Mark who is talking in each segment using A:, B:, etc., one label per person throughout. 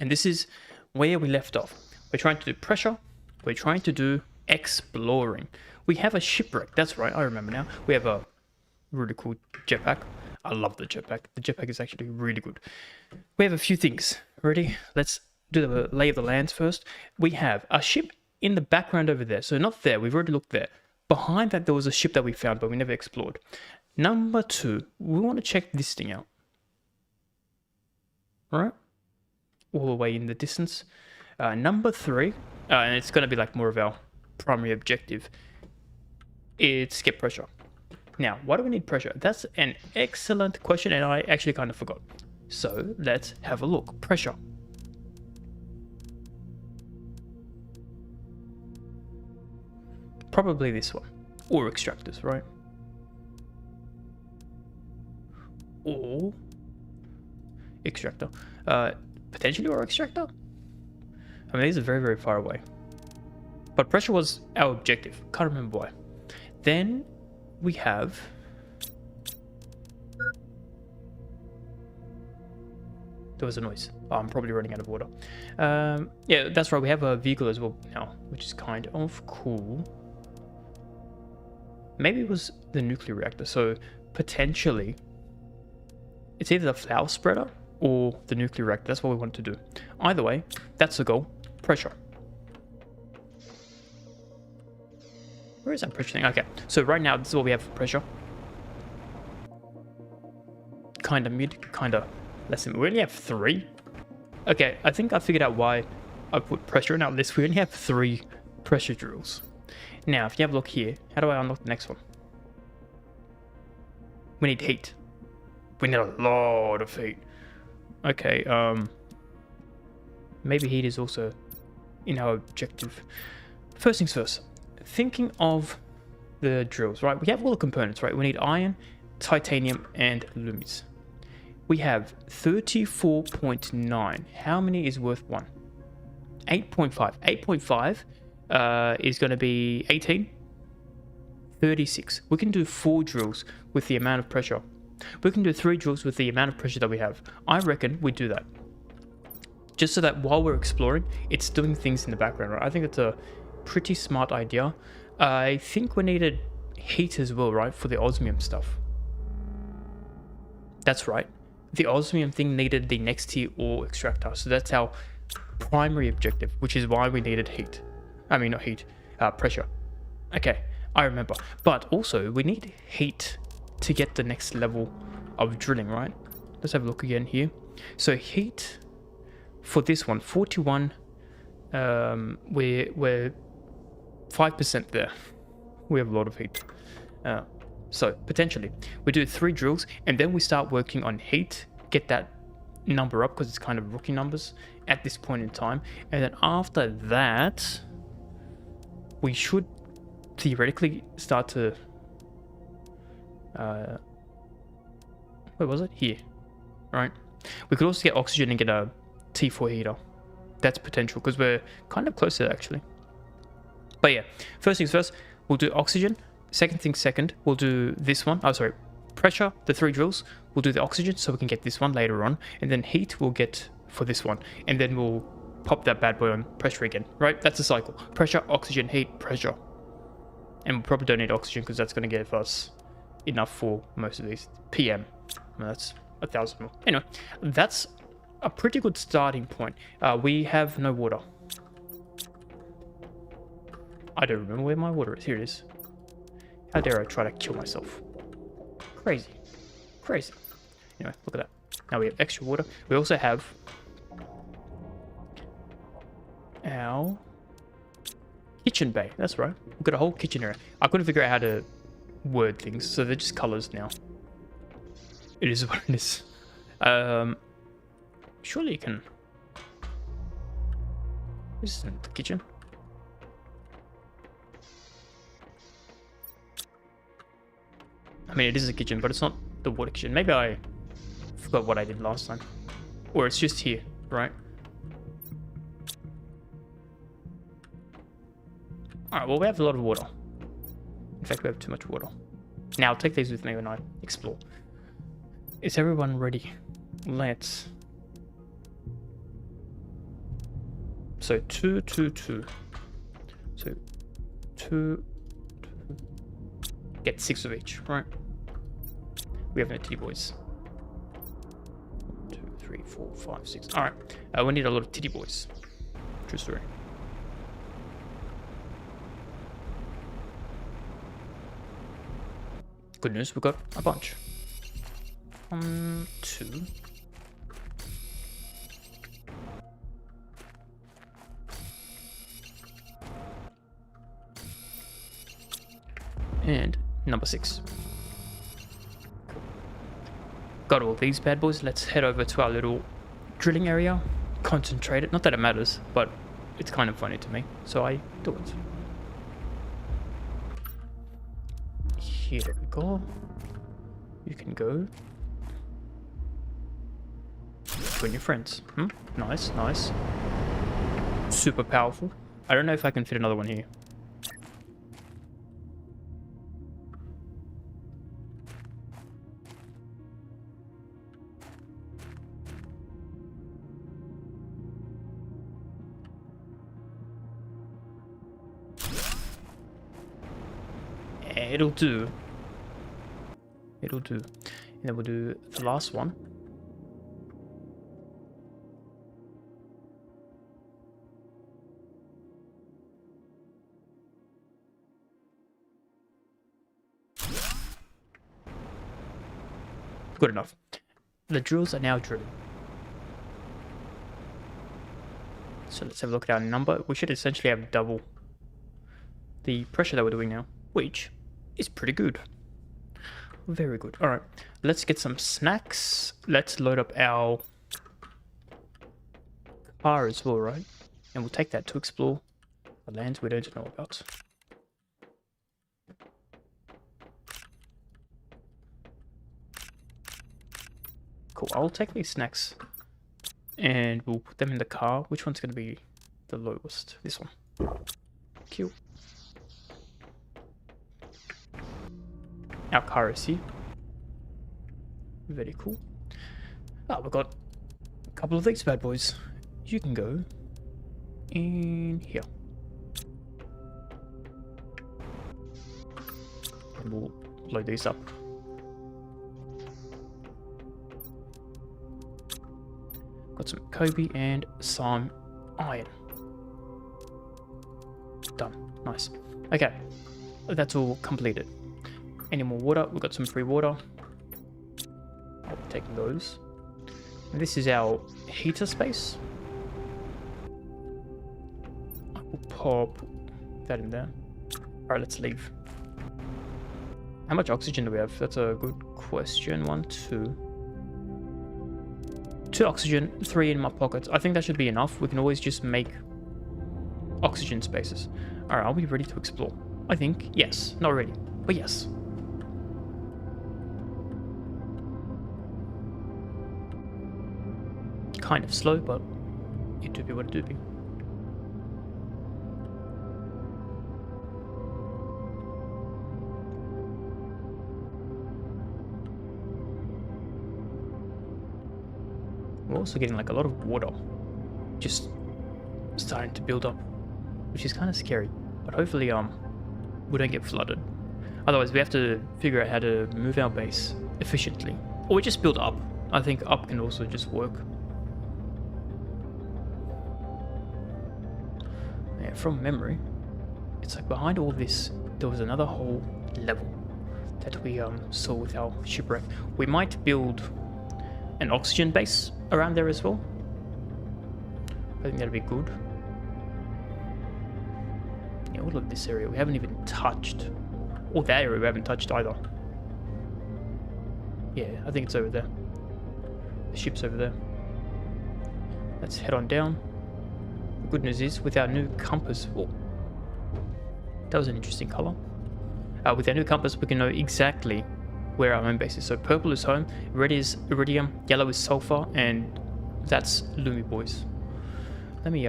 A: And this is where we left off. We're trying to do pressure. We're trying to do exploring. We have a shipwreck. That's right. I remember now. We have a really cool jetpack. I love the jetpack. The jetpack is actually really good. We have a few things. Ready? Let's do the lay of the lands first. We have a ship in the background over there. So not there. We've already looked there. Behind that, there was a ship that we found, but we never explored. Number 2, we want to check this thing out. All right? All the way in the distance. Number 3, and it's going to be like more of our primary objective, it's get pressure. Now, why do we need pressure? That's an excellent question, and I actually kind of forgot. So let's have a look. Pressure. Probably this one. Or extractors, right? Or extractor. Potentially or extractor? I mean, these are very, very far away. But pressure was our objective. Can't remember why. Then we have... There was a noise. Oh, I'm probably running out of water. Yeah, that's right. We have a vehicle as well now, which is kind of cool. Maybe it was the nuclear reactor. So potentially, it's either the flower spreader or the nuclear reactor. That's what we want to do. Either way, that's the goal. Pressure. Where is that pressure thing? Okay, so right now, this is what we have for pressure. Kind of mid, kind of less than... We only have 3. Okay, I think I figured out why I put pressure in our list. We only have 3 pressure drills. Now, if you have a look here, how do I unlock the next one? We need heat. We need a lot of heat. Okay, maybe heat is also in our objective. First things first, thinking of the drills, right? We have all the components, right? We need iron, titanium, and lumis. We have 34.9. How many is worth 1? 8.5. 8.5 is going to be 18. 36. We can do 4 drills with the amount of pressure. We can do 3 drills with the amount of pressure that we have. I reckon we do that. Just so that while we're exploring, it's doing things in the background, right? I think it's a pretty smart idea. I think we needed heat as well, right? For the osmium stuff. That's right. The osmium thing needed the next tier ore extractor. So that's our primary objective, which is why we needed heat. I mean, not heat, pressure. Okay, I remember. But also, we need heat to get the next level of drilling, right? Let's have a look again here. So heat for this one, 41, we're 5% there. We have a lot of heat. So potentially we do 3 drills and then we start working on heat, get that number up because it's kind of rookie numbers at this point in time. And then after that, we should theoretically start to where was it? Here, right? We could also get oxygen and get a T4 heater. That's potential because we're kind of close to that actually. But yeah, first things first, we'll do oxygen. Second things second, we'll do this one. Oh, sorry, pressure, the 3 drills. We'll do the oxygen so we can get this one later on. And then heat we'll get for this one. And then we'll pop that bad boy on pressure again, right? That's a cycle. Pressure, oxygen, heat, pressure. And we probably don't need oxygen because that's going to give us enough for most of these. PM. Well, that's 1,000 mil. Anyway, that's a pretty good starting point. We have no water. I don't remember where my water is. Here it is. How dare I try to kill myself? Crazy. Crazy. Anyway, look at that. Now we have extra water. We also have our kitchen bay. That's right. We've got a whole kitchen area. I couldn't figure out how to word things, so they're just colors now. It is what it is. Surely you can... This isn't the kitchen. I mean, it is a kitchen, but it's not the water kitchen. Maybe I forgot what I did last time. Or it's just here, right? Alright, well, we have a lot of water. In fact, we have too much water. Now, I'll take these with me when I explore. Is everyone ready? Let's So 2, 2, 2. So 2, 2. Get 6 of each, right? We have no titty boys. 2, 3, 4, 5, 6. Alright. We need a lot of titty boys. True story. Good news, we got a bunch. 1, 2. And number 6. Got all these bad boys. Let's head over to our little drilling area. Concentrate it. Not that it matters, but it's kind of funny to me, so I do it. Here we go. You can go. Join your friends. Nice, nice. Super powerful. I don't know if I can fit another one here. It'll do. It'll do. And then we'll do the last one. Good enough. The drills are now driven. So let's have a look at our number. We should essentially have double the pressure that we're doing now, which is pretty good. Very good. All right, let's get some snacks. Let's load up our car as well, right? And we'll take that to explore the lands we don't know about. Cool, I'll take these snacks and we'll put them in the car. Which one's going to be the lowest? This one. Cute. Our car is here. Very cool. Ah, we've got a couple of these bad boys. You can go in here. And we'll load these up. Got some Kobe and some iron. Done. Nice. Okay. That's all completed. Any more water? We've got some free water. I'll be taking those. And this is our heater space. I will pop that in there. Alright, let's leave. How much oxygen do we have? That's a good question. 1, 2. 2 oxygen, 3 in my pockets. I think that should be enough. We can always just make oxygen spaces. Alright, are we ready to explore? I think yes. Not ready, but yes. Kind of slow, but it do be what it do be. We're also getting like a lot of water just starting to build up, which is kind of scary, but hopefully we don't get flooded. Otherwise we have to figure out how to move our base efficiently, or we just build up. I think up can also just work. Yeah, from memory, it's like behind all this there was another whole level that we saw with our shipwreck. We might build an oxygen base around there as well. I think that'd be good. Yeah, we'll look at this area. We haven't even touched. Or that area we haven't touched either. Yeah, I think it's over there. The ship's over there. Let's head on down. The good news is, with our new compass... Oh, that was an interesting colour. With our new compass, we can know exactly where our home base is. So purple is home, red is iridium, yellow is sulfur, and that's Lumi boys. Let me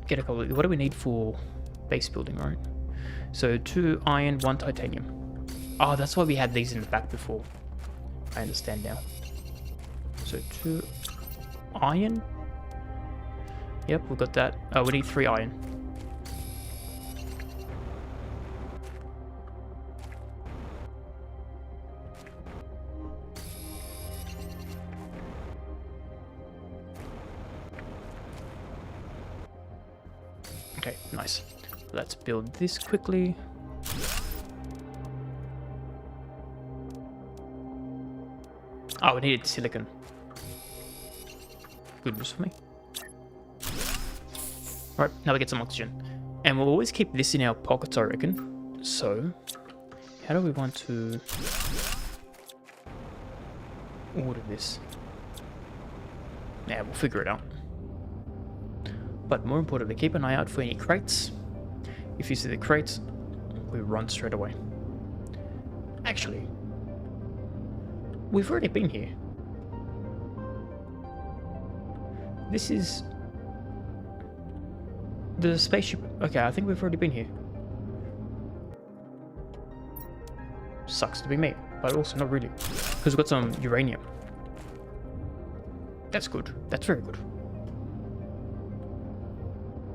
A: get a couple of, what do we need for base building, right? So 2 iron, 1 titanium. Oh, that's why we had these in the back before. I understand now. So 2 iron Yep, we've got that. We need 3 iron. Okay, nice. Let's build this quickly. Oh, we needed silicon. Good news for me. Alright, now we get some oxygen. And we'll always keep this in our pockets, I reckon. So, how do we want to order this? Yeah, we'll figure it out. But more importantly, keep an eye out for any crates. If you see the crates, we run straight away. Actually, we've already been here. This is the spaceship. Okay, I think we've already been here. Sucks to be me, but also not really, because we've got some uranium. That's good. That's very good.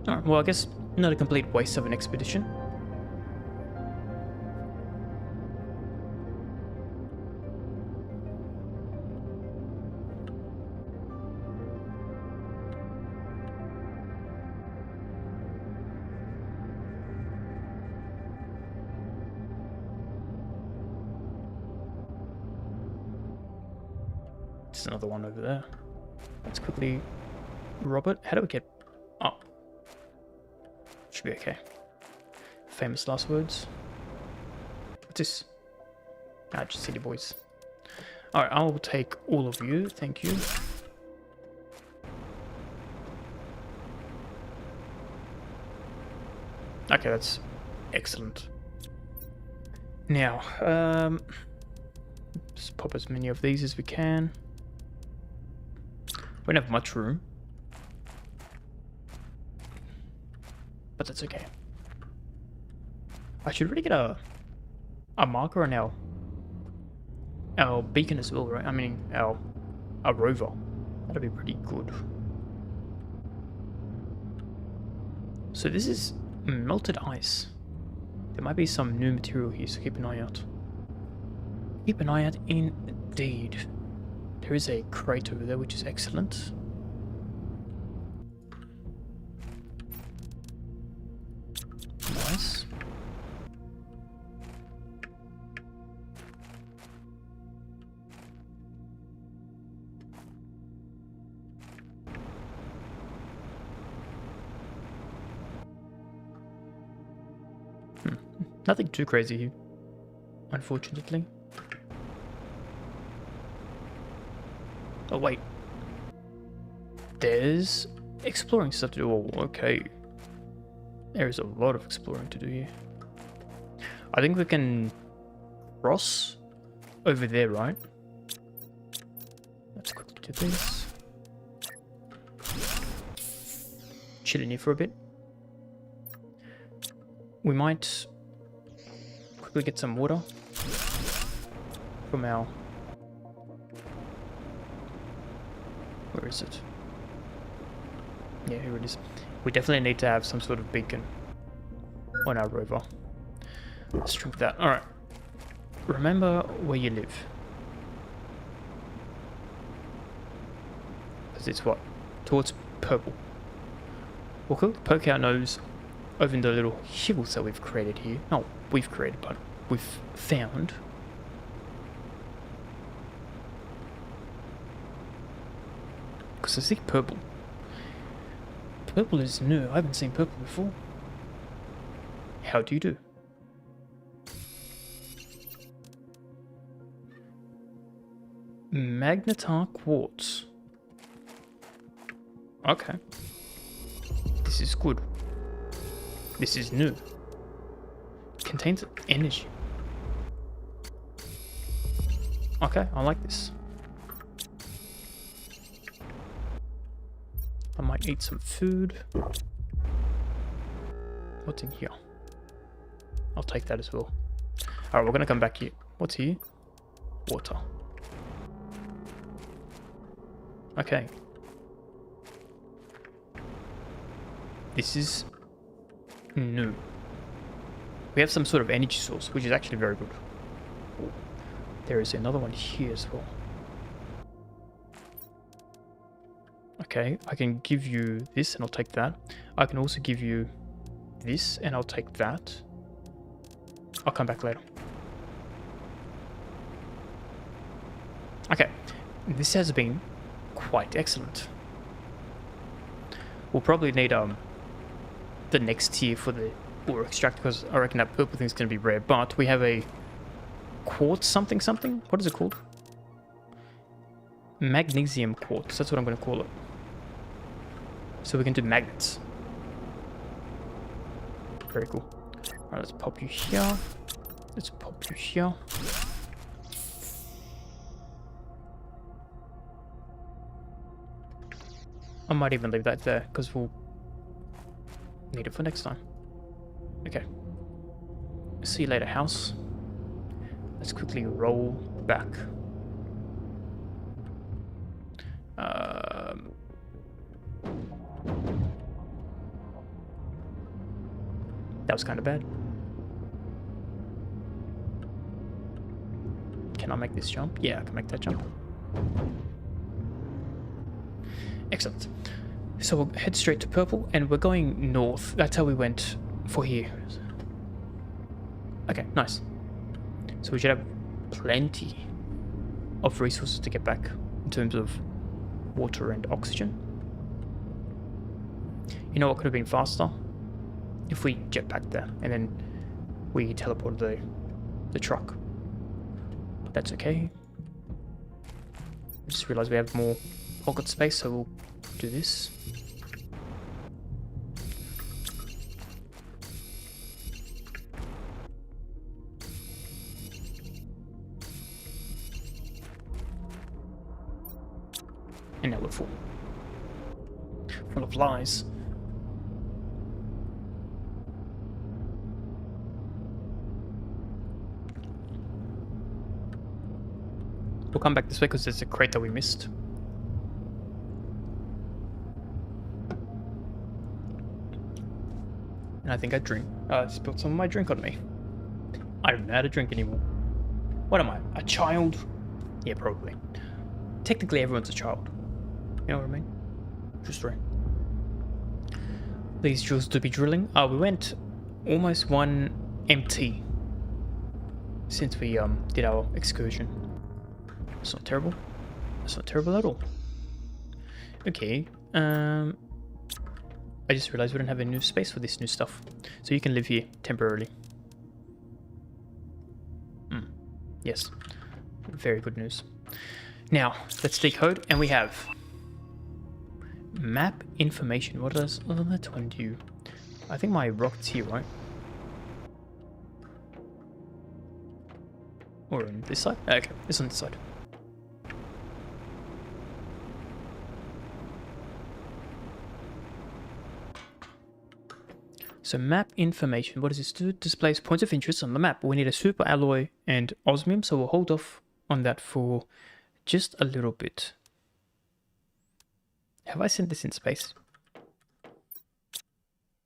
A: Alright, well, I guess not a complete waste of an expedition. There's another one over there. Let's quickly rob it. How do we get up? Should be okay. Famous last words. What's this? Ah, just city boys. Alright, I'll take all of you. Thank you. Okay, that's excellent. Now, just pop as many of these as we can. We don't have much room, but that's okay. I should really get a marker on our beacon as well, right? I mean, our rover. That'd be pretty good. So this is melted ice. There might be some new material here, so keep an eye out. Keep an eye out indeed. There is a crate over there, which is excellent. Nice. Nothing too crazy here, unfortunately. Oh wait, there's exploring stuff to do. Oh, okay, there is a lot of exploring to do here. I think we can cross over there, right? Let's quickly do this. Chill in here for a bit. We might quickly get some water from our... Where is it? Yeah, here it is. We definitely need to have some sort of beacon on our rover. Let's drink that. Alright. Remember where you live. Because it's what? Towards purple. We'll quickly poke our nose over in the little hills that we've created here. Not we've created, but we've found. Because I see purple. Purple is new. I haven't seen purple before. How do you do? Magnetar quartz. Okay. This is good. This is new. Contains energy. Okay, I like this. I might eat some food. What's in here? I'll take that as well. Alright, we're gonna come back here. What's here? Water. Okay. This is new. We have some sort of energy source, which is actually very good. There is another one here as well. Okay, I can give you this and I'll take that. I can also give you this and I'll take that. I'll come back later. Okay, this has been quite excellent. We'll probably need the next tier for the ore extract, because I reckon that purple thing's going to be rare, but we have a quartz something something. What is it called? Magnesium quartz. That's what I'm going to call it. So we can do magnets. Very cool. Alright, let's pop you here. Let's pop you here. I might even leave that there, because we'll need it for next time. Okay. See you later, house. Let's quickly roll back. That was kind of bad. Can I make this jump? Yeah, I can make that jump. Excellent. So we'll head straight to purple, and we're going north. That's how we went for here. Okay, nice. So we should have plenty of resources to get back in terms of water and oxygen. You know what could have been faster? If we jet back there and then we teleport the truck. But that's okay. I just realized we have more pocket space, so we'll do this. And now we're full. Full of lies. We'll come back this way because there's a crate that we missed. And I think I spilled some of my drink on me. I don't know how to drink anymore. What am I? A child? Yeah, probably. Technically, everyone's a child. You know what I mean? Just right. These drills to be drilling. We went almost 1 MT since we did our excursion. That's not terrible. That's not terrible at all. Okay. I just realized we don't have a new space for this new stuff. So you can live here temporarily. Yes. Very good news. Now, let's decode, and we have map information. What does that one do? I think my rocket's here, right? Or on this side? Okay, it's on this side. So map information, what does this do? Displays points of interest on the map. We need a super alloy and osmium, so we'll hold off on that for just a little bit. Have I sent this in space?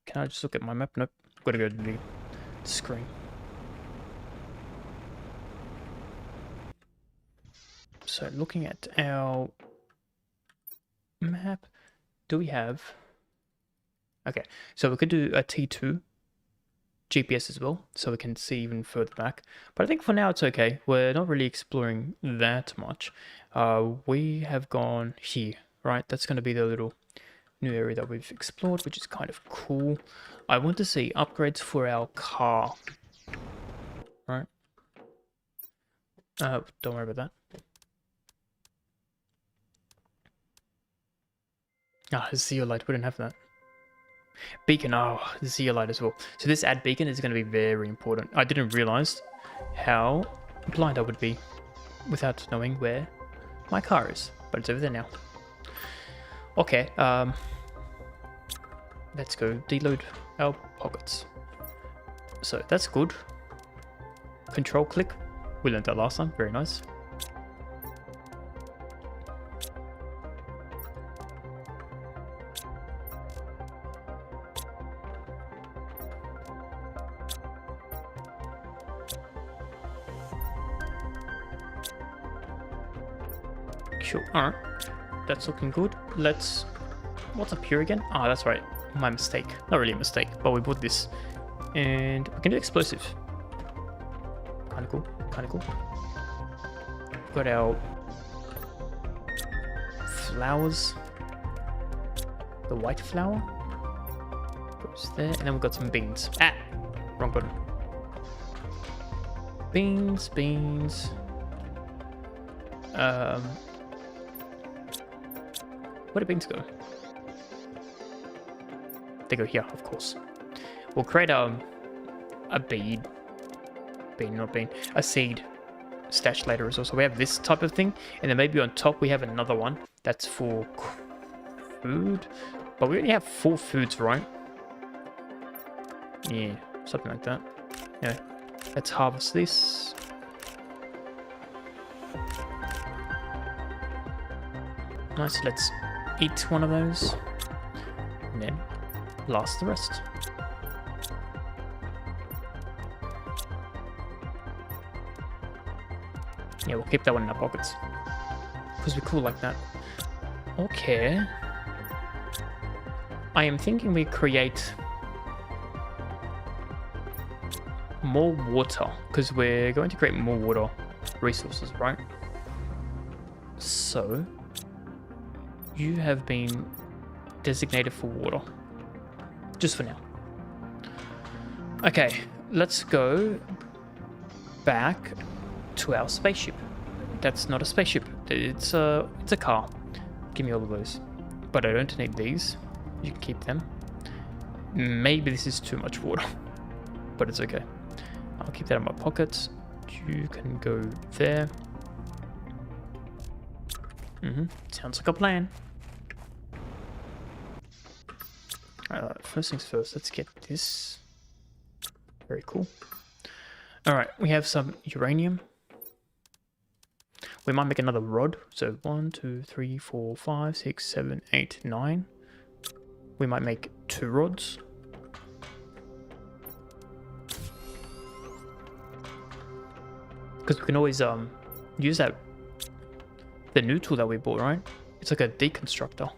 A: Can I just look at my map? Nope. Gotta go to the screen. So looking at our map, do we have... Okay, so we could do a T2 GPS as well, so we can see even further back. But I think for now it's okay. We're not really exploring that much. We have gone here, right? That's going to be the little new area that we've explored, which is kind of cool. I want to see upgrades for our car. Right? Don't worry about that. Ah, zeolite, we don't have that. Beacon, oh, the zeolite as well. So this add beacon is going to be very important. I didn't realize how blind I would be without knowing where my car is, but it's over there now. Okay, let's go deload our pockets. So that's good. Control click, we learned that last time, very nice. Sure. Alright. That's looking good. Let's... What's up here again? Ah, that's right. My mistake. Not really a mistake, but we bought this. And we can do explosive. Kinda cool. Kinda cool. We've got our flowers. The white flower goes there, and then we've got some beans. Ah! Wrong button. Beans, beans. Where do beans go? They go here, of course. We'll create a seed stash later as well. So we have this type of thing, and then maybe on top we have another one that's for food. But we only have 4 foods, right? Yeah, something like that. Yeah. Let's harvest this. Nice, let's eat one of those. And then blast the rest. Yeah, we'll keep that one in our pockets. Because we're cool like that. Okay. I am thinking we create more water. Because we're going to create more water resources, right? So, you have been designated for water. Just for now. Okay, let's go back to our spaceship. That's not a spaceship. It's a car. Give me all of those. But I don't need these. You can keep them. Maybe this is too much water. But it's okay. I'll keep that in my pocket. You can go there. Sounds like a plan. Alright, first things first, let's get this. Very cool. Alright, we have some uranium. We might make another rod. So 1, 2, 3, 4, 5, 6, 7, 8, 9. We might make 2 rods. Because we can always use that, the new tool that we bought, right? It's like a deconstructor.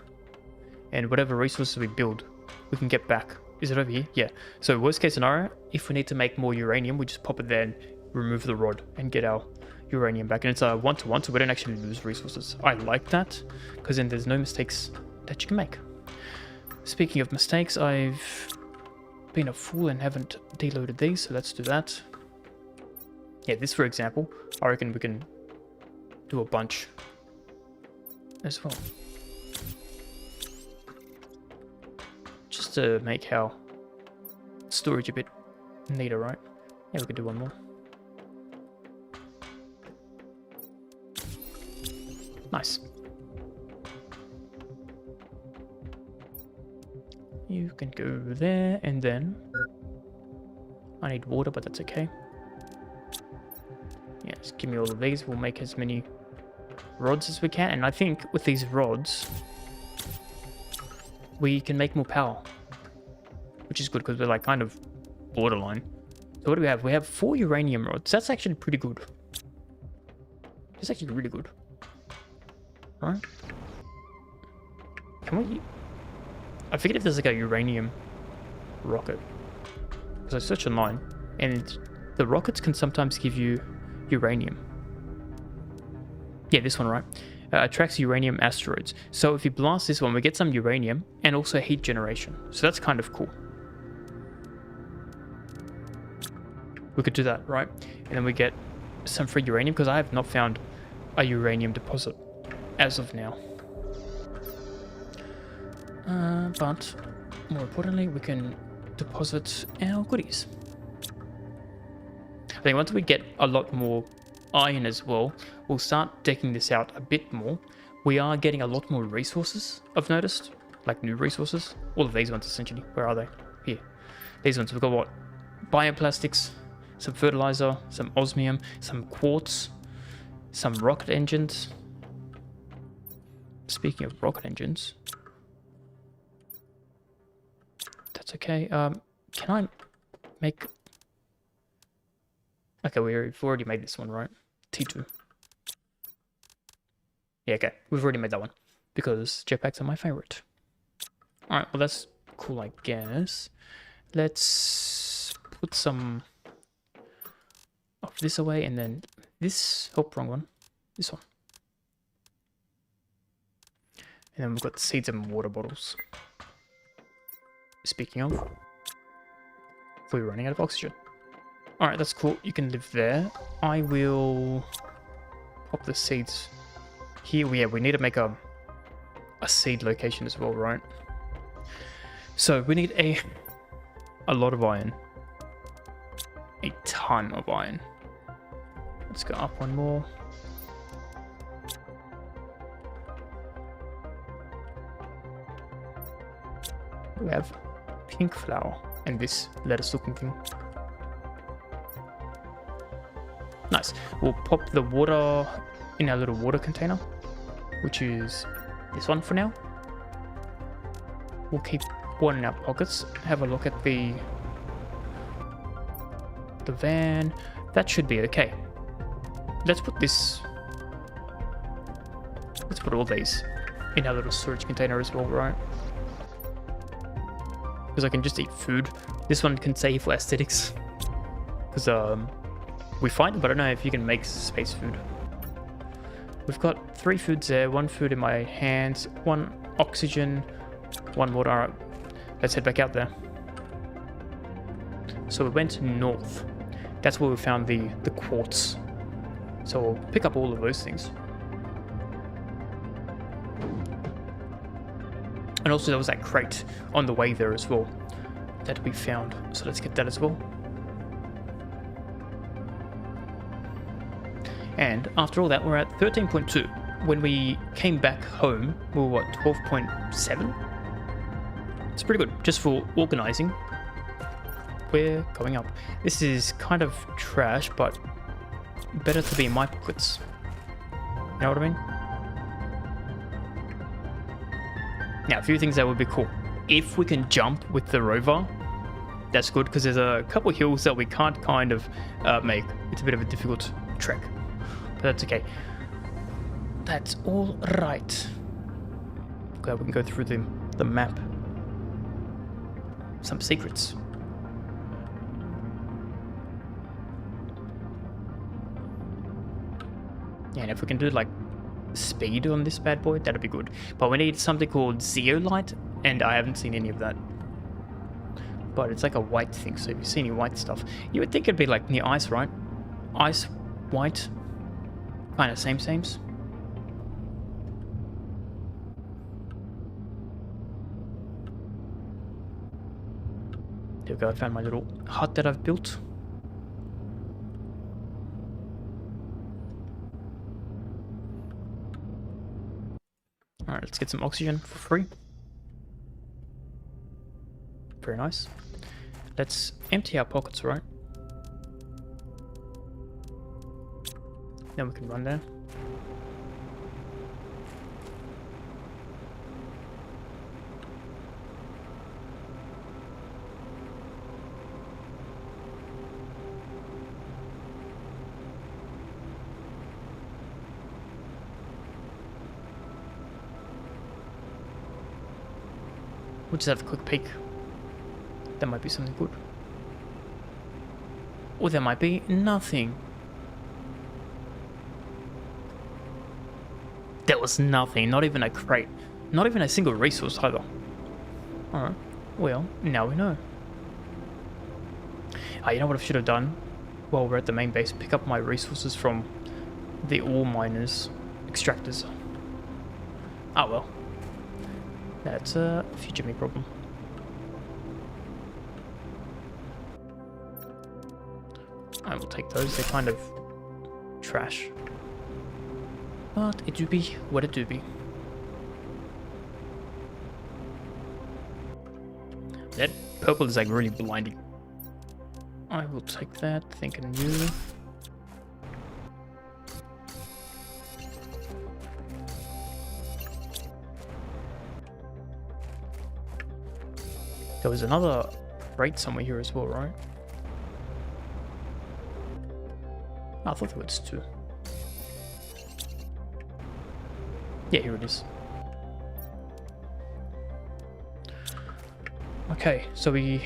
A: And whatever resources we build, we can get back. Is it over here? Yeah. So worst case scenario, if we need to make more uranium, we just pop it there and remove the rod and get our uranium back. And it's a 1-to-1, so we don't actually lose resources. I like that, because then there's no mistakes that you can make. Speaking of mistakes, I've been a fool and haven't deloaded these, so let's do that. Yeah, this for example, I reckon we can do a bunch as well. Just to make our storage a bit neater, right? Yeah, we could do one more. Nice. You can go there, and then I need water, but that's okay. Yeah, just give me all of these. We'll make as many rods as we can, and I think with these rods we can make more power, which is good because we're like kind of borderline. So what do we have? We have 4 uranium rods. That's actually pretty good. It's actually really good. Right? Can we... I forget if there's like a uranium rocket. Because I searched online, and the rockets can sometimes give you uranium. Yeah, this one, right? Attracts uranium asteroids. So if you blast this one, we get some uranium and also heat generation. So that's kind of cool. We could do that, right? And then we get some free uranium, because I have not found a uranium deposit as of now. But more importantly, we can deposit our goodies. I think once we get a lot more iron as well, we'll start decking this out a bit more. We are getting a lot more resources, I've noticed. Like new resources. All of these ones essentially. Where are they? Here. These ones. We've got what? Bioplastics, some fertilizer, some osmium, some quartz, some rocket engines. Speaking of rocket engines, that's okay. Can I make... Okay, we've already made this one, right? T2. Yeah, okay. We've already made that one. Because jetpacks are my favorite. Alright, well that's cool, I guess. Let's put some of this away and then this. Oh, wrong one. This one. And then we've got seeds and water bottles. Speaking of, we're running out of oxygen. Alright, that's cool. You can live there. I will pop the seeds here. Yeah, we need to make a seed location as well, right? So we need a lot of iron. A ton of iron. Let's go up one more. We have pink flower and this lettuce looking thing. Nice. We'll pop the water in our little water container, which is this one for now. We'll keep one in our pockets. Have a look at the van. That should be okay. Let's put this. Let's put all these in our little storage container as well, right? Because I can just eat food. This one can save for aesthetics. Because we find it, but I don't know if you can make space food. We've got 3 foods there. 1 food in my hands. 1 oxygen. 1 water. Alright, let's head back out there. So we went north. That's where we found the quartz. So we'll pick up all of those things. And also there was that crate on the way there as well that we found. So let's get that as well. And after all that, we're at 13.2. When we came back home, we were what, 12.7? It's pretty good, just for organizing. We're going up. This is kind of trash, but better to be in my pockets. You know what I mean? Now, a few things that would be cool. If we can jump with the rover, that's good, because there's a couple of hills that we can't kind of make. It's a bit of a difficult trek, but that's okay. That's all right. Glad we can go through the map. Some secrets. Yeah, and if we can do like speed on this bad boy, that'd be good. But we need something called zeolite, and I haven't seen any of that. But it's like a white thing, so if you see any white stuff, you would think it'd be like near ice, right? Ice, white, kind of sames. There we go, I found my little hut that I've built. Alright, let's get some oxygen for free. Very nice. Let's empty our pockets, right? Then we can run there. We'll just have a quick peek. There might be something good. Or there might be nothing. There was nothing, not even a crate. Not even a single resource either. Alright, well, now we know. You know what I should have done? While we're at the main base, pick up my resources from the ore miners, extractors. Ah well. That's a future me problem. I will take those, they're kind of trash. But it do be what it do be. That purple is like really blinding. I will take that, thinking you. There was another crate somewhere here as well, right? I thought there was 2. Yeah, here it is. Okay, so we'll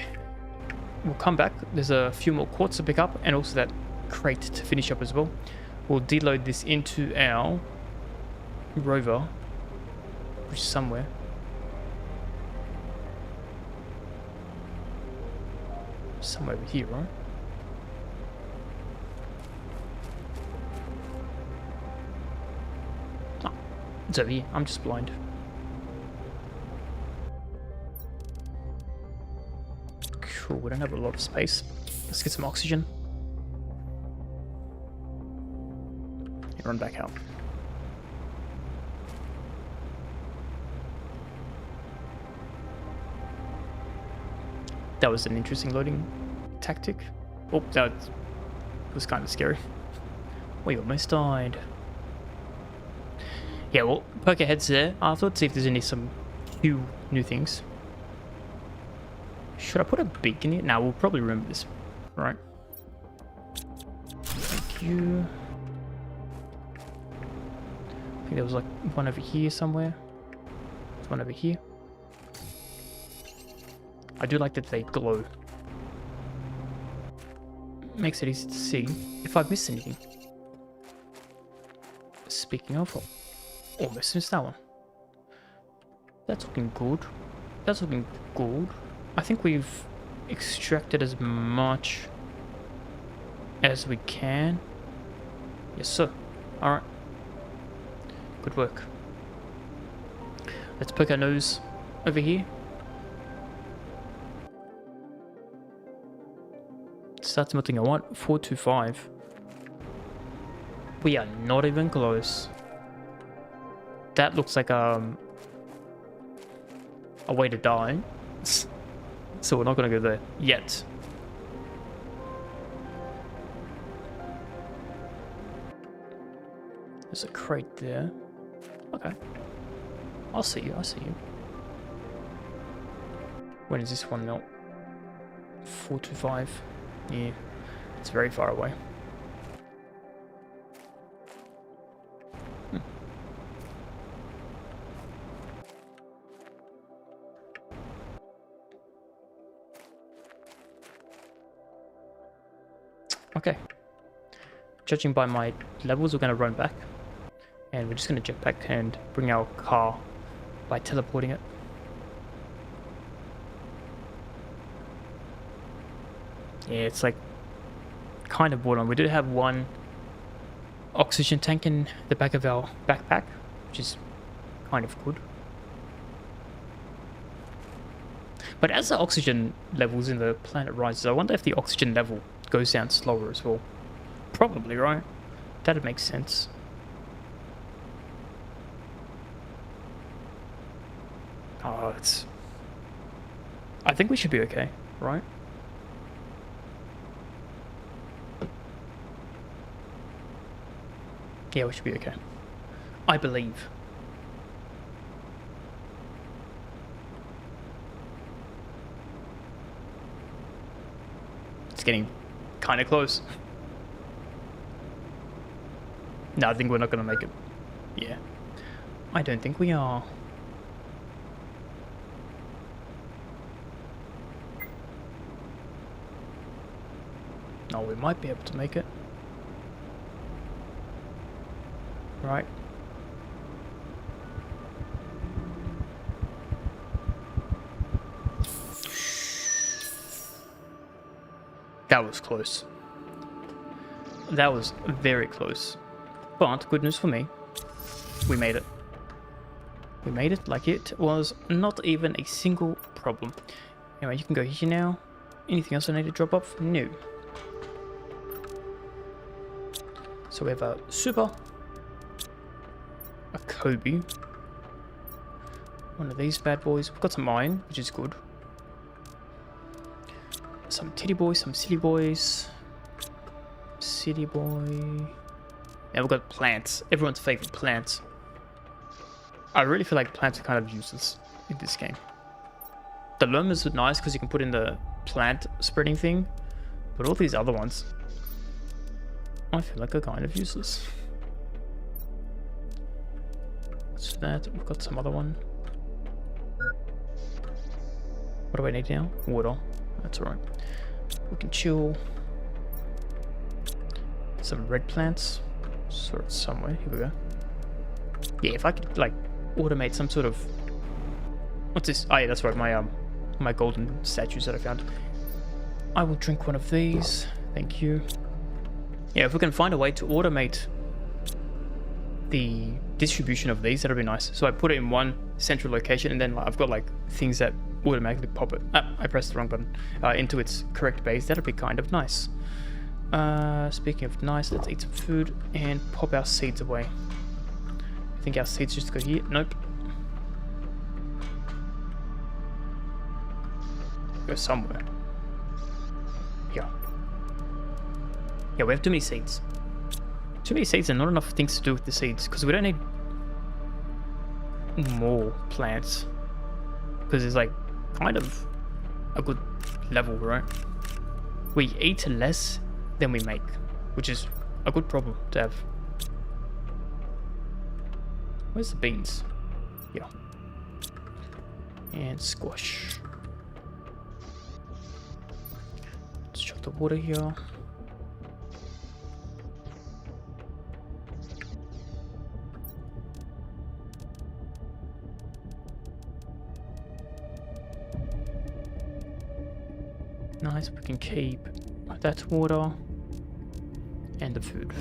A: come back. There's a few more quartz to pick up, and also that crate to finish up as well. We'll deload this into our rover, which is somewhere. Somewhere over here, right? Oh, it's over here. I'm just blind. Cool, we don't have a lot of space. Let's get some oxygen. And run back out. That was an interesting loading tactic. Oh, that was kind of scary. We almost died. Yeah, well, poke our heads there afterwards, see if there's some few new things. Should I put a beacon here? Now we'll probably remember this, right? Thank you. I think there was like one over here somewhere. There's one over here. I do like that they glow. Makes it easy to see if I've missed anything. Speaking of, almost missed that one. That's looking good. That's looking good. I think we've extracted as much as we can. Yes, sir. Alright. Good work. Let's poke our nose over here. Start melting at what? 425. We are not even close. That looks like a way to die. So we're not gonna go there yet. There's a crate there. Okay. I'll see you, I'll see you. When is this one melt? 425. Yeah, it's very far away. Okay. Judging by my levels, we're going to run back. And we're just going to jet back and bring our car by teleporting it. Yeah, it's like kind of bored on. We did have one oxygen tank in the back of our backpack, which is kind of good. But as the oxygen levels in the planet rises, I wonder if the oxygen level goes down slower as well. Probably, right? That'd make sense. Oh, it's... I think we should be okay, right? Yeah, we should be okay. I believe. It's getting kind of close. No, I think we're not going to make it. Yeah. I don't think we are. No, we might be able to make it. Right. That was close. That was very close. But good news for me. We made it. We made it like it was not even a single problem. Anyway, you can go here now. Anything else I need to drop off? No. So we have a super, a Kobe, one of these bad boys. We've got some iron, which is good. Some titty boys, some city boys. City boy. Yeah, we've got plants. Everyone's favorite plants. I really feel like plants are kind of useless in this game. The lemurs are nice because you can put in the plant spreading thing, but all these other ones, I feel like are kind of useless. What's that? We've got some other one. What do I need now? Water. That's alright. We can chill. Some red plants. Sort of somewhere. Here we go. Yeah, if I could like automate some sort of... What's this? Oh yeah, that's right, my golden statues that I found. I will drink one of these. Thank you. Yeah, if we can find a way to automate the distribution of these, that'll be nice. So I put it in one central location, and then like, I've got like things that automatically pop it. I pressed the wrong button. Into its correct base. That'll be kind of nice. Speaking of nice, let's eat some food and pop our seeds away. I think our seeds just go here. Nope. Go somewhere. Yeah. Yeah, we have too many seeds. Too many seeds and not enough things to do with the seeds, because we don't need more plants. Because it's like kind of a good level, right? We eat less than we make, which is a good problem to have. Where's the beans? Yeah. And squash. Let's chuck the water here. Nice, we can keep that water and the food.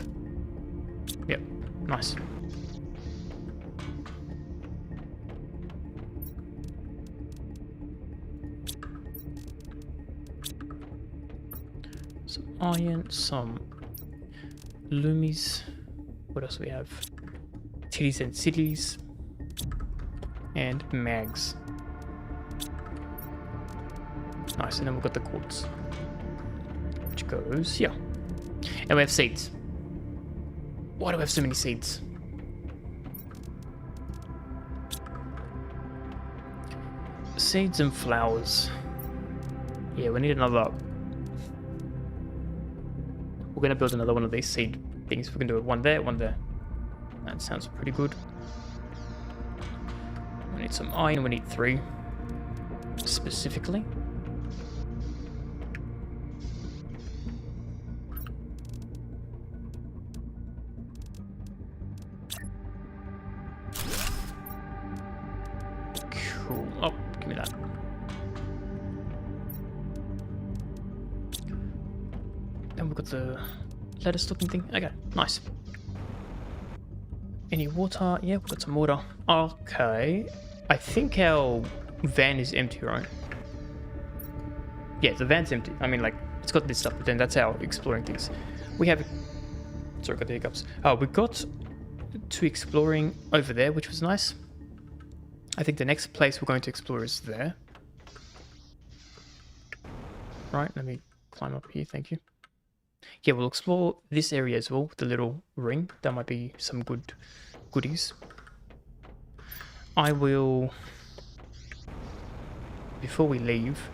A: Yep, nice. Some iron, some loomies. What else do we have? Titties and cities. And mags. Nice, and then we've got the quartz, which goes here. And we have seeds. Why do we have so many seeds? Seeds and flowers. Yeah, we need another... We're going to build another one of these seed things. We can do it one there, one there. That sounds pretty good. We need some iron. We need 3 specifically. Cool. Oh, give me that. Then we've got the lettuce looking thing. Okay, nice. Any water? Yeah, we've got some water. Okay. I think our van is empty, right? Yeah, the van's empty. I mean, like, it's got this stuff, but then that's our exploring things. We have... Sorry, got the hiccups. Oh, we got to exploring over there, which was nice. I think the next place we're going to explore is there. Right, let me climb up here, thank you. Yeah, we'll explore this area as well, the little ring. That might be some good goodies. I will, before we leave,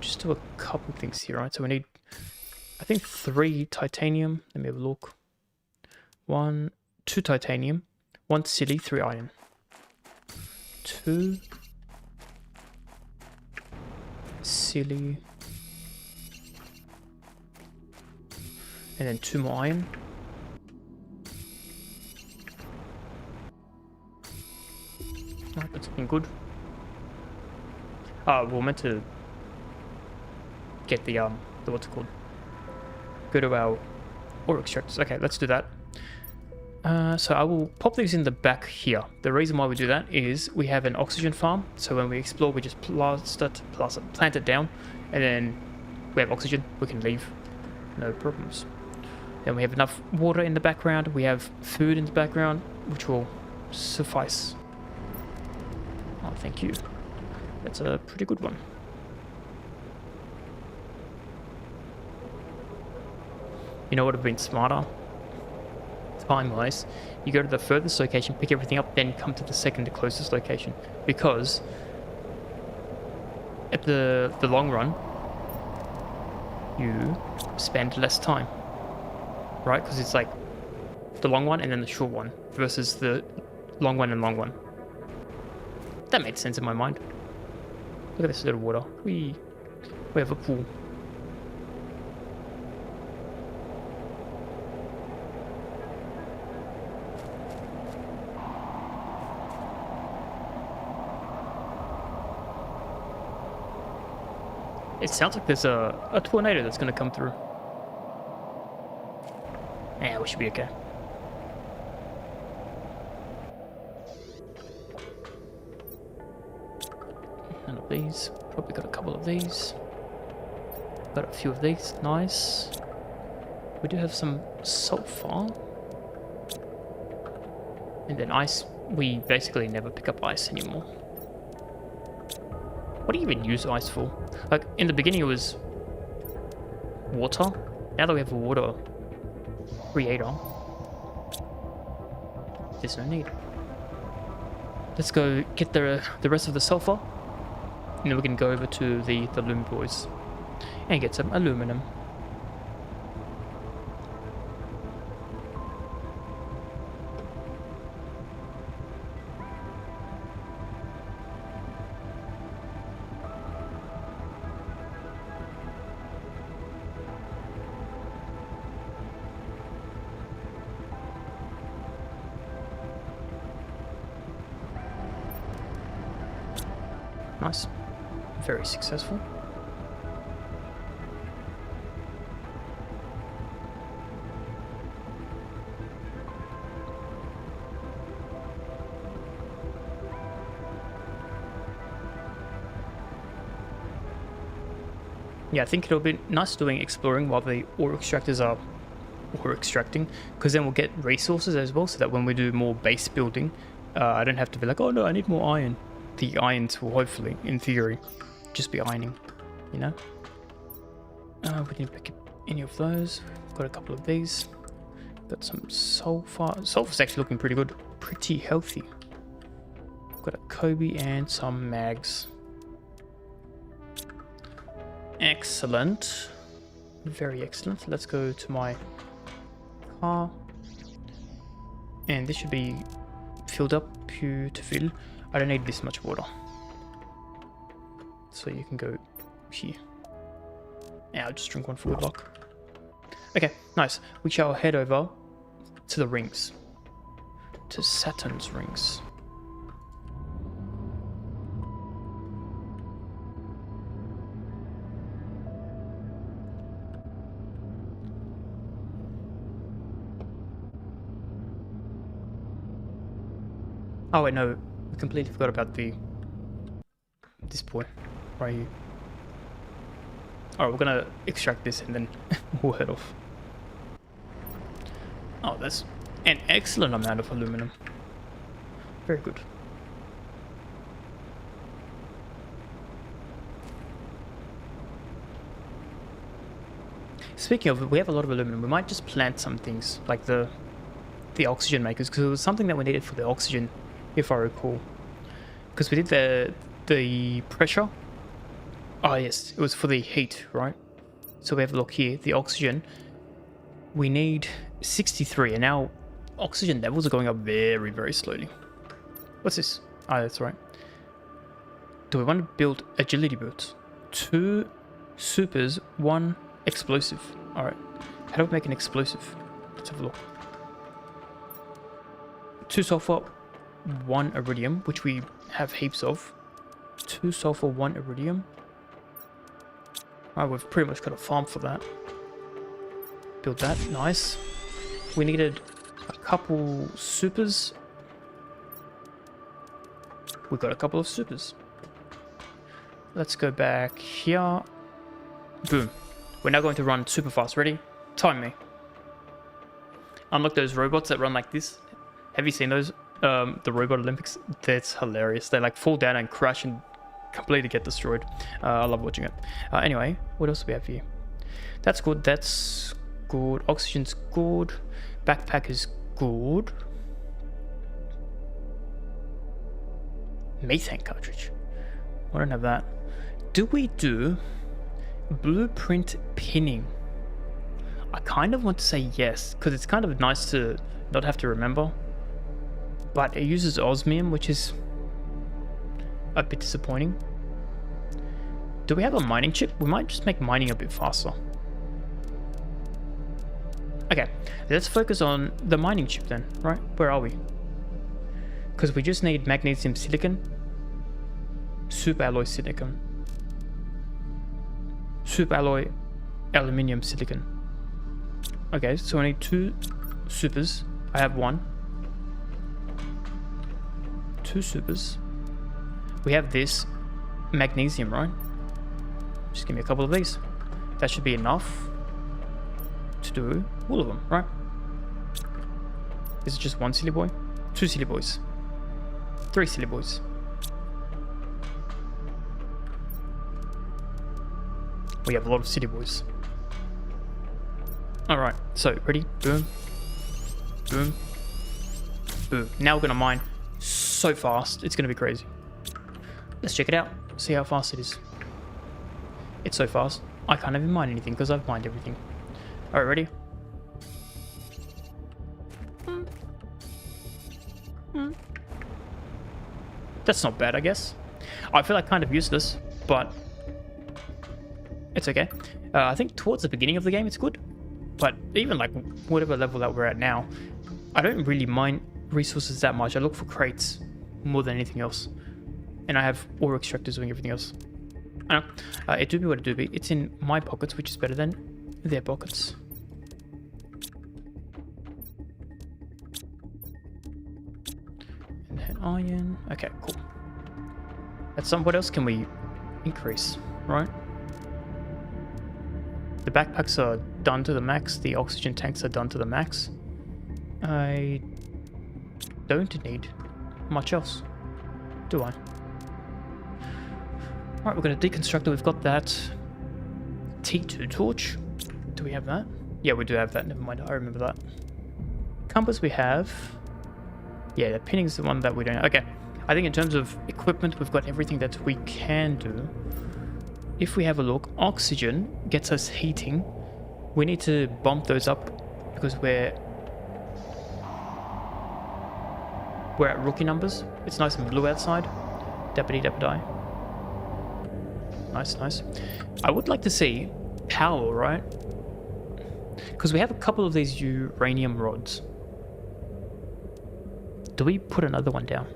A: just do a couple things here, right? So we need, I think 3 titanium. Let me have a look. 2 titanium, 1 silly, 3 iron. 2 silly, and then 2 more iron. Oh, that's looking good. We're meant to get the what's it called? Go to our ore extractors. Okay, let's do that. So I will pop these in the back here. The reason why we do that is we have an oxygen farm. So when we explore, we just plant it down, and then we have oxygen. We can leave, no problems. Then we have enough water in the background. We have food in the background, which will suffice. Oh, thank you. That's a pretty good one. You know what would have been smarter? Time-wise, you go to the furthest location, pick everything up, then come to the second closest location. Because at the long run, you spend less time. Right? Because it's like the long one and then the short one. versus the long one and long one. That made sense in my mind. Look at this little water. We have a pool. It sounds like there's a tornado that's going to come through. Yeah, we should be okay. None of these. Probably got a couple of these. Got a few of these. Nice. We do have some sulfur. And then ice. We basically never pick up ice anymore. What do you even use ice for? Like, in the beginning it was water. Now that we have a water creator, there's no need. Let's go get the rest of the sulfur. And then we can go over to the Loom Boys and get some aluminum. Nice. Very successful. Yeah, I think it'll be nice doing exploring while the ore extractors are ore extracting, because then we'll get resources as well, so that when we do more base building, I don't have to be like, oh no, I need more iron. The irons will hopefully, in theory, just be ironing, you know? We didn't pick up any of those. Got a couple of these. Got some sulfur. Sulfur's actually looking pretty good. Pretty healthy. Got a Kobe and some mags. Excellent. Very excellent. Let's go to my car. And this should be filled up to fill. I don't need this much water. So you can go here. Yeah, I'll just drink one for good luck. Okay, nice. We shall head over to the rings. To Saturn's rings. Oh wait, no. We completely forgot about this boy right here. Alright, we're gonna extract this and then we'll head off. Oh, that's an excellent amount of aluminum. Very good. Speaking of, we have a lot of aluminum. We might just plant some things like the oxygen makers, because it was something that we needed for the oxygen, if I recall. Because we did the pressure. Oh yes, it was for the heat, right? So we have a look here, the oxygen. We need 63, and our oxygen levels are going up very, very slowly. What's this? Oh, that's right. Do we want to build agility boots? 2 supers, 1 explosive. Alright. How do we make an explosive? Let's have a look. 2 sulfur, 1 iridium, which we have heaps of. 2 sulfur, 1 iridium. Alright, we've pretty much got a farm for that. Build that, nice. We needed a couple supers. We've got a couple of supers. Let's go back here. Boom. We're now going to run super fast. Ready? Time me. Unlike those robots that run like this. Have you seen those? The Robot Olympics? That's hilarious. They like fall down and crash and completely get destroyed. I love watching it. Anyway, what else do we have here? That's good. That's good. Oxygen's good. Backpack is good. Methane cartridge. I don't have that. Do we do blueprint pinning? I kind of want to say yes, because it's kind of nice to not have to remember. but it uses osmium, which is a bit disappointing. Do we have a mining chip? We might just make mining a bit faster. Okay, let's focus on the mining chip then, right? Where are we? Because we just need magnesium silicon, super alloy silicon, super alloy aluminium silicon. Okay, so I need 2 supers. I have 1. 2 supers. We have this magnesium, right? Just give me a couple of these. That should be enough to do all of them, right? Is it just 1 silly boy? 2 silly boys. 3 silly boys. We have a lot of silly boys. Alright, so ready? Boom. Boom. Boom. Now we're gonna mine so fast, it's gonna be crazy. Let's check it out, see how fast it is. It's so fast, I can't even mine anything because I've mined everything. Alright, ready? That's not bad, I guess. I feel like kind of useless, but it's okay. I think towards the beginning of the game it's good, but even like whatever level that we're at now, I don't really mine resources that much. I look for crates more than anything else, and I have ore extractors doing everything else. I know. It do be what it do be. It's in my pockets, which is better than their pockets. And then iron. Okay, cool. At what else can we increase, right? The backpacks are done to the max. The oxygen tanks are done to the max. I don't need much else, do I? Alright, we're going to deconstruct it. We've got that T2 torch. Do we have that? Yeah, we do have that. Never mind, I remember that. Compass we have. Yeah, the pinning's the one that we don't. Okay, I think in terms of equipment, we've got everything that we can do. If we have a look, oxygen gets us heating. We need to bump those up because we're at rookie numbers. It's nice and blue outside. Dappity dappity. Nice, nice. I would like to see power, right? Because we have a couple of these uranium rods. Do we put another one down?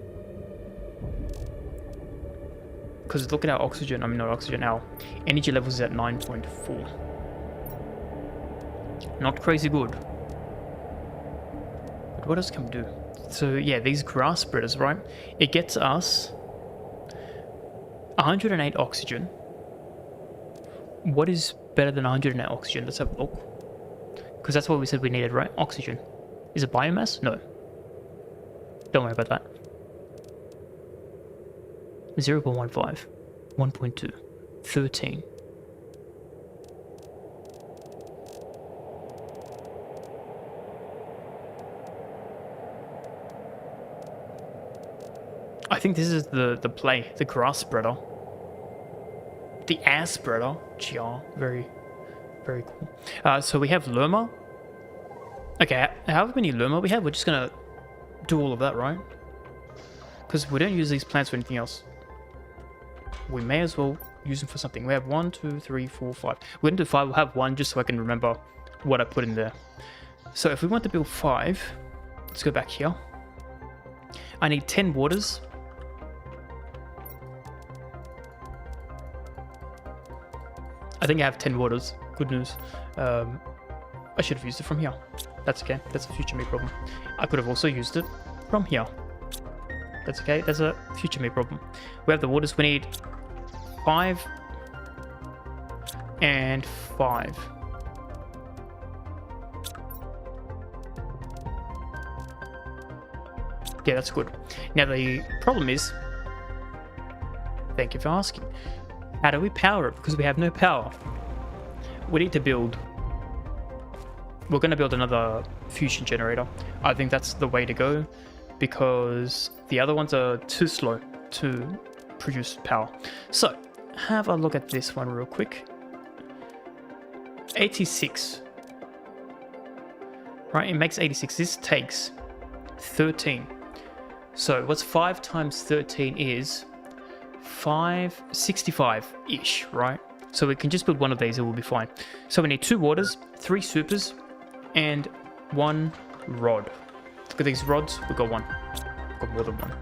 A: Because look at our oxygen, I mean not oxygen, our energy levels is at 9.4. Not crazy good. But what else can we do? So yeah, these grass spreaders, right? It gets us 108 oxygen. What is better than 108 oxygen? Let's have a look. Because that's what we said we needed, right? Oxygen. Is it biomass? No. Don't worry about that. 0.15, 1.2, 13. I think this is the play, the grass spreader. The air spreader. GR, very, very cool. So we have Lerma. Okay, however many Lerma we have, we're just gonna do all of that, right? Because we don't use these plants for anything else. We may as well use them for something. We have 1, 2, 3, 4, 5. We're going to do 5. We'll have 1 just so I can remember what I put in there. So if we want to build 5, let's go back here. I need 10 waters. I think I have 10 waters. Good news. I should have used it from here. That's okay. That's a future me problem. I could have also used it from here. That's okay. That's a future me problem. We have the waters. We need 5 and 5. Yeah, that's good. Now the problem is, thank you for asking, how do we power it? Because we have no power. We need to build, we're going to build another fusion generator. I think that's the way to go because the other ones are too slow to produce power. So have a look at this one real quick. 86. Right, it makes 86. This takes 13. So what's 5 times 13 is 565-ish, right? So we can just build one of these and we'll be fine. So we need 2 waters, 3 supers, and 1 rod. Look at these rods, we've got 1. We've got more than 1.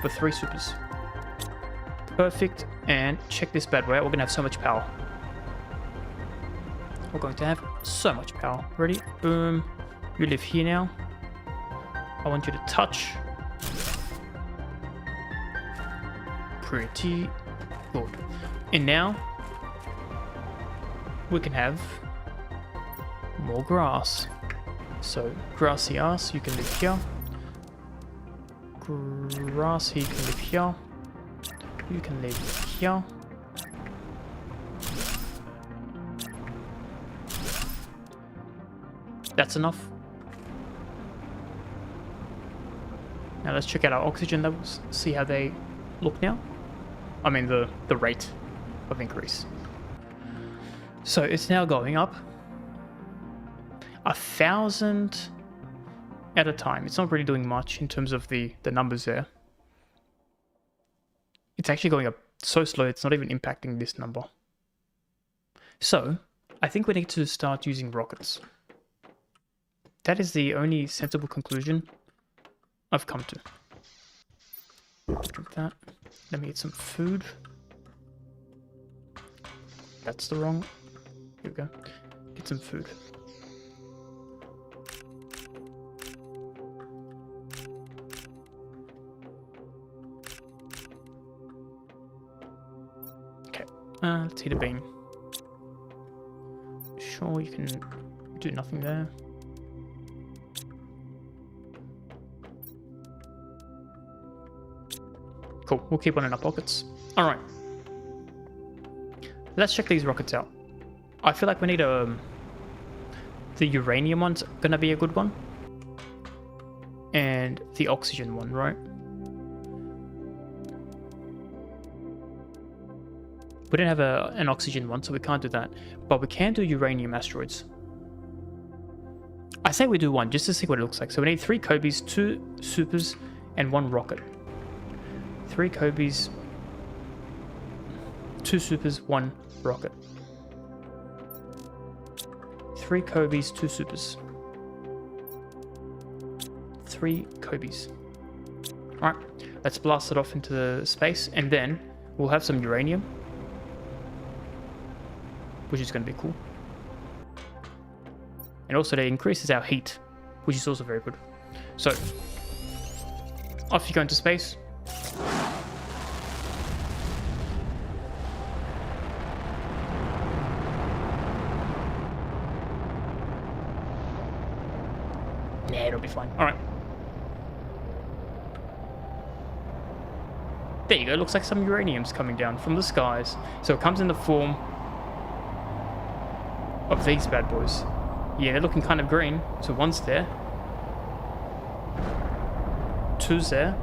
A: 3 supers. Perfect, and check this bad boy out, we're gonna have so much power. We're going to have so much power. Ready? Boom. You live here now. I want you to touch. Pretty good. And now we can have more grass. So grassy ass, you can live here. Grassy, you can live here. You can live here. That's enough. Now let's check out our oxygen levels, see how they look now. I mean the rate of increase. So it's now going up 1,000 at a time. It's not really doing much in terms of the numbers there. It's actually going up so slow, it's not even impacting this number. So I think we need to start using rockets. That is the only sensible conclusion I've come to. Drink that. Let me eat some food. That's the wrong... Here we go. Get some food. Okay. Let's eat a bean. Sure, you can do nothing there. Cool, we'll keep one in our pockets. Alright. Let's check these rockets out. I feel like we need the uranium one's gonna be a good one. And the oxygen one, right? We don't have an oxygen one, so we can't do that. But we can do uranium asteroids. I say we do one, just to see what it looks like. So we need 3 Kobe's, 2 supers, and 1 rocket. 3 Kobe's, 2 supers, 1 rocket. 3 Kobe's, 2 supers. 3 Kobe's. Alright, let's blast it off into the space, and then we'll have some uranium, which is going to be cool. And also that increases our heat, which is also very good. So, off you go into space. Nah, it'll be fine. Alright. There you go, looks like some uranium's coming down from the skies. So it comes in the form of these bad boys. Yeah, they're looking kind of green. So 1's there. 2's there.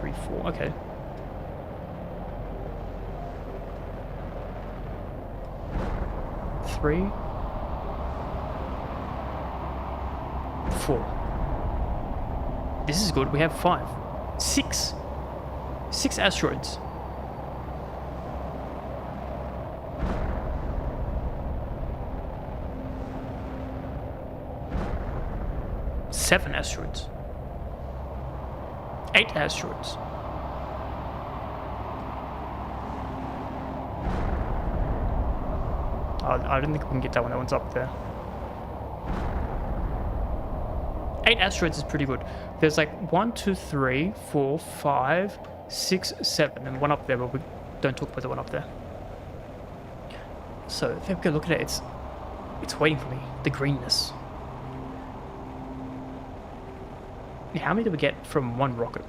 A: 3, 4, okay. 3, 4. This is good. We have 5. 6 asteroids. Seven asteroids. 8 asteroids. I don't think we can get that one. That one's up there. 8 asteroids is pretty good. There's like 1, 2, 3, 4, 5, 6, 7, and one up there, but we don't talk about the one up there. So if we go look at it, it's waiting for me. The greenness. Now, how many do we get from 1 rocket?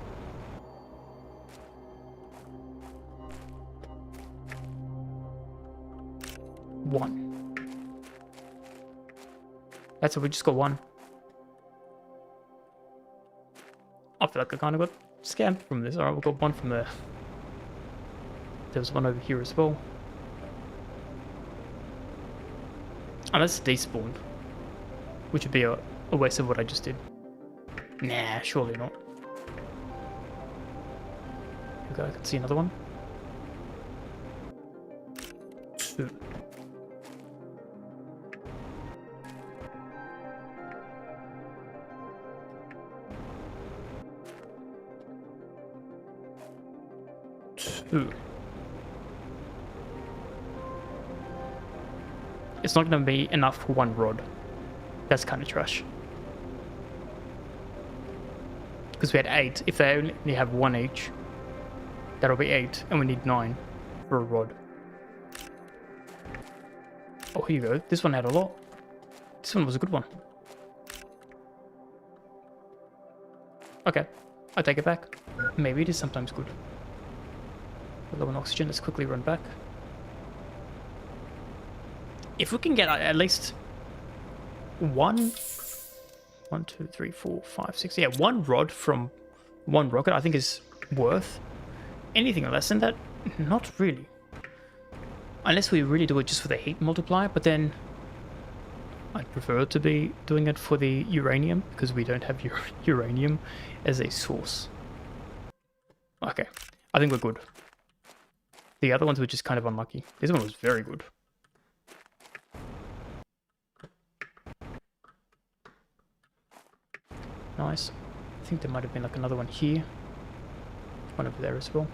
A: One. That's it. We just got 1. I feel like I kind of got scammed from this. Alright, we got 1 from there. There was 1 over here as well. Unless it's despawned, which would be a waste of what I just did. Nah, surely not. Okay, I can see another one. 2. It's not going to be enough for 1 rod. That's kind of trash. Because we had 8. If they only have 1 each, that'll be 8. And we need 9 for a rod. Oh, here you go. This one had a lot. This one was a good one. Okay. I take it back. Maybe it is sometimes good. Low on oxygen. Let's quickly run back. If we can get at least 1, 2, 3, 4, 5, 6. Yeah, 1 rod from 1 rocket, I think is worth. Anything less than that, not really. Unless we really do it just for the heat multiplier, but then I'd prefer to be doing it for the uranium because we don't have uranium as a source. Okay, I think we're good. The other ones were just kind of unlucky. This one was very good. Nice. I think there might have been like another one here. One over there as well.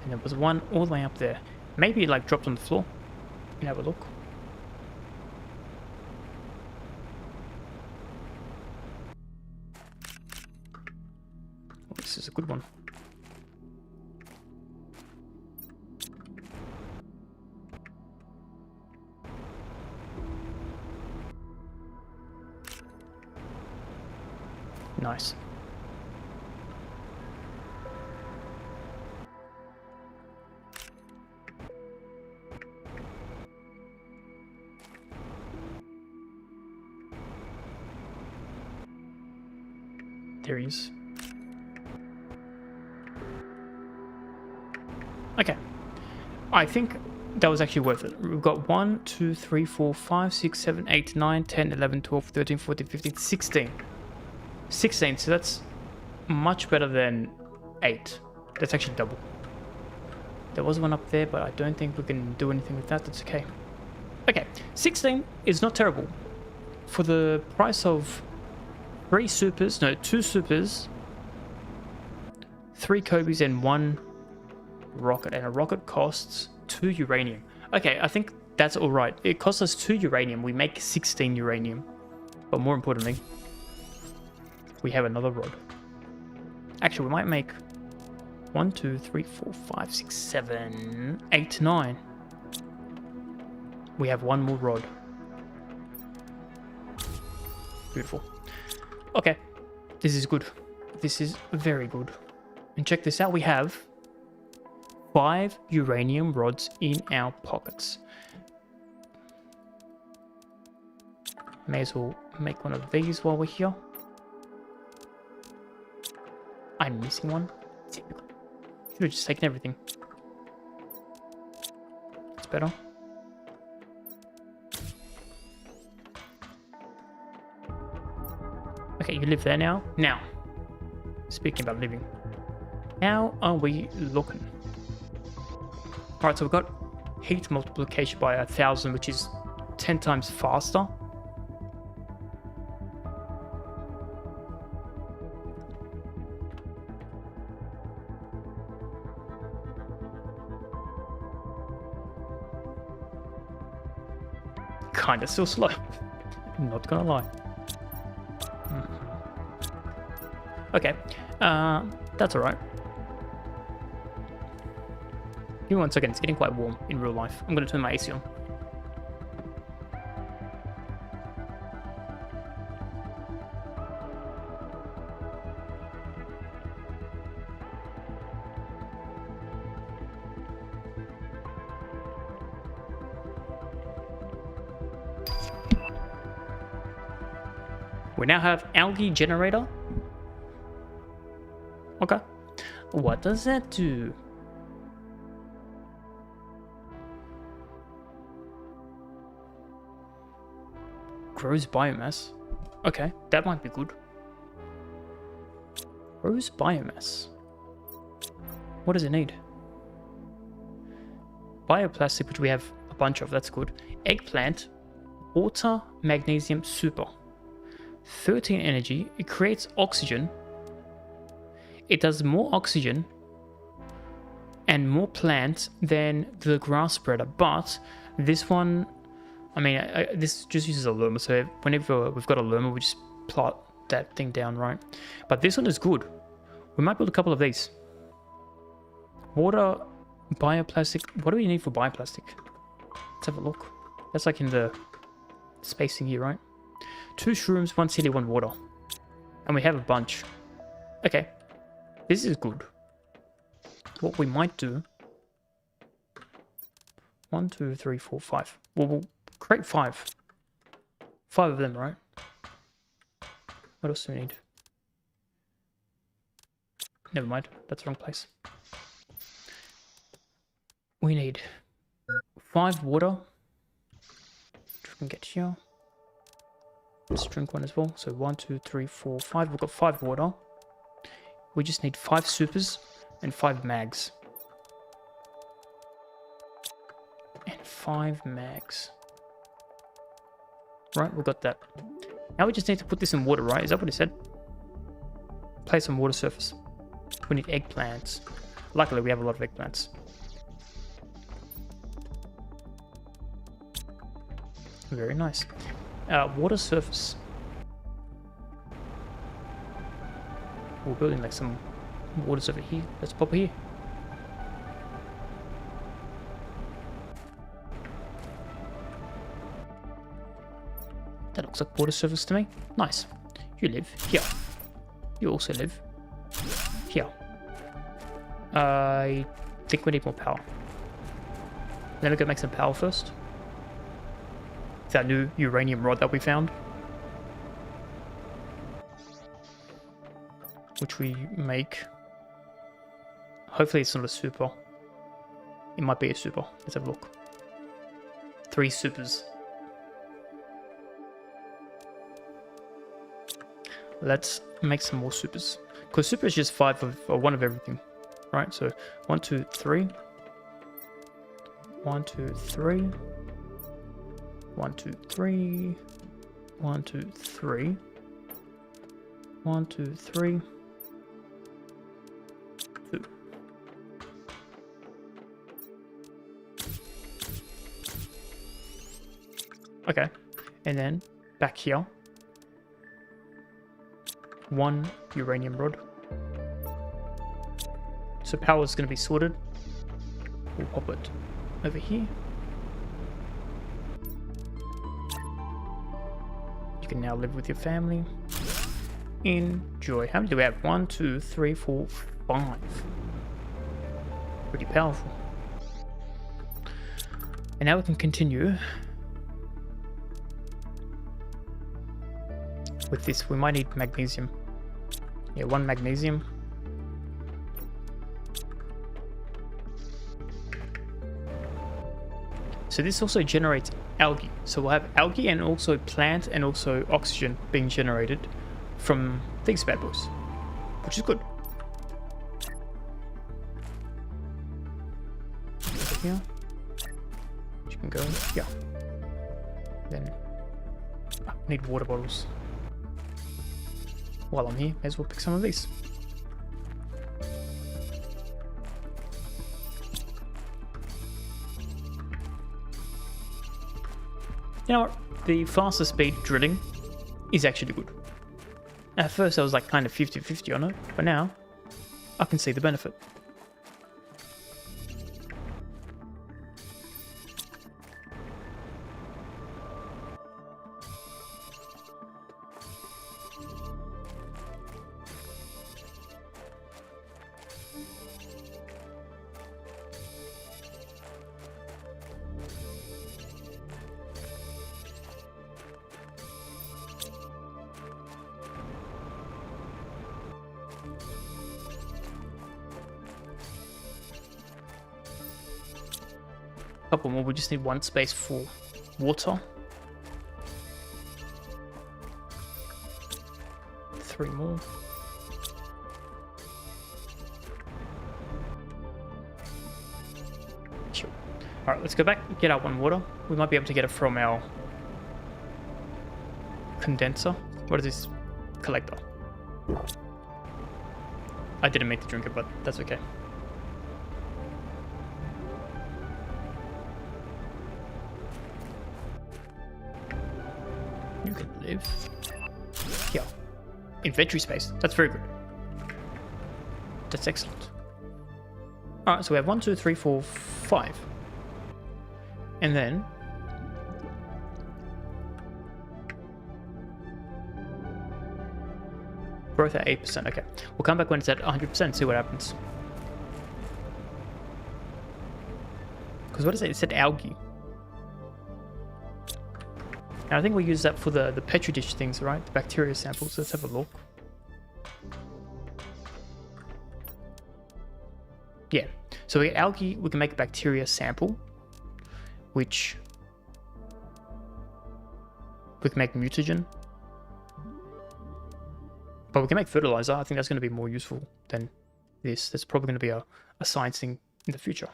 A: And there was one all the way up there. Maybe it like dropped on the floor. You can have a look. Oh, this is a good one. Nice. There he is. Okay. I think that was actually worth it. We've got 1, 2, 3, 4, 5, 6, 7, 8, 9, 10, 11, 12, 13, 14, 15, 16. 16, so that's much better than 8. That's actually double. There was one up there, but I don't think we can do anything with that. That's okay. Okay, 16 is not terrible. For the price of 2 supers, 3 Kobe's and 1 rocket, and a rocket costs 2 uranium. Okay, I think that's alright. It costs us 2 uranium. We make 16 uranium. But more importantly, we have another rod. Actually, we might make 1, 2, 3, 4, 5, 6, 7, 8, 9. We have 1 more rod. Beautiful. Okay, this is good. This is very good. And check this out. We have 5 uranium rods in our pockets. May as well make one of these while we're here. I'm missing one. Typical. Should have just taken everything. It's better. Okay, you live there now. Now, speaking about living, how are we looking? Alright, so we've got heat multiplication by 1,000, which is 10 times faster. Kinda still slow. Not gonna lie. Okay, that's alright. Give me 1 second, it's getting quite warm in real life. I'm gonna turn my AC on. We now have algae generator. Okay. What does that do? Grows biomass. Okay, that might be good. Grows biomass. What does it need? Bioplastic, which we have a bunch of, that's good. Eggplant, water, magnesium, super. 13 energy, it creates oxygen. It does more oxygen and more plants than the grass spreader, but this one, I mean, this just uses a llama, so whenever we've got a llama, we just plot that thing down, right? But this one is good. We might build a couple of these. Water, bioplastic. What do we need for bioplastic? Let's have a look. That's like in the spacing here, right? 2 shrooms, 1 city, 1 water. And we have a bunch. Okay. This is good. What we might do... 1, 2, 3, 4, 5. Well, we'll create 5. 5 of them, right? What else do we need? Never mind. That's the wrong place. We need 5 water. Which we can get here. Let's drink one as well. So 1, 2, 3, 4, 5. We've got 5 water. We just need 5 supers and 5 mags. And 5 mags. Right, we got that. Now we just need to put this in water, right? Is that what he said? Place on water surface. We need eggplants. Luckily, we have a lot of eggplants. Very nice. Water surface. We're building like some waters over here. Let's pop here. That looks like water surface to me. Nice. You live here. You also live here. I think we need more power. Let me go make some power first. That new uranium rod that we found. Which we make. Hopefully it's not a super. It might be a super. Let's have a look. 3 supers. Let's make some more supers. Because super is just 5 of, or 1 of everything. Right, so 1, 2, 3. 1, 2, 3. 1, 2, 3. 1, 2, 3. 1, 2, 3. 2. Okay, and then back here. 1 uranium rod. So power is going to be sorted. We'll pop it over here. You can now live with your family. Enjoy. How many do we have? 1, 2, 3, 4, 5. Pretty powerful. And now we can continue with this. We might need magnesium. Yeah, 1 magnesium. So this also generates algae. So we'll have algae and also plant and also oxygen being generated from these bad boys, which is good. Over here. You can go, yeah. Then I need water bottles. While I'm here, may as well pick some of these. You know what? The faster speed drilling is actually good. At first I was like kind of 50-50 on it, but now I can see the benefit. Couple more, we just need 1 space for water. 3 more. Sure. Alright, let's go back, get our 1 water. We might be able to get it from our condenser. What is this? Collector. I didn't make the drink it, but that's okay. You can live here. Inventory space. That's very good. That's excellent. Alright, so we have 1, 2, 3, 4, 5. And then growth at 8%. Okay. We'll come back when it's at 100%, see what happens. Because what is it? It said algae. And I think we use that for the Petri dish things, right? The bacteria samples. Let's have a look. Yeah. So we get algae, we can make a bacteria sample, which we can make mutagen. But we can make fertilizer. I think that's going to be more useful than this. That's probably going to be a science thing in the future.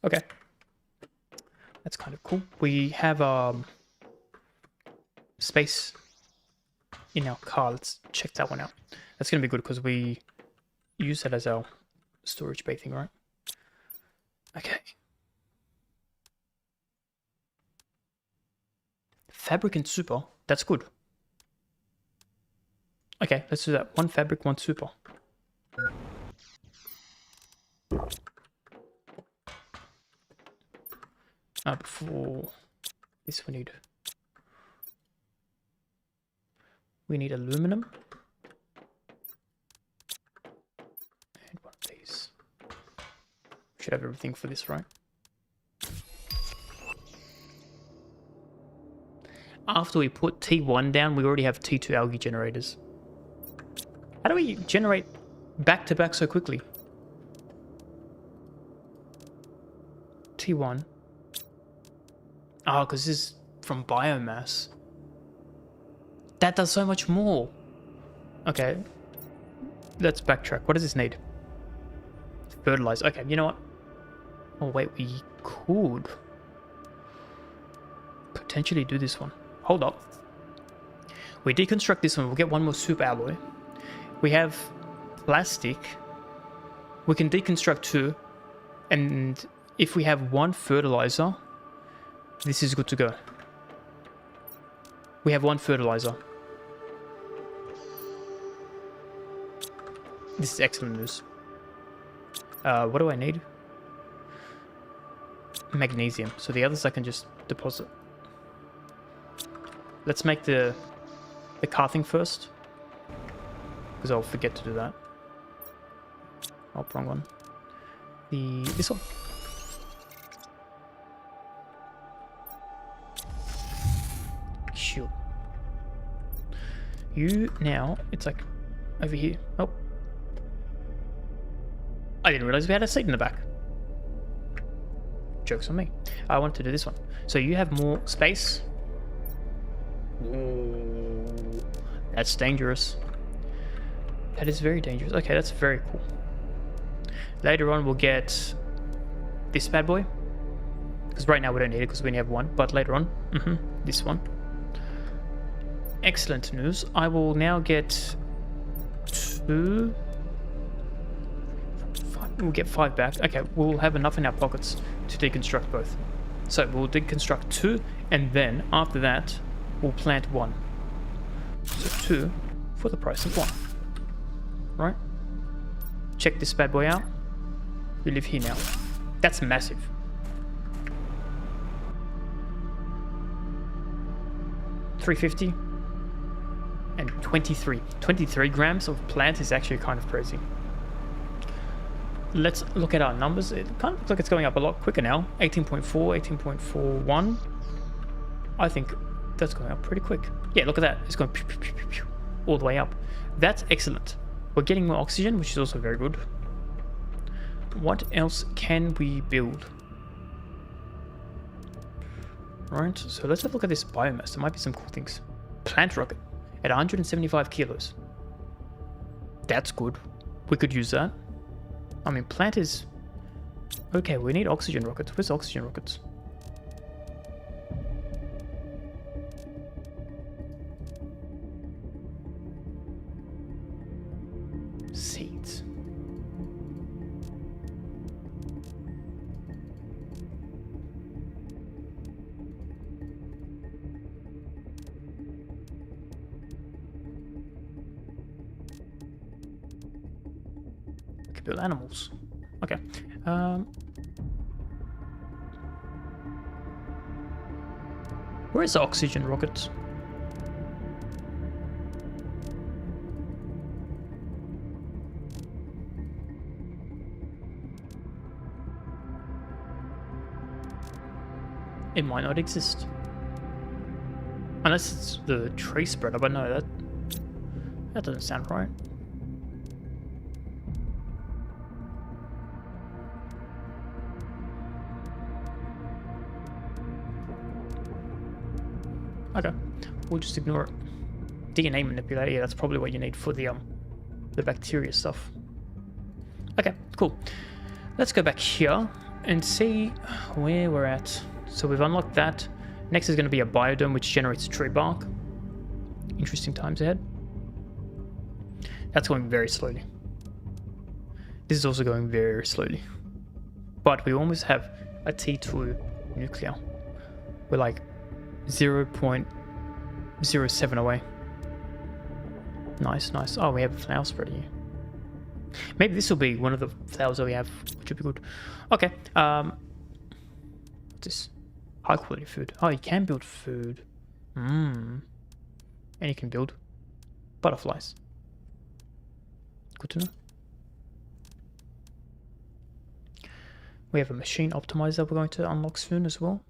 A: Okay. That's kind of cool. We have space in our car. Let's check that one out. That's going to be good because we use that as our storage bay thing, right? Okay. Fabric and super. That's good. Okay, let's do that. 1 fabric, 1 super. Before this we need aluminum and 1 of these. Should have everything for this, right? After we put T1 down, we already have T2 algae generators. How do we generate back to back so quickly? T1. Oh, because this is from biomass. That does so much more. Okay. Let's backtrack. What does this need? Fertilizer. Okay, you know what? Oh, wait, we could potentially do this one. Hold up. We deconstruct this one. We'll get 1 more super alloy. We have plastic. We can deconstruct 2. And if we have 1 fertilizer, this is good to go. We have 1 fertilizer. This is excellent news. What do I need? Magnesium. So the others I can just deposit. Let's make the car thing first. Because I'll forget to do that. Oh, wrong one. This one. Shoot. You now, it's like over here. Oh. I didn't realize we had a seat in the back. Joke's on me. I want to do this one. So you have more space. Ooh, that's dangerous. That is very dangerous. Okay, that's very cool. Later on, we'll get this bad boy. Because right now we don't need it because we only have 1. But later on, this one. Excellent news. I will now get 2. 5. We'll get 5 back. Okay, we'll have enough in our pockets to deconstruct both. So we'll deconstruct 2, and then after that, we'll plant 1. So 2 for the price of 1. Right? Check this bad boy out. We live here now. That's massive. $350 and 23 grams of plant is actually kind of crazy. Let's look at our numbers. It kind of looks like it's going up a lot quicker now. 18.4, 18.41. I think that's going up pretty quick. Yeah, look at that. It's going all the way up. That's excellent. We're getting more oxygen, which is also very good. What else can we build? Right, so let's have a look at this biomass. There might be some cool things. Plant rocket at 175 kilos. That's good. We could use that. I mean, plant is... Okay, we need oxygen rockets. Where's oxygen rockets? Seeds. We can build animals. Okay. Where's the oxygen rockets? It might not exist. Unless it's the tree spreader, but no, that doesn't sound right. Okay, we'll just ignore it. DNA manipulator, yeah, that's probably what you need for the bacteria stuff. Okay, cool. Let's go back here and see where we're at. So we've unlocked that. Next is going to be a biodome, which generates tree bark. Interesting times ahead. That's going very slowly. This is also going very slowly. But we almost have a T2 nuclear. We're like 0.07 away. Nice, nice. Oh, we have a flower spreader here. Maybe this will be one of the flowers that we have, which would be good. Okay. What's this? High quality food. Oh, you can build food. And you can build butterflies. Good to know. We have a machine optimizer we're going to unlock soon as well.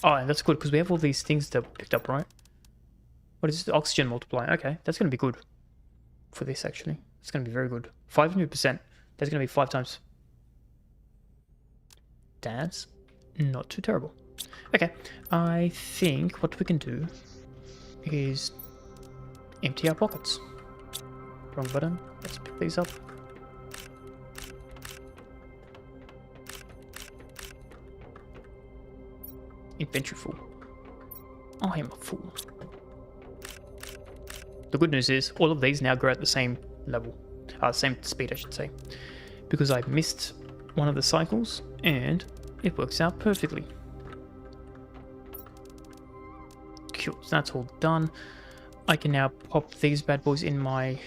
A: Oh, and that's good because we have all these things that we picked up, right? What is this? Oxygen multiplier. Okay, that's going to be good for this, actually. It's going to be very good. 500%. That's going to be 5 times. That's not too terrible. Okay, I think what we can do is empty our pockets. Wrong button. Let's pick these up. Inventory full. I am a fool. The good news is all of these now grow at the same level. Same speed, I should say. Because I missed one of the cycles and it works out perfectly. Cool, so that's all done. I can now pop these bad boys in my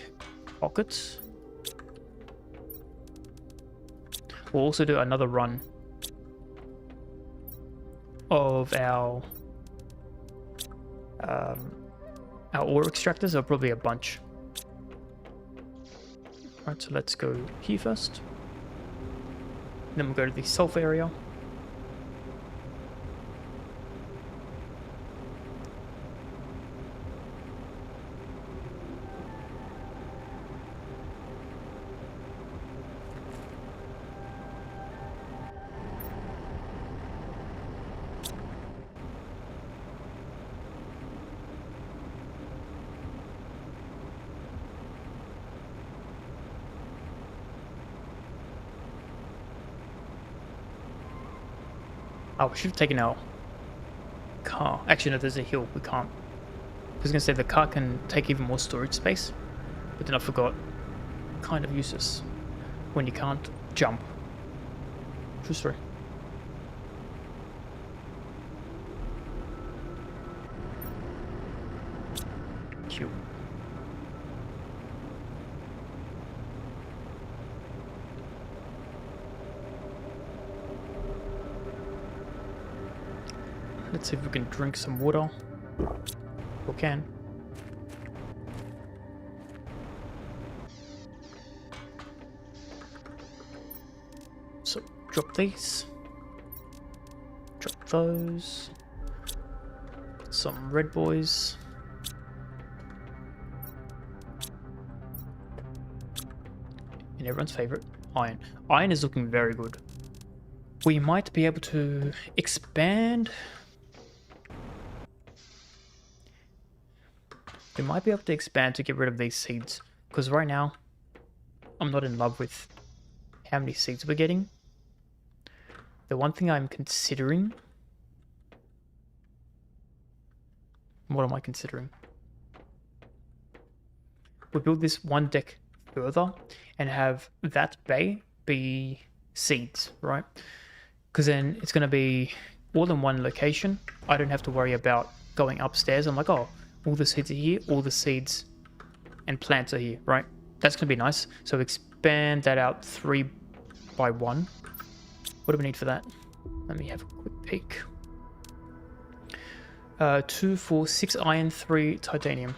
A: pockets. We'll also do another run of our ore extractors. Are probably a bunch. Right, so let's go here first. Then we'll go to the sulfur area. Oh, we should have taken our car. Actually, no, there's a hill. We can't. I was going to say the car can take even more storage space. But then I forgot. Kind of useless when you can't jump. True story. Cute. Let's see if we can drink some water. We can. So drop these. Drop those. Some red boys. And everyone's favorite, iron. Iron is looking very good. We might be able to expand. We might be able to expand to get rid of these seeds. Because right now, I'm not in love with how many seeds we're getting. The one thing I'm considering... What am I considering? We'll build this one deck further and have that bay be seeds, right? Because then it's going to be all in one location. I don't have to worry about going upstairs. I'm like, oh, all the seeds are here, all the seeds and plants are here, right? That's going to be nice. So expand that out 3 by 1. What do we need for that? Let me have a quick peek. 2, 4, 6 iron, 3 titanium.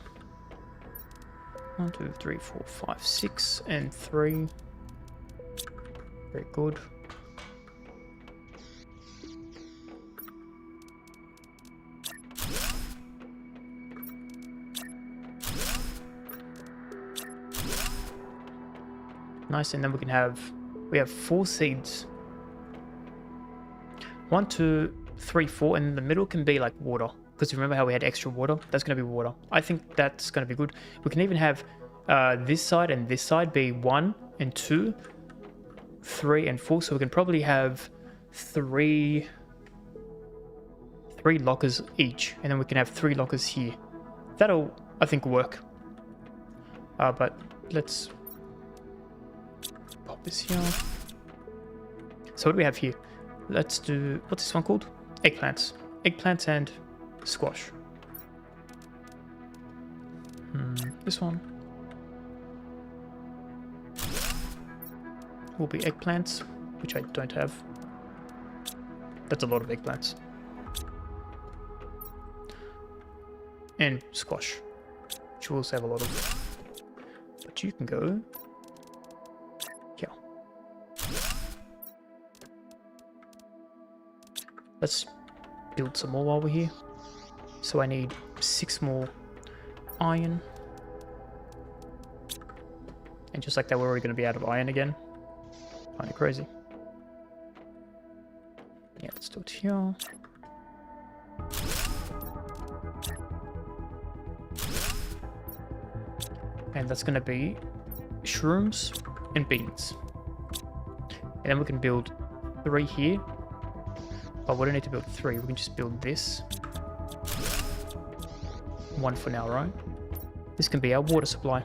A: 1, 2, 3, 4, 5, 6, and 3. Very good. Nice, and then we have 4 seeds. 1, 2, 3, 4, and in the middle can be like water. Because remember how we had extra water? That's going to be water. I think that's going to be good. We can even have this side and this side be 1 and 2, 3 and 4. So we can probably have three lockers each. And then we can have 3 lockers here. That'll, I think, work. But let's pop this here. So what do we have here? Let's do, what's this one called? Eggplants. Eggplants and squash. This one will be eggplants, which I don't have. That's a lot of eggplants. And squash, which will also have a lot of. But you can go here. Let's build some more while we're here. So I need 6 more iron. And just like that, we're already going to be out of iron again. Kind of crazy. Yeah, let's do it here. And that's going to be shrooms and beans. And then we can build 3 here. But we don't need to build 3. We can just build this. 1 for now, right? This can be our water supply.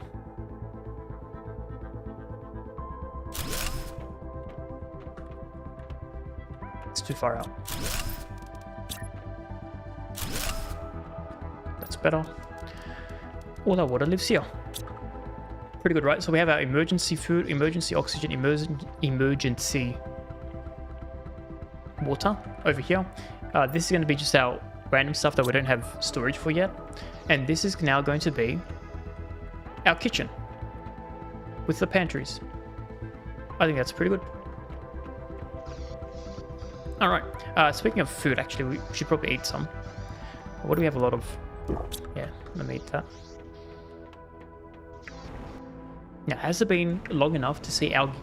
A: It's too far out. That's better. All our water lives here. Pretty good, right? So we have our emergency food, emergency oxygen, emergency water over here. This is going to be just our random stuff that we don't have storage for yet. And this is now going to be our kitchen with the pantries. I think that's pretty good. All right. Speaking of food, actually, we should probably eat some. What do we have a lot of? Yeah, let me eat that. Now, has it been long enough to see algae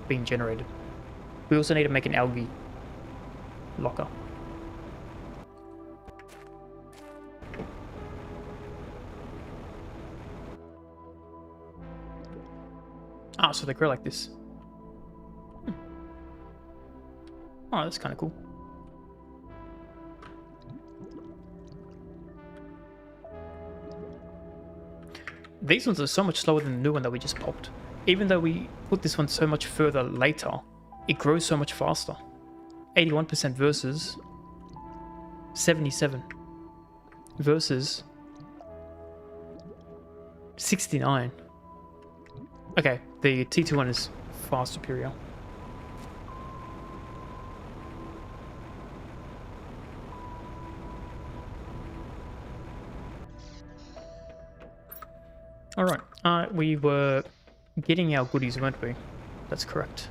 A: being generated? We also need to make an algae locker. Ah, so they grow like this. Oh, that's kind of cool. These ones are so much slower than the new one that we just popped. Even though we put this one so much further later, it grows so much faster. 81% versus 77 versus 69. Okay, the T2 one is far superior. Alright, we were getting our goodies, weren't we? That's correct.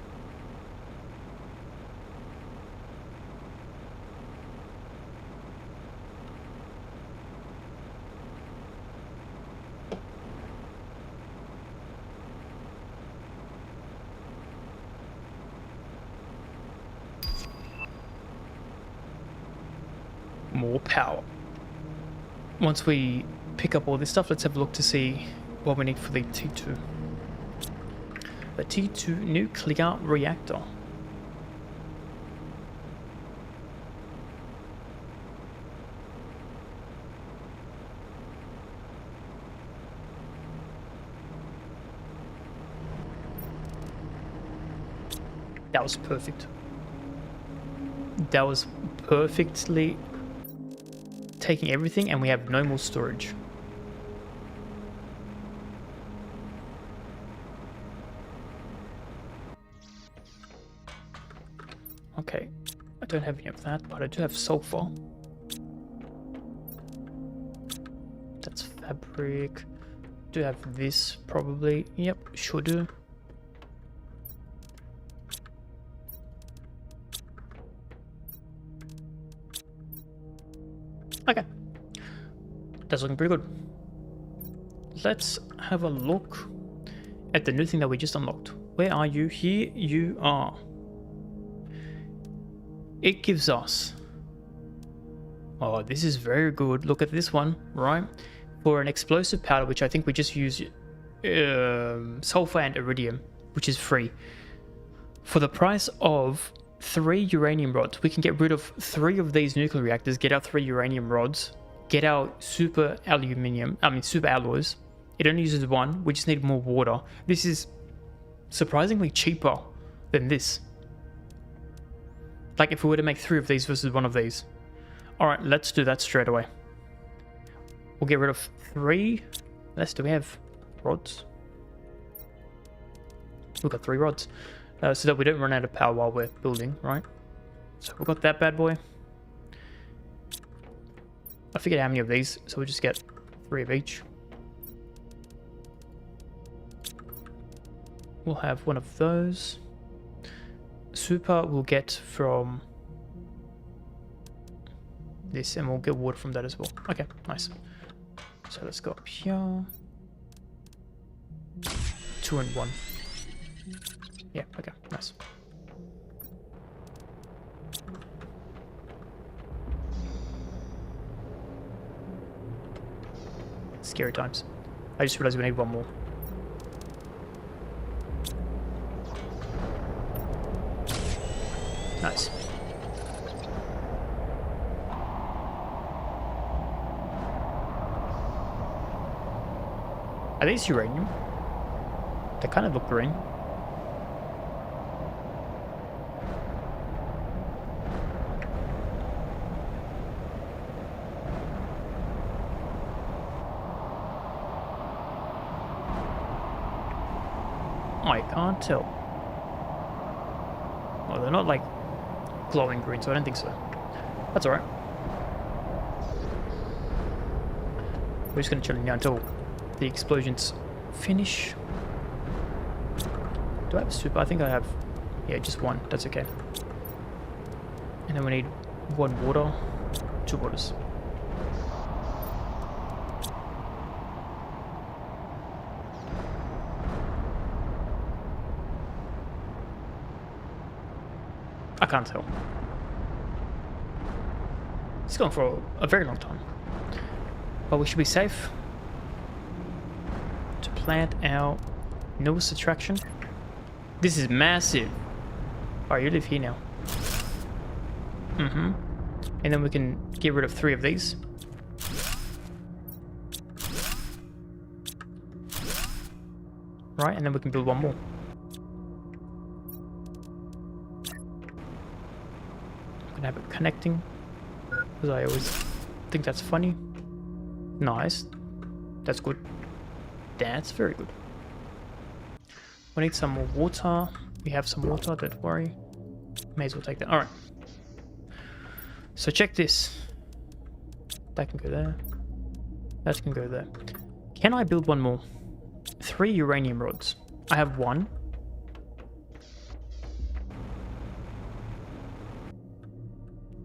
A: more power. Once we pick up all this stuff, let's have a look to see what we need for the T2. The T2 nuclear reactor. That was perfect. That was perfectly taking everything, and we have no more storage. Okay, I don't have any of that, but I do have sulfur. That's fabric. Do have this probably. Yep, should do. Okay, that's looking pretty good. Let's have a look at the new thing that we just unlocked. Where are you? Here you are. It gives us... Oh, this is very good. Look at this one, right? For an explosive powder, which I think we just use sulfur and iridium, which is free. For the price of 3 uranium rods, we can get rid of 3 of these nuclear reactors, get our 3 uranium rods, get our super alloys. It only uses 1, we just need more water. This is surprisingly cheaper than this. Like if we were to make 3 of these versus 1 of these. Alright, let's do that straight away. We'll get rid of 3. Do we have rods? We've got 3 rods. So that we don't run out of power while we're building, right? So we've got that bad boy. I forget how many of these, so we'll just get 3 of each. We'll have 1 of those. Super we'll get from this, and we'll get water from that as well. Okay, nice. So let's go up here. 2 and 1. Yeah, okay, nice. Scary times. I just realized we need 1 more. Nice. Are these uranium? They kind of look green. I can't tell. Well, they're not like glowing green, so I don't think so. That's alright. We're just gonna chill in now until the explosions finish. Do I have super? I think I have, yeah, just 1. That's okay. And then we need 1 water, 2 waters. I can't tell. It's going for a very long time. But we should be safe to plant our newest attraction. This is massive. Alright, you live here now. And then we can get rid of 3 of these. Right, and then we can build 1 more. I'm gonna have it connecting, because I always think that's funny. Nice. That's good. That's very good. We need some more water. We have some water, don't worry. May as well take that. Alright. So check this. That can go there. That can go there. Can I build 1 more? 3 uranium rods. I have 1.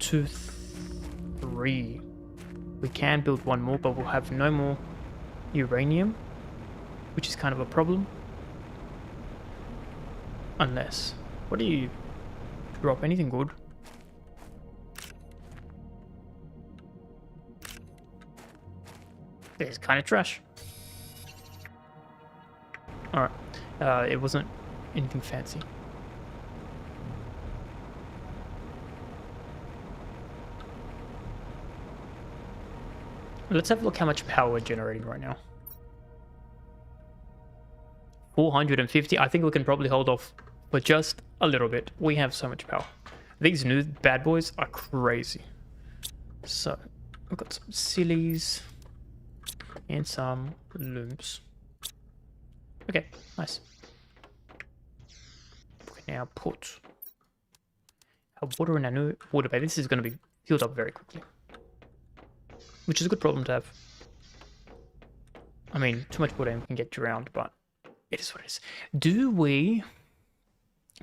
A: 2, 3. We can build 1 more, but we'll have no more uranium, which is kind of a problem. Unless... What do you drop? Anything good? This is kind of trash. Alright. It wasn't anything fancy. Let's have a look how much power we're generating right now. 450. I think we can probably hold off for just a little bit. We have so much power. These new bad boys are crazy. So, we've got some sillies and some looms. Okay, nice. We can now put our water in our new water bay. This is going to be filled up very quickly, which is a good problem to have. I mean, too much water and we can get drowned, but it is what it is. Do we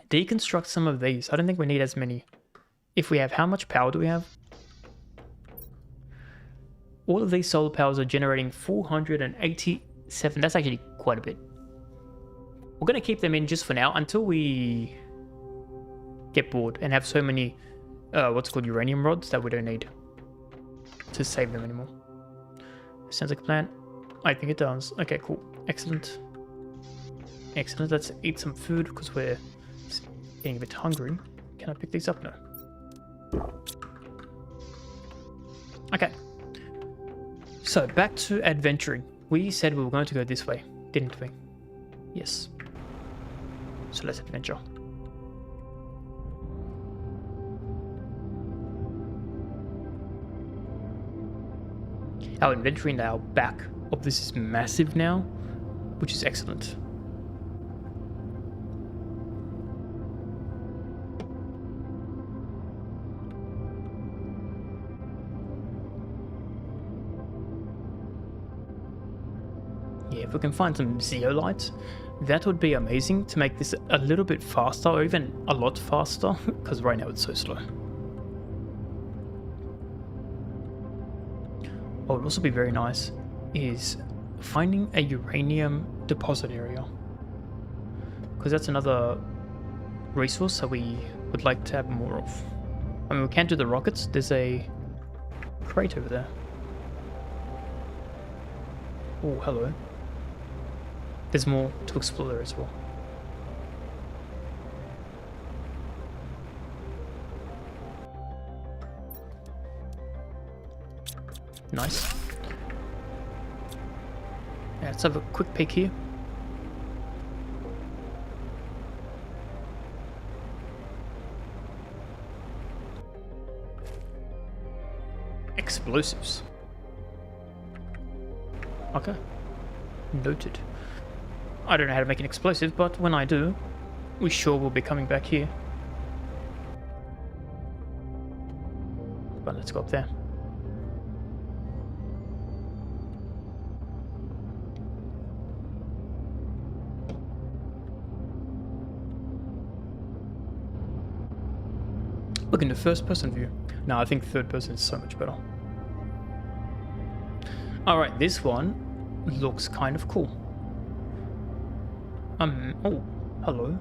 A: deconstruct some of these? I don't think we need as many. If we have, how much power do we have? All of these solar powers are generating 487. That's actually quite a bit. We're going to keep them in just for now until we get bored and have so many, what's called uranium rods that we don't need to save them anymore. Sounds like a plan. I think it does. Okay, cool. Excellent. Excellent. Let's eat some food because we're getting a bit hungry. Can I pick these up? No. Okay. So, back to adventuring. We said we were going to go this way, didn't we? Yes. So let's adventure. Our inventory now back of this is massive now, which is excellent. Yeah, if we can find some zeolites, that would be amazing to make this a little bit faster, or even a lot faster, because right now it's so slow. What would also be very nice is finding a uranium deposit area, because that's another resource that we would like to have more of. I mean, we can't do the rockets. There's a crate over there. Oh, hello. There's more to explore there as well. Nice. Yeah, let's have a quick peek here. Explosives. Okay. Noted. I don't know how to make an explosive, but when I do, we sure will be coming back here. But let's go up there. Look in the first person view. No, I think third person is so much better. Alright, this one looks kind of cool. Oh, hello.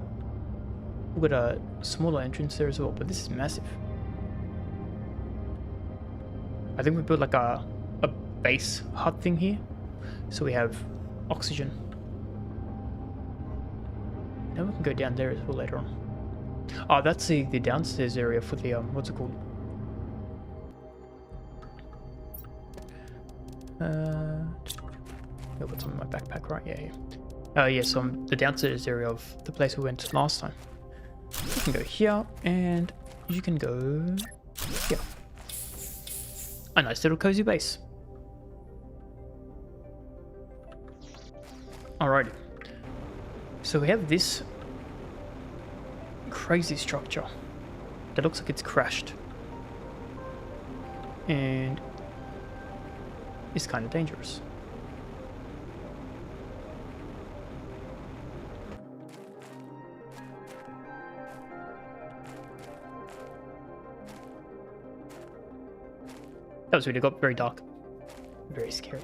A: We've got a smaller entrance there as well, but this is massive. I think we built like a base hut thing here. So we have oxygen. Now we can go down there as well later on. Oh, that's the downstairs area for the, what's it called? I've got some in my backpack, right? Yeah, yeah. Oh, yeah, so the downstairs area of the place we went last time. You can go here, and you can go here. A nice little cozy base. Alrighty. So we have this crazy structure that looks like it's crashed. And it's kind of dangerous. That was really got very dark. Very scary.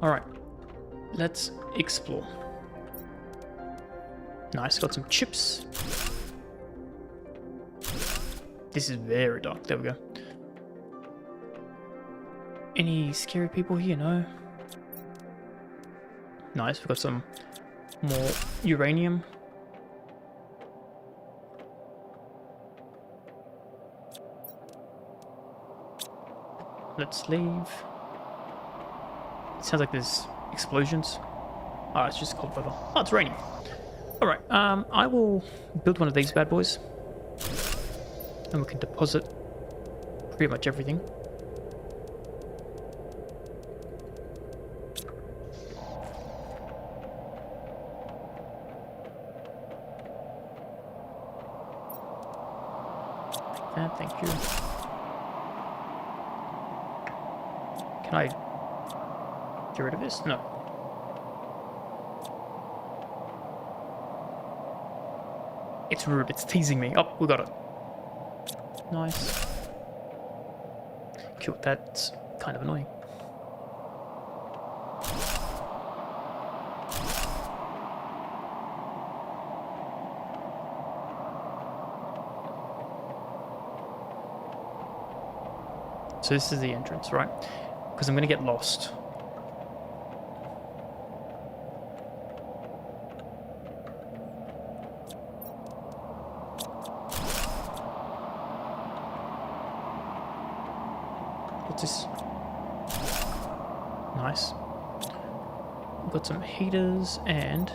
A: Alright. Let's explore. Nice, got some chips. This is very dark. There we go. Any scary people here? No. Nice, we've got some more uranium. Let's leave. It sounds like there's explosions. Oh, it's just cold weather. Oh, it's raining. Alright, I will build one of these bad boys. And we can deposit pretty much everything. Thank you. Can I get rid of this? No. It's rude. It's teasing me. Oh, we got it. Nice. Cool. That's kind of annoying. So this is the entrance, right? Because I'm going to get lost. What's this? Nice. We've got some heaters and...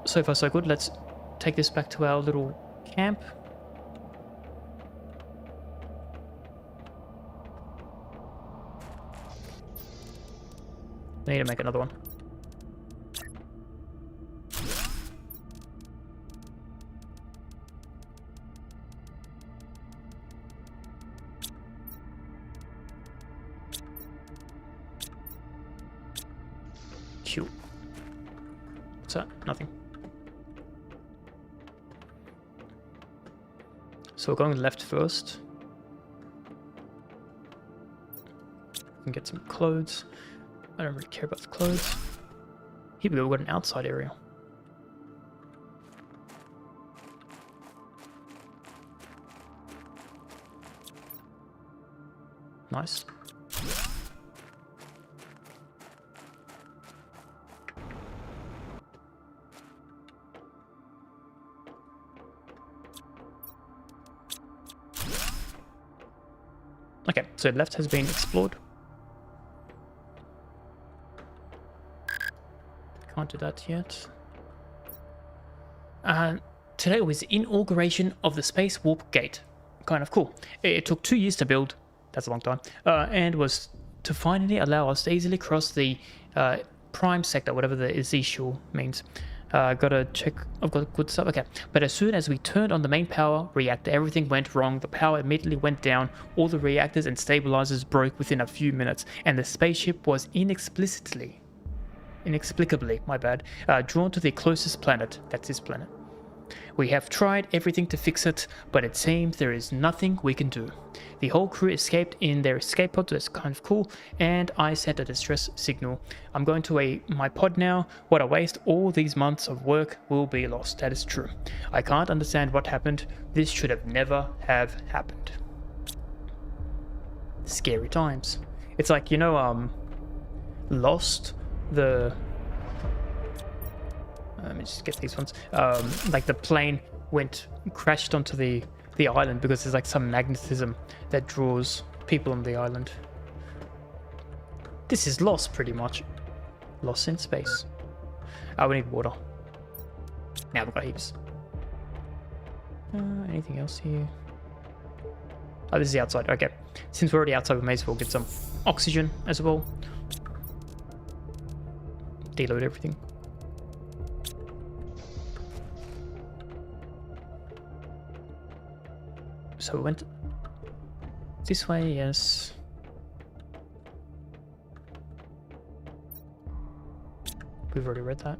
A: So far so good. Let's take this back to our little camp. I need to make another one. Cute. What's that? Nothing. So we're going left first. We can get some clothes. I don't really care about the clothes. Here we go, we've got an outside area. Nice. Okay, so left has been explored. Can't do that yet. Today was the inauguration of the Space Warp Gate. Kind of cool. It took 2 years to build. That's a long time. And was to finally allow us to easily cross the prime sector, whatever the Ezekiel means. Gotta check. I've got good stuff. Okay. But as soon as we turned on the main power reactor, everything went wrong. The power immediately went down. All the reactors and stabilizers broke within a few minutes. And the spaceship was inexplicably, my bad, drawn to the closest planet. That's this planet. We have tried everything to fix it, but it seems there is nothing we can do. The whole crew escaped in their escape pod, so that's kind of cool, and I sent a distress signal. I'm going to my pod now. What a waste. All these months of work will be lost. That is true. I can't understand what happened. This should have never have happened. Scary times. It's like, you know, Lost, the... let me just get these ones. Like the plane crashed onto the island because there's like some magnetism that draws people on the island. This is Lost, pretty much. Lost in space. Oh, we need water. Now we've got heaps. Anything else here? Oh, this is the outside. Okay. Since we're already outside, we may as well get some oxygen as well. Deload everything. So we went this way, yes. We've already read that.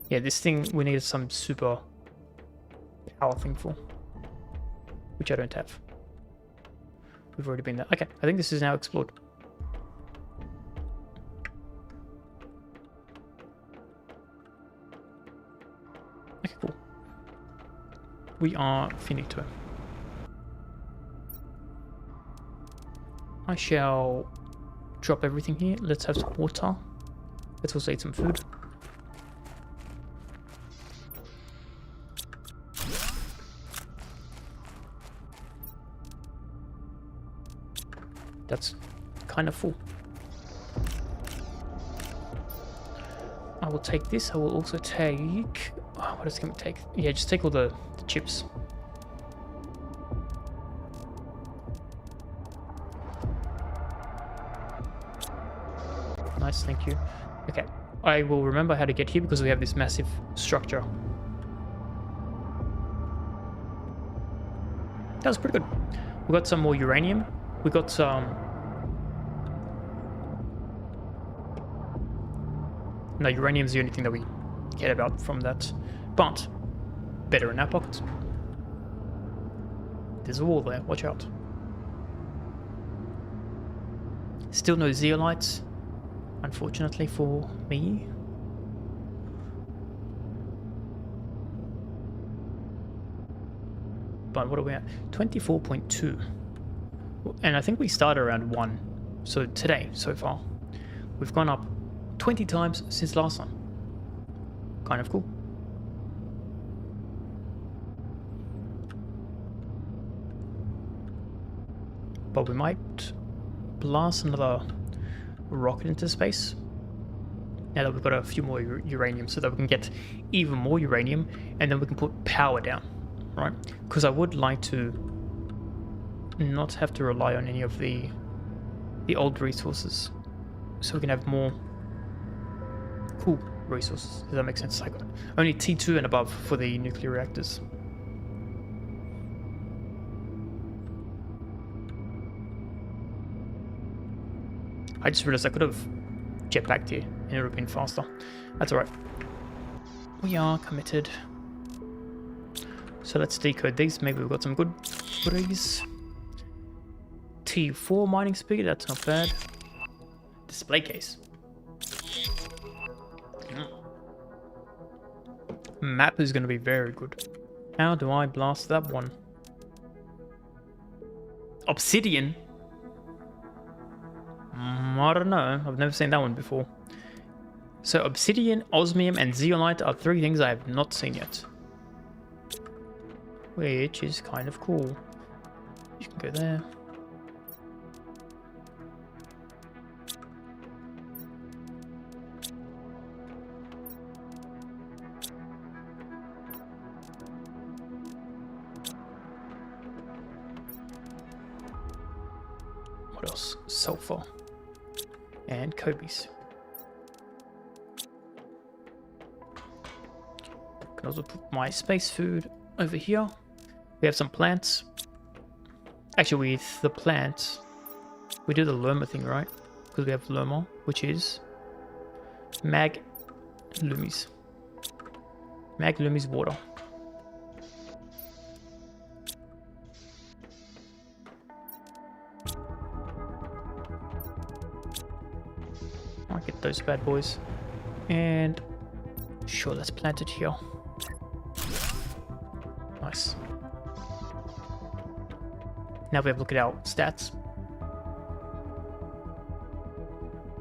A: Yeah, this thing we needed some super power thing for, which I don't have. We've already been there. Okay, I think this is now explored. Okay, cool. We are finito. I shall drop everything here. Let's have some water. Let's also eat some food. That's kind of full. I will take this. I will also take... Oh, what else can we take? Yeah, just take all the chips. Nice, thank you. Okay, I will remember how to get here because we have this massive structure. That was pretty good. We got some more uranium. We got some... No, uranium is the only thing that we care about from that. But, better in our pockets. There's a wall there, watch out. Still no zeolites, unfortunately for me. But what are we at? 24.2. And I think we started around 1. So today, so far, we've gone up 20 times since last time. Kind of cool. But we might blast another rocket into space now that we've got a few more uranium, so that we can get even more uranium and then we can put power down, right? Because I would like to not have to rely on any of the old resources, so we can have more cool resources. Does that make sense? Like only T2 and above for the nuclear reactors. I just realized I could have jetpacked here and it would have been faster. That's alright. We are committed. So let's decode these. Maybe we've got some good goodies. T4 mining speed, that's not bad. Display case. Map is going to be very good. How do I blast that one? Obsidian? I don't know. I've never seen that one before. So obsidian, osmium, and zeolite are 3 things I have not seen yet. Which is kind of cool. You can go there. What else? Sulfur. And Kobe's. Can also put my space food over here. We have some plants. Actually, with the plants, we do the Lerma thing, right? Because we have Lerma, which is Mag Lumis. Mag Lumis water. I'll get those bad boys. And sure, let's plant it here. Nice. Now we have a look at our stats.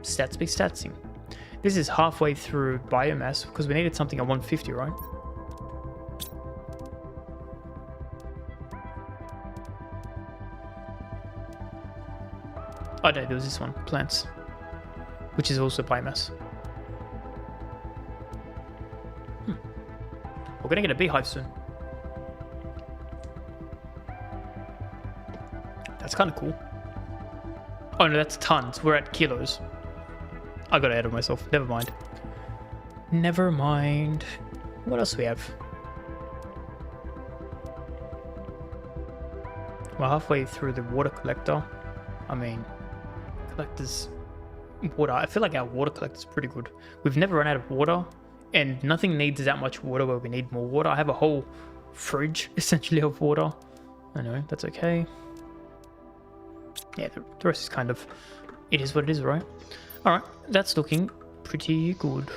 A: Stats be statsing. This is halfway through biomass because we needed something at 150, right? Oh no, there was this one, plants, which is also biomass. We're gonna get a beehive soon. That's kind of cool. Oh no, that's tons. We're at kilos. I got ahead of myself. Never mind. Never mind. What else do we have? We're halfway through the water collector. I mean, collectors... water. I feel like our water collector is pretty good. We've never run out of water, and nothing needs that much water where we need more water. I have a whole fridge, essentially, of water. I know, that's okay. Yeah, the rest is kind of... it is what it is, right? Alright, that's looking pretty good.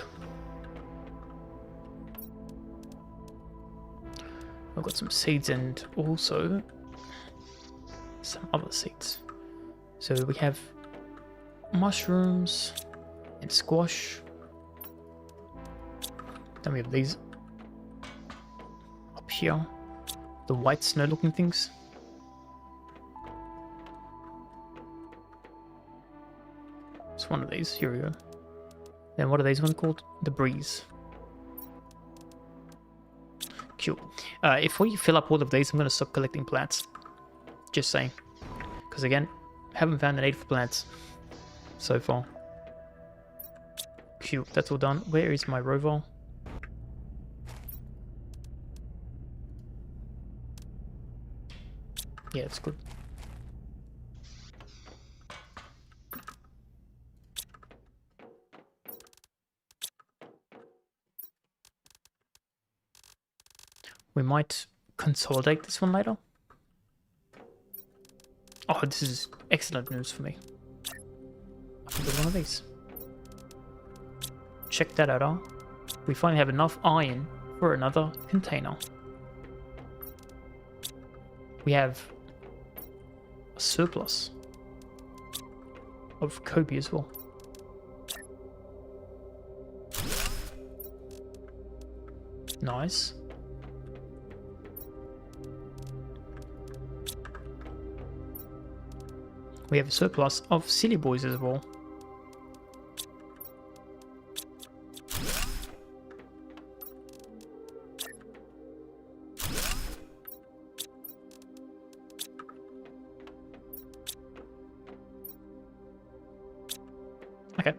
A: I've got some seeds and also some other seeds. So we have mushrooms and squash. Then we have these up here, the white snow looking things. It's one of these. Here we go. Then what are these ones called? The breeze. Cool. If we fill up all of these, I'm going to stop collecting plants. Just saying. Because again, haven't found the need for plants so far. Cool. That's all done. Where is my rover? Yeah, it's good. We might consolidate this one later. Oh, this is excellent news for me. I can build one of these. Check that out, huh? We finally have enough iron for another container. We have a surplus of Kobe as well. Nice. We have a surplus of silly boys as well. Okay,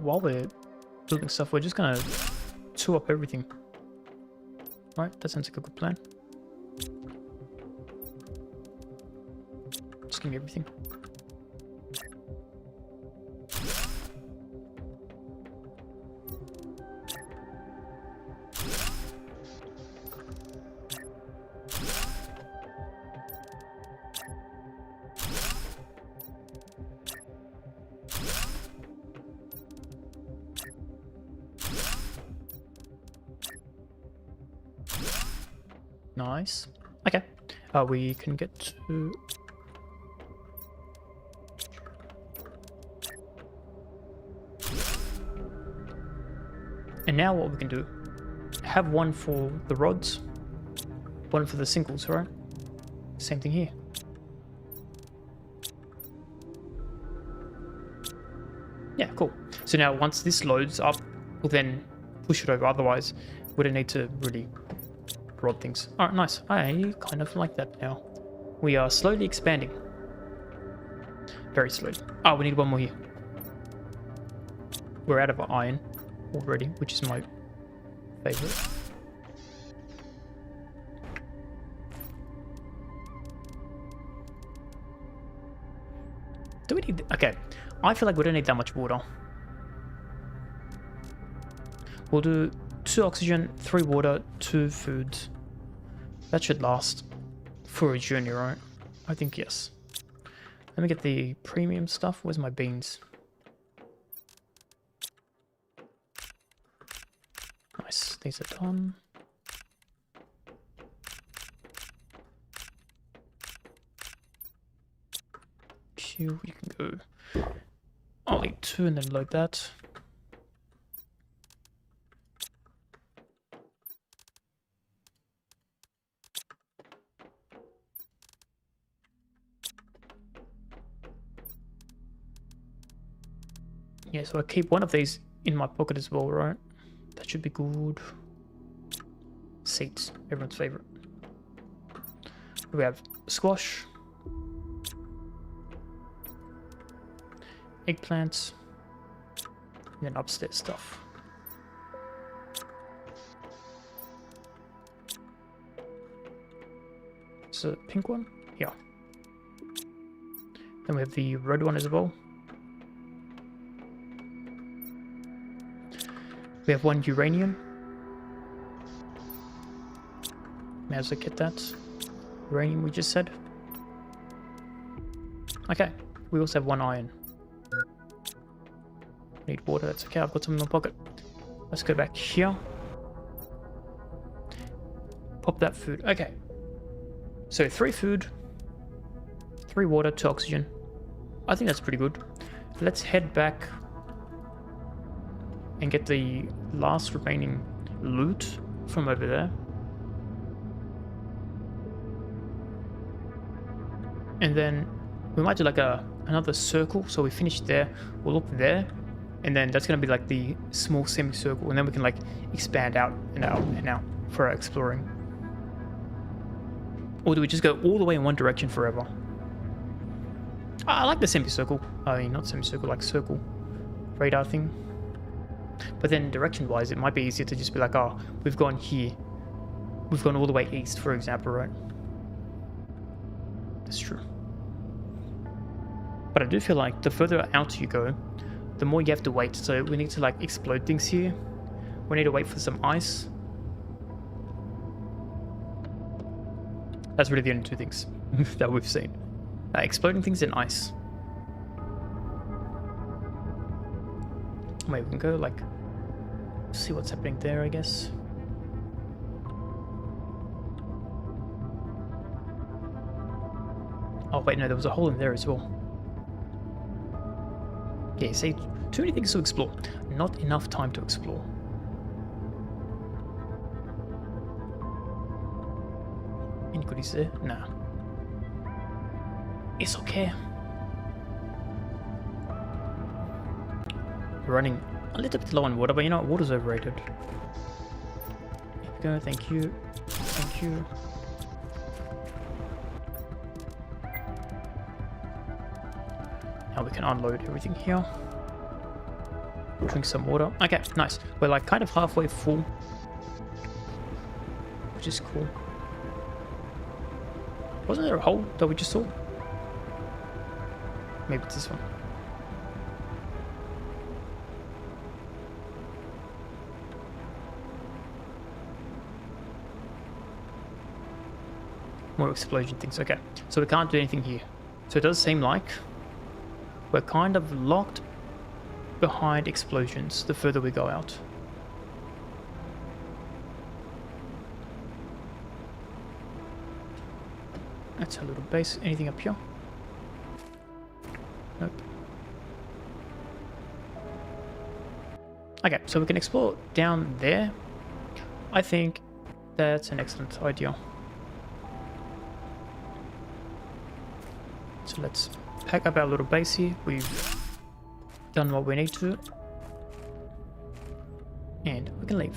A: while we're building stuff, we're just gonna tool up everything. Right, that sounds like a good plan. Just give me everything. Nice. Okay. We can get to... And now what we can do, have one for the rods, one for the singles, right? Same thing here. Yeah, cool. So now once this loads up, we'll then push it over. Otherwise, we don't need to really rod things. Alright, nice. I kind of like that now. We are slowly expanding. Very slowly. Oh, we need one more here. We're out of iron already, which is my favorite. Do we need... Okay, I feel like we don't need that much water. We'll do 2 oxygen, 3 water, 2 food. That should last for a journey, right? I think yes. Let me get the premium stuff. Where's my beans? Nice, these are done. Q, you can go. I'll eat 2 and then load that. Yeah, so I keep one of these in my pocket as well, right? That should be good. Seeds, everyone's favorite. We have squash, eggplants, and then upstairs stuff. So pink one, yeah. Then we have the red one as well. We have 1 uranium. May as well get that. Uranium we just said. Okay, we also have 1 iron. Need water, that's okay, I've got some in my pocket. Let's go back here. Pop that food, okay. So 3 food, 3 water, 2 oxygen. I think that's pretty good. let's head back and get the last remaining loot from over there. And then we might do like another circle. So we finish there, we'll look there, and then that's gonna be like the small semicircle, and then we can like expand out and out and out for our exploring. Or do we just go all the way in one direction forever? I like the semicircle. I mean, not semicircle, like circle radar thing. But then direction-wise, it might be easier to just be like, oh, we've gone here. We've gone all the way east, for example, right? That's true. But I do feel like the further out you go, the more you have to wait. So we need to like explode things here. We need to wait for some ice. That's really the only two things that we've seen. Exploding things and ice. Wait, we can go like see what's happening there, I guess. Oh wait, no, there was a hole in there as well. Yeah, see, too many things to explore. Not enough time to explore. Any goodies there? Nah. It's okay. We're running a little bit low on water, but you know what? Water's overrated. Here we go, thank you. Thank you. Now we can unload everything here. Drink some water. Okay, nice. We're like kind of halfway full, which is cool. Wasn't there a hole that we just saw? Maybe it's this one. More explosion things. Okay, so we can't do anything here. So it does seem like we're kind of locked behind explosions the further we go out. That's a little base. Anything up here? Nope. Okay, so we can explore down there. I think that's an excellent idea. So let's pack up our little base here. We've done what we need to. And we can leave.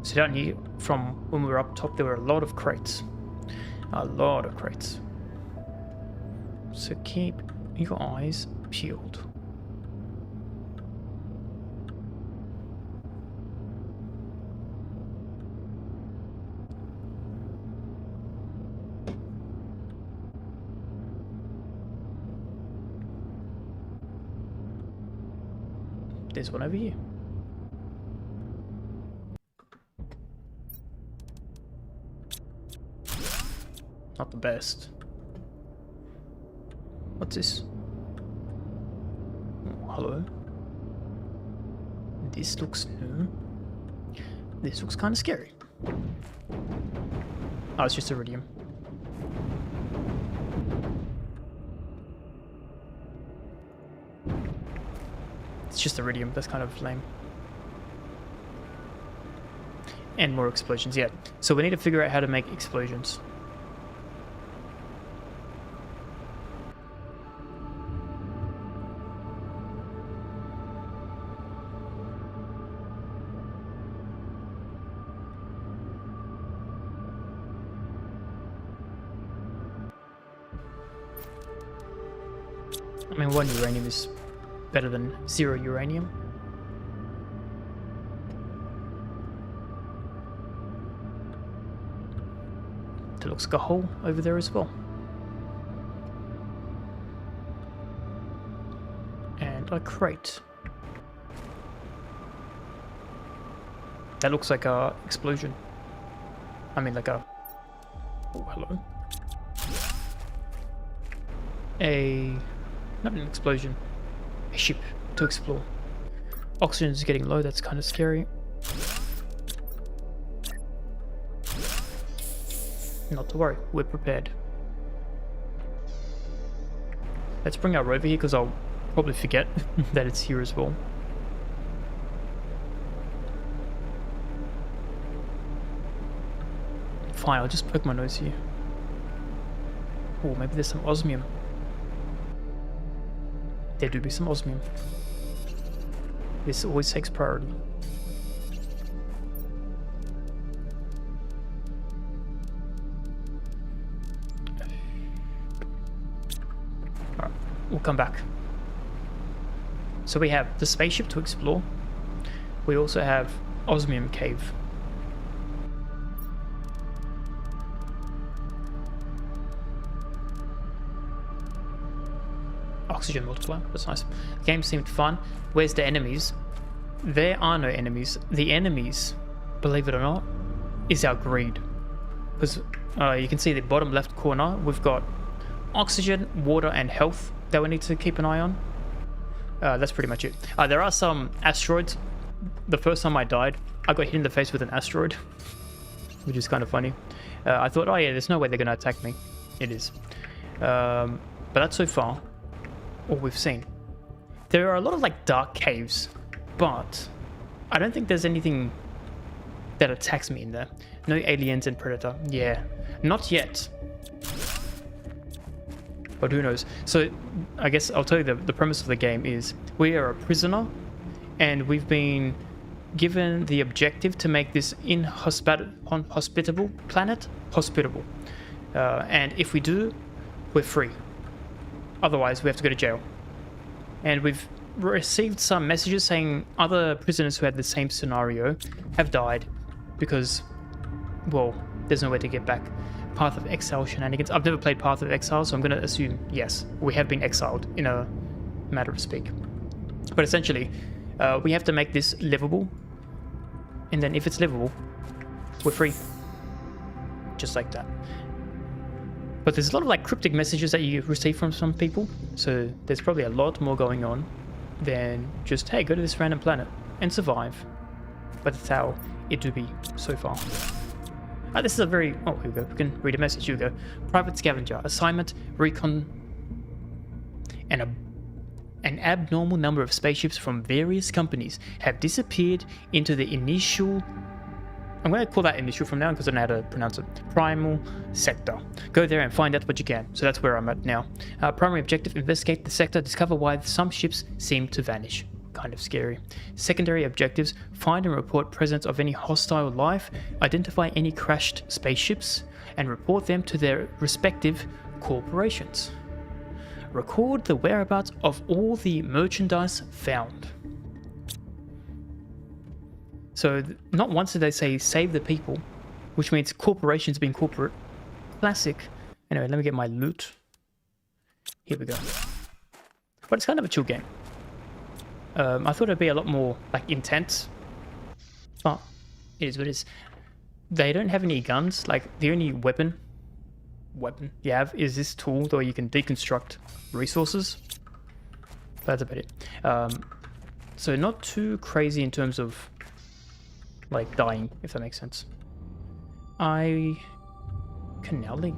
A: So down here, from when we were up top, there were a lot of crates. A lot of crates. So keep your eyes peeled. There's one over here. Not the best. What's this? Oh, hello. This looks new. This looks kind of scary. Oh, it's just iridium. It's just iridium. That's kind of lame. And more explosions, yeah. So we need to figure out how to make explosions. I mean, 1 uranium is better than 0 uranium. There looks like a hole over there as well. And a crate. That looks like a explosion. I mean, like a... Oh, hello. Not an explosion. A ship to explore. Oxygen is getting low, that's kind of scary. Not to worry, we're prepared. Let's bring our rover here because I'll probably forget that it's here as well. Fine, I'll just poke my nose here. Oh, maybe there's some osmium. There do be some osmium. This always takes priority. Alright, we'll come back. So we have the spaceship to explore. We also have Osmium Cave. Oxygen multiplier, that's nice. The game seemed fun. Where's the enemies? There are no enemies. The enemies, believe it or not, is our greed. Because you can see the bottom left corner, we've got oxygen, water, and health that we need to keep an eye on. That's pretty much it. There are some asteroids. The first time I died, I got hit in the face with an asteroid, which is kind of funny. I thought, oh yeah, there's no way they're going to attack me. It is. But that's so far all we've seen. There are a lot of like dark caves, but I don't think there's anything that attacks me in there. No aliens and predator. Yeah, not yet. But who knows? So I guess I'll tell you the premise of the game is we are a prisoner and we've been given the objective to make this inhospitable planet hospitable. And if we do, we're free. Otherwise, we have to go to jail. And we've received some messages saying other prisoners who had the same scenario have died because, well, there's no way to get back. Path of Exile shenanigans. I've never played Path of Exile, so I'm going to assume, yes, we have been exiled in a matter of speak. But essentially, we have to make this livable. And then if it's livable, we're free. Just like that. But there's a lot of like cryptic messages that you receive from some people, so there's probably a lot more going on than just, hey, go to this random planet and survive. But that's how it do be so far. This is a very, oh, here we go, we can read a message, here we go. Private Scavenger, assignment, recon, and an abnormal number of spaceships from various companies have disappeared into the initial, I'm going to call that initial from now on because I don't know how to pronounce it. Primal sector. Go there and find out what you can. So that's where I'm at now. Primary objective, investigate the sector, discover why some ships seem to vanish. Kind of scary. Secondary objectives, find and report presence of any hostile life, identify any crashed spaceships, and report them to their respective corporations. Record the whereabouts of all the merchandise found. So not once did they say save the people, which means corporations being corporate. Classic. Anyway, let me get my loot. Here we go. But it's kind of a chill game. I thought it'd be a lot more like intense, but it is what it is. They don't have any guns. Like the only weapon you have is this tool, though you can deconstruct resources. That's about it. So not too crazy in terms of like dying, if that makes sense. I can now leave.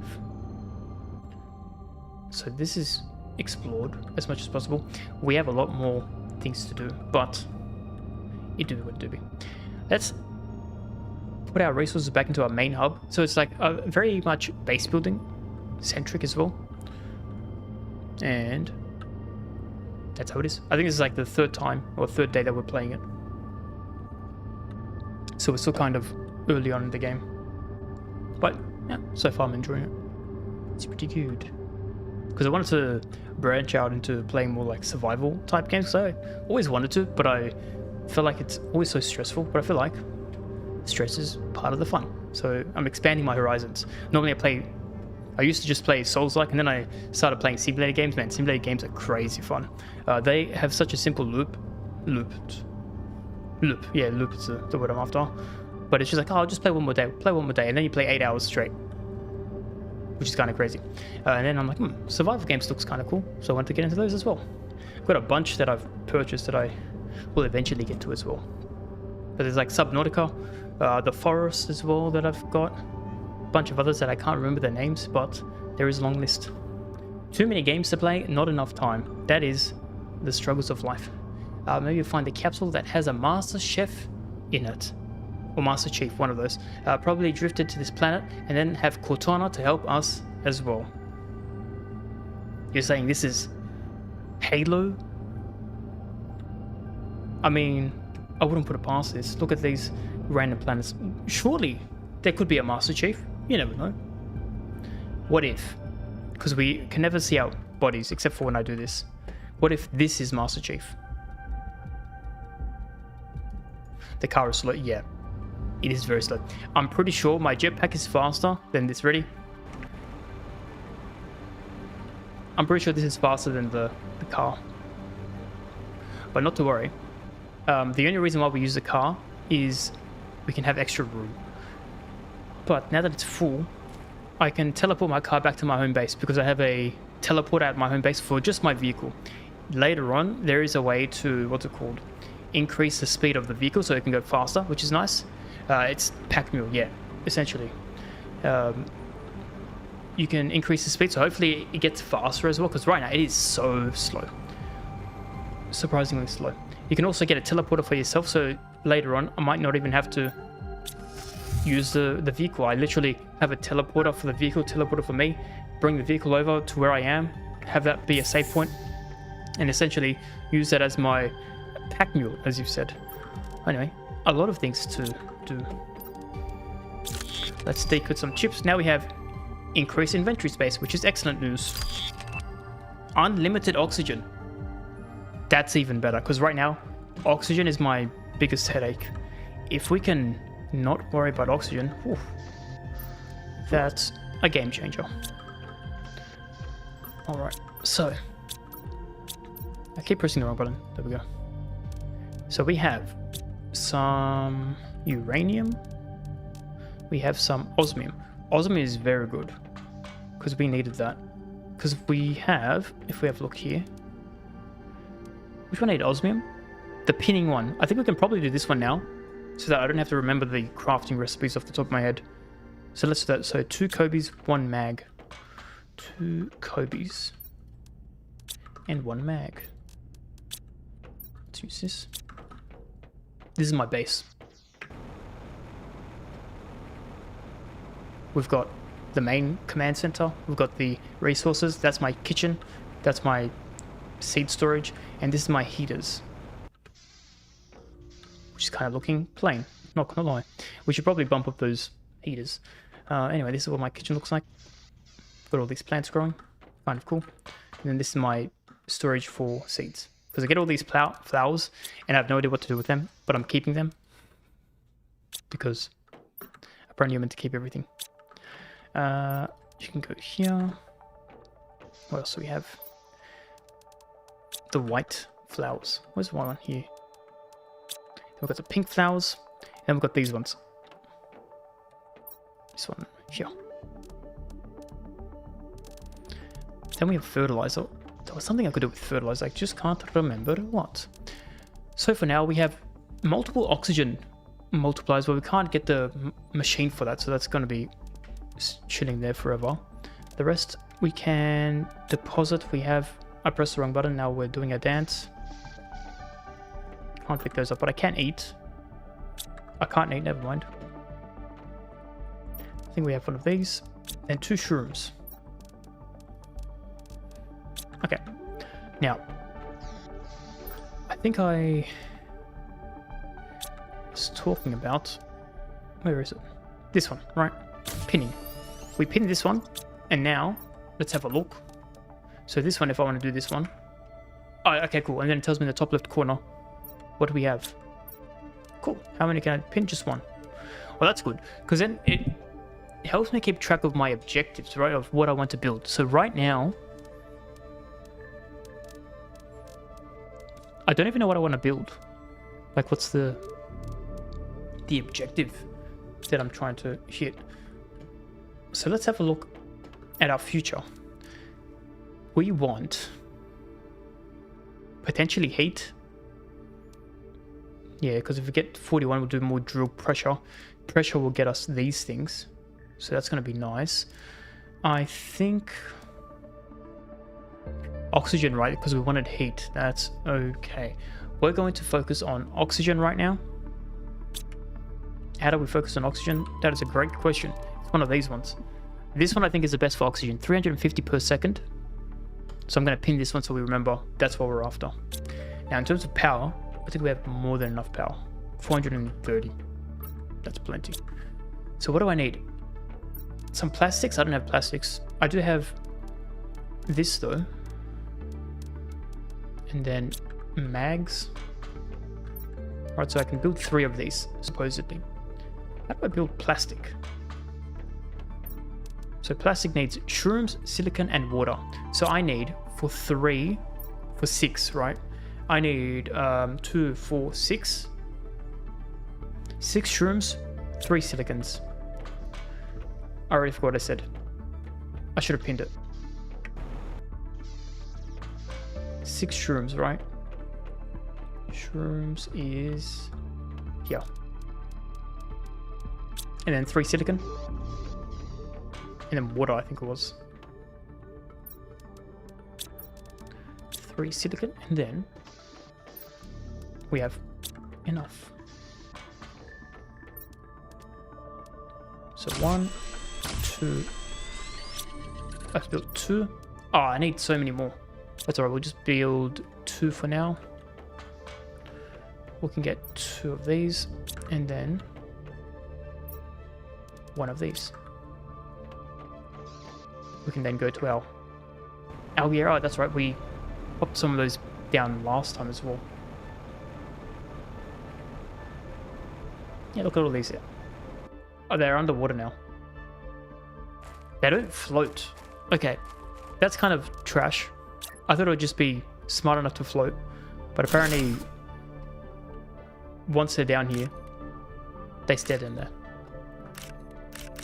A: So this is explored as much as possible. We have a lot more things to do, but it do what it do be. Let's put our resources back into our main hub. So it's like a very much base building centric as well. And that's how it is. I think this is like the third day that we're playing it. So we're still kind of early on in the game. But yeah, so far I'm enjoying it. It's pretty good. Because I wanted to branch out into playing more like survival type games. So I always wanted to, but I feel like it's always so stressful. But I feel like stress is part of the fun. So I'm expanding my horizons. Normally I used to just play Souls-like, and then I started playing simulator games. Man, simulator games are crazy fun. They have such a simple loop. Yeah, loop is the word I'm after. But it's just like, oh, I'll just play one more day, and then you play 8 hours straight, which is kind of crazy. And then I'm like, survival games looks kind of cool, so I want to get into those as well. I've got a bunch that I've purchased that I will eventually get to as well. But there's like Subnautica, the Forest as well that I've got. bunch of others that I can't remember their names, but there is a long list. Too many games to play, not enough time. That is the struggles of life. Maybe you'll find a capsule that has a master chef in it. Or Master Chief, one of those. Probably drifted to this planet and then have Cortana to help us as well. You're saying this is Halo? I mean, I wouldn't put it past this. Look at these random planets. Surely there could be a Master Chief. You never know. What if? Because we can never see our bodies except for when I do this. What if this is Master Chief? The car is slow. Yeah, it is very slow. I'm pretty sure my jetpack is faster than this. Ready? I'm pretty sure this is faster than the car. But not to worry. The only reason why we use the car is we can have extra room. But now that it's full, I can teleport my car back to my home base because I have a teleporter at my home base for just my vehicle. Later on, there is a way to, what's it called? Increase the speed of the vehicle so it can go faster, which is nice. It's pack mule, yeah, essentially. You can increase the speed, so hopefully it gets faster as well, because right now it is so slow. Surprisingly slow. You can also get a teleporter for yourself, so later on I might not even have to use the vehicle. I literally have a teleporter for the vehicle, teleporter for me, bring the vehicle over to where I am, have that be a save point, and essentially use that as my pack mule, as you've said. Anyway, a lot of things to do. Let's decode some chips. Now we have increased inventory space, which is excellent news. Unlimited oxygen. That's even better, because right now, oxygen is my biggest headache. If we can not worry about oxygen, whew, that's a game changer. Alright, so I keep pressing the wrong button. There we go. So we have some uranium. We have some osmium. Osmium is very good because we needed that. Because we have, if we have a look here, which one I need? Osmium? The pinning one. I think we can probably do this one now so that I don't have to remember the crafting recipes off the top of my head. So let's do that. So 2 Kobe's, 1 mag. 2 Kobe's and 1 mag. Let's use this. This is my base. We've got the main command center. We've got the resources. That's my kitchen. That's my seed storage. And this is my heaters. Which is kind of looking plain. Not gonna lie. We should probably bump up those heaters. Anyway, this is what my kitchen looks like. Got all these plants growing. Kind of cool. And then this is my storage for seeds. Because I get all these flowers and I have no idea what to do with them. But I'm keeping them. Because apparently you're meant to keep everything. You can go here. What else do we have? The white flowers. Where's the white one? Here. Then we've got the pink flowers. And we've got these ones. This one here. Then we have fertilizer. There was something I could do with fertilizer. I just can't remember what. So for now we have multiple oxygen multipliers, but we can't get the machine for that. So that's going to be chilling there forever. The rest we can deposit. We have, I pressed the wrong button. Now we're doing a dance. Can't pick those up, but I can eat. I can't eat, never mind. I think we have one of these and 2 shrooms. Okay, now I think I was talking about, where is it? This one, right? Pinning. We pinned this one, and now let's have a look. So this one, if I want to do this one, oh, okay, cool. And then it tells me in the top left corner, what do we have? Cool. How many can I pin? Just 1. Well, that's good, because then it helps me keep track of my objectives, right? Of what I want to build. So right now, I don't even know what I want to build. Like, what's the objective that I'm trying to hit? So let's have a look at our future. We want potentially heat. Yeah, because if we get 41, we'll do more drill pressure. Pressure will get us these things. So that's going to be nice. I think oxygen, right? Because we wanted heat. That's okay. We're going to focus on oxygen right now. How do we focus on oxygen? That is a great question. It's one of these ones. This one I think is the best for oxygen. 350 per second. So I'm going to pin this one so we remember that's what we're after. Now in terms of power, I think we have more than enough power. 430. That's plenty. So what do I need? Some plastics? I don't have plastics. I do have this though. And then mags. Right, so I can build 3 of these, supposedly. How do I build plastic? So plastic needs shrooms, silicon, and water. So I need for 6, right? I need 2, 4, 6. 6 shrooms, 3 silicons. I already forgot what I said. I should have pinned it. 6 shrooms, right? Shrooms is here. And then 3 silicon. And then water, I think it was. 3 silicon, and then we have enough. So 1, 2. I've built 2. Oh, I need so many more. That's alright, we'll just build 2 for now. We can get 2 of these, and then 1 of these. We can then go to our algae. Oh, that's right, we popped some of those down last time as well. Yeah, look at all these here. Oh, they're underwater now. They don't float. Okay, that's kind of trash. I thought it would just be smart enough to float, but apparently once they're down here, they stay in there.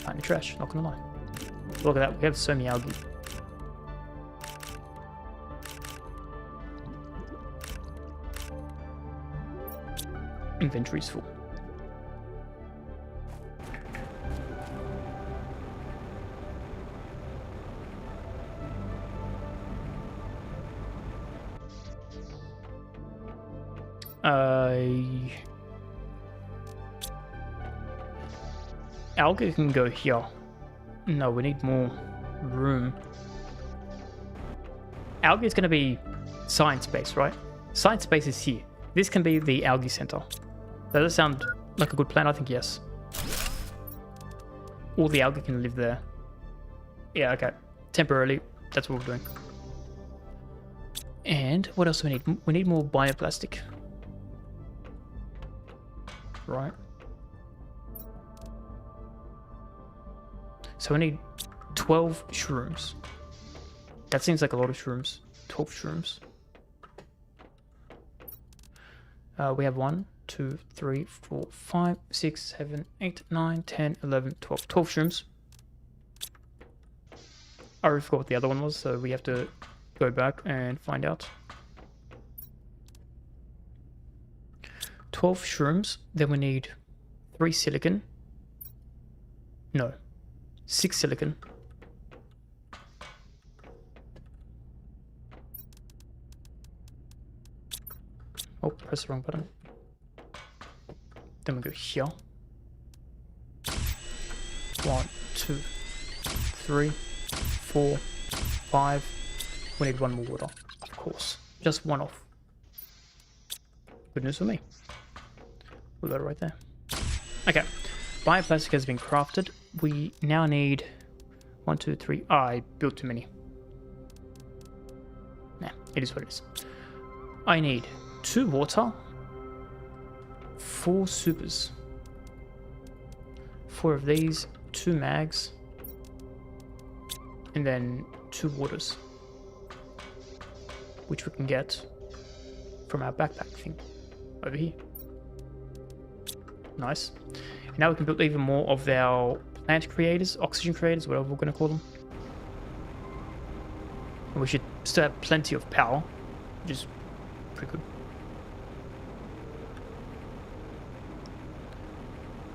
A: Kind of trash, not gonna lie. Look at that, we have so many algae. Inventory's full. Algae can go here. No, we need more room. Algae is going to be science base, right? Science base is here. This can be the algae center. Does that sound like a good plan? I think yes. All the algae can live there. Yeah, okay. Temporarily, that's what we're doing. And what else do we need? We need more bioplastic. Right. So we need 12 shrooms. That seems like a lot of shrooms. 12 shrooms. We have 1, 2, 3, 4, 5, 6, 7, 8, 9, 10, 11, 12. 12 shrooms. I already forgot what the other one was, so we have to go back and find out. 12 shrooms. Then we need 3 silicon. No. 6 silicon. Oh, press the wrong button. Then we go here. 1, 2, 3, 4, 5. We need 1 more water, of course. Just 1 off. Good news for me. We got it right there. Okay. Bioplastic has been crafted. We now need 1, 2, 3. Oh, I built too many. Nah, it is what it is. I need 2 water, 4 supers, 4 of these, 2 mags, and then 2 waters, which we can get from our backpack thing over here. Nice. And now we can build even more of our plant creators, oxygen creators, whatever we're going to call them. And we should still have plenty of power, which is pretty good.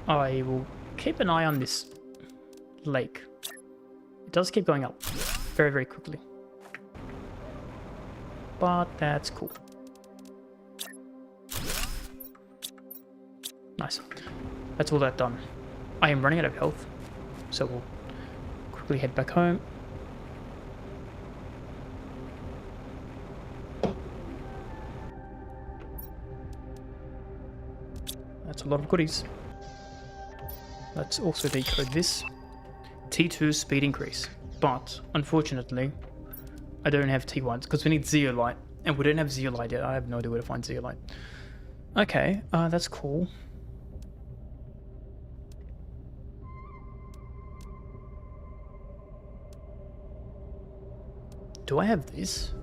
A: I will keep an eye on this lake. It does keep going up very, very quickly. But that's cool. Nice. That's all that done. I am running out of health, so we'll quickly head back home. That's a lot of goodies. Let's also decode this. T2 speed increase. But, unfortunately, I don't have T1s because we need zeolite. And we don't have zeolite yet. I have no idea where to find zeolite. Okay, that's cool. Do I have this?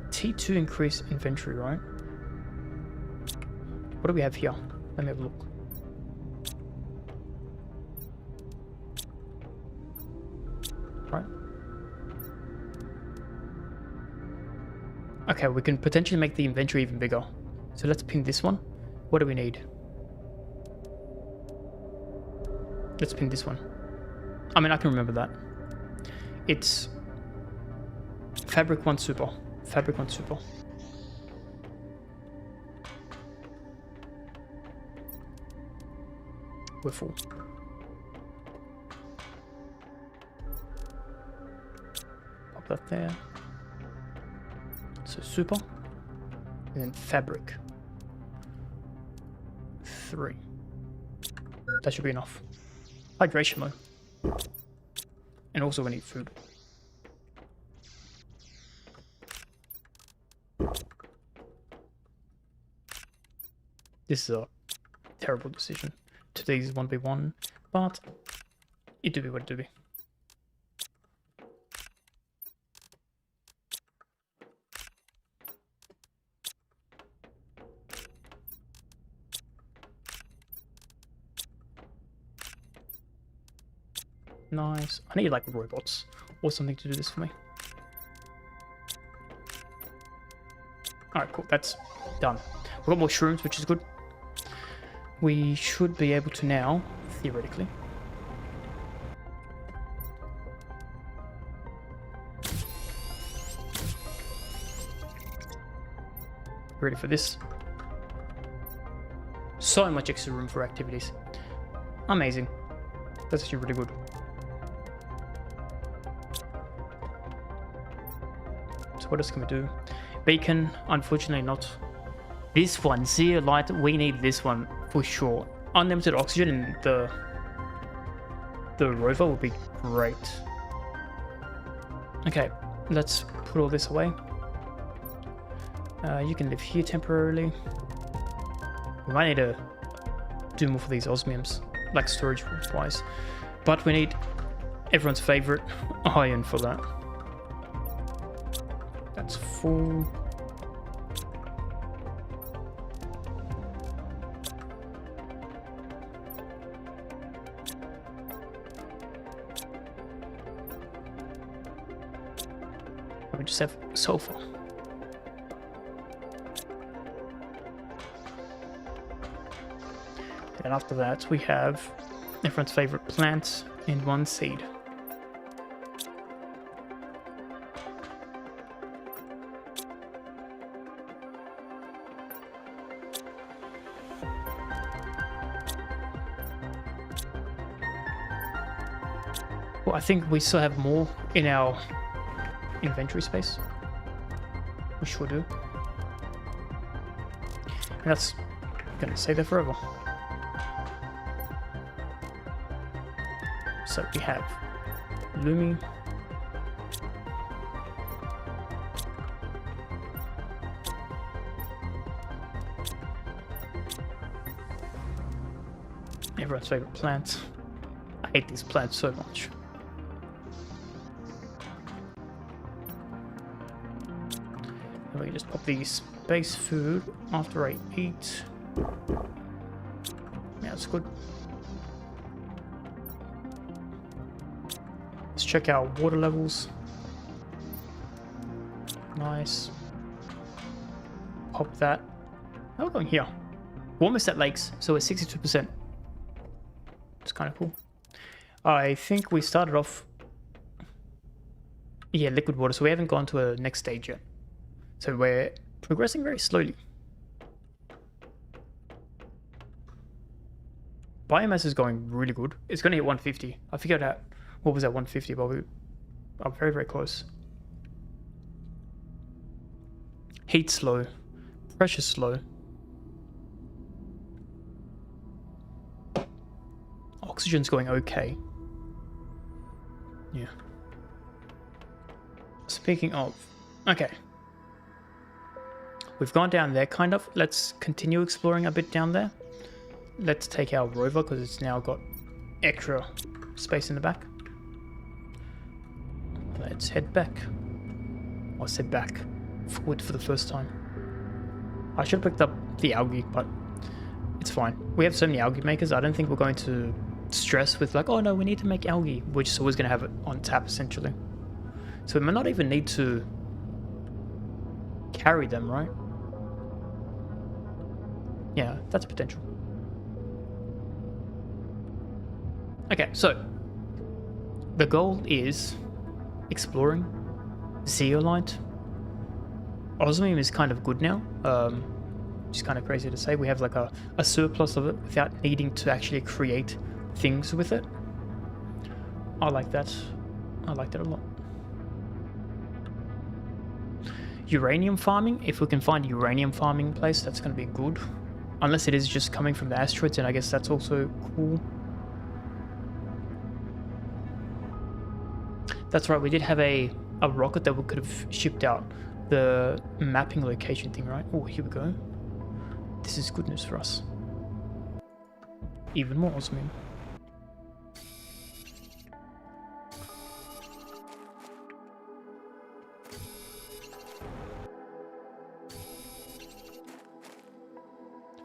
A: T2 increase inventory, right? What do we have here? Let me have a look. Right. Okay, we can potentially make the inventory even bigger. So let's pin this one. What do we need? Let's pin this one. I mean, I can remember that. It's Fabric 1 Super. Fabric 1 Super. We're full. Pop that there. So Super. And then Fabric 3. That should be enough. Hydration though. And also we need food. This is a terrible decision. Today's 1v1, but it do be what it do be. Nice. I need like robots or something to do this for me. Alright, cool. That's done. We've got more shrooms, which is good. We should be able to now, theoretically. Ready for this. So much extra room for activities. Amazing. That's actually really good. So what else can we do? Beacon, unfortunately not. This one, zeolite, we need this one for sure. Unlimited oxygen in the rover would be great. Okay, let's put all this away. You can live here temporarily. We might need to do more for these osmiums, like storage wise. But we need everyone's favorite iron for that. That's full. We just have sulfur. And after that, we have everyone's favorite plants in one seed. Well, I think we still have more in our inventory space. We sure do. And that's gonna stay there forever. So we have Lumi. Everyone's favorite plant. I hate these plants so much. And we can just pop these base food after I eat. Yeah, that's good. Let's check our water levels. Nice. Pop that. How are we going here? We're almost at lakes, so we're 62%. It's kind of cool. I think we started off... Yeah, liquid water, so we haven't gone to a next stage yet. So we're progressing very slowly. Biomass is going really good. It's going to hit 150. I figured out what was at 150, but we are very, very close. Heat slow. Pressure slow. Oxygen's going okay. Yeah. Speaking of... Okay. We've gone down there, kind of. Let's continue exploring a bit down there. Let's take our rover, because it's now got extra space in the back. Let's head back. I said back. Forward for the first time. I should have picked up the algae, but it's fine. We have so many algae makers, I don't think we're going to stress with like, oh no, we need to make algae. We're just always going to have it on tap, essentially. So we might not even need to carry them, right? Yeah, that's potential. Okay, so the goal is exploring zeolite. Osmium is kind of good now, which is kind of crazy to say. We have like a surplus of it without needing to actually create things with it. I like that. I like that a lot. Uranium farming, if we can find a uranium farming place, that's going to be good. Unless it is just coming from the asteroids, and I guess that's also cool. That's right, we did have a rocket that we could have shipped out. The mapping location thing, right? Oh, here we go. This is good news for us. Even more osmium.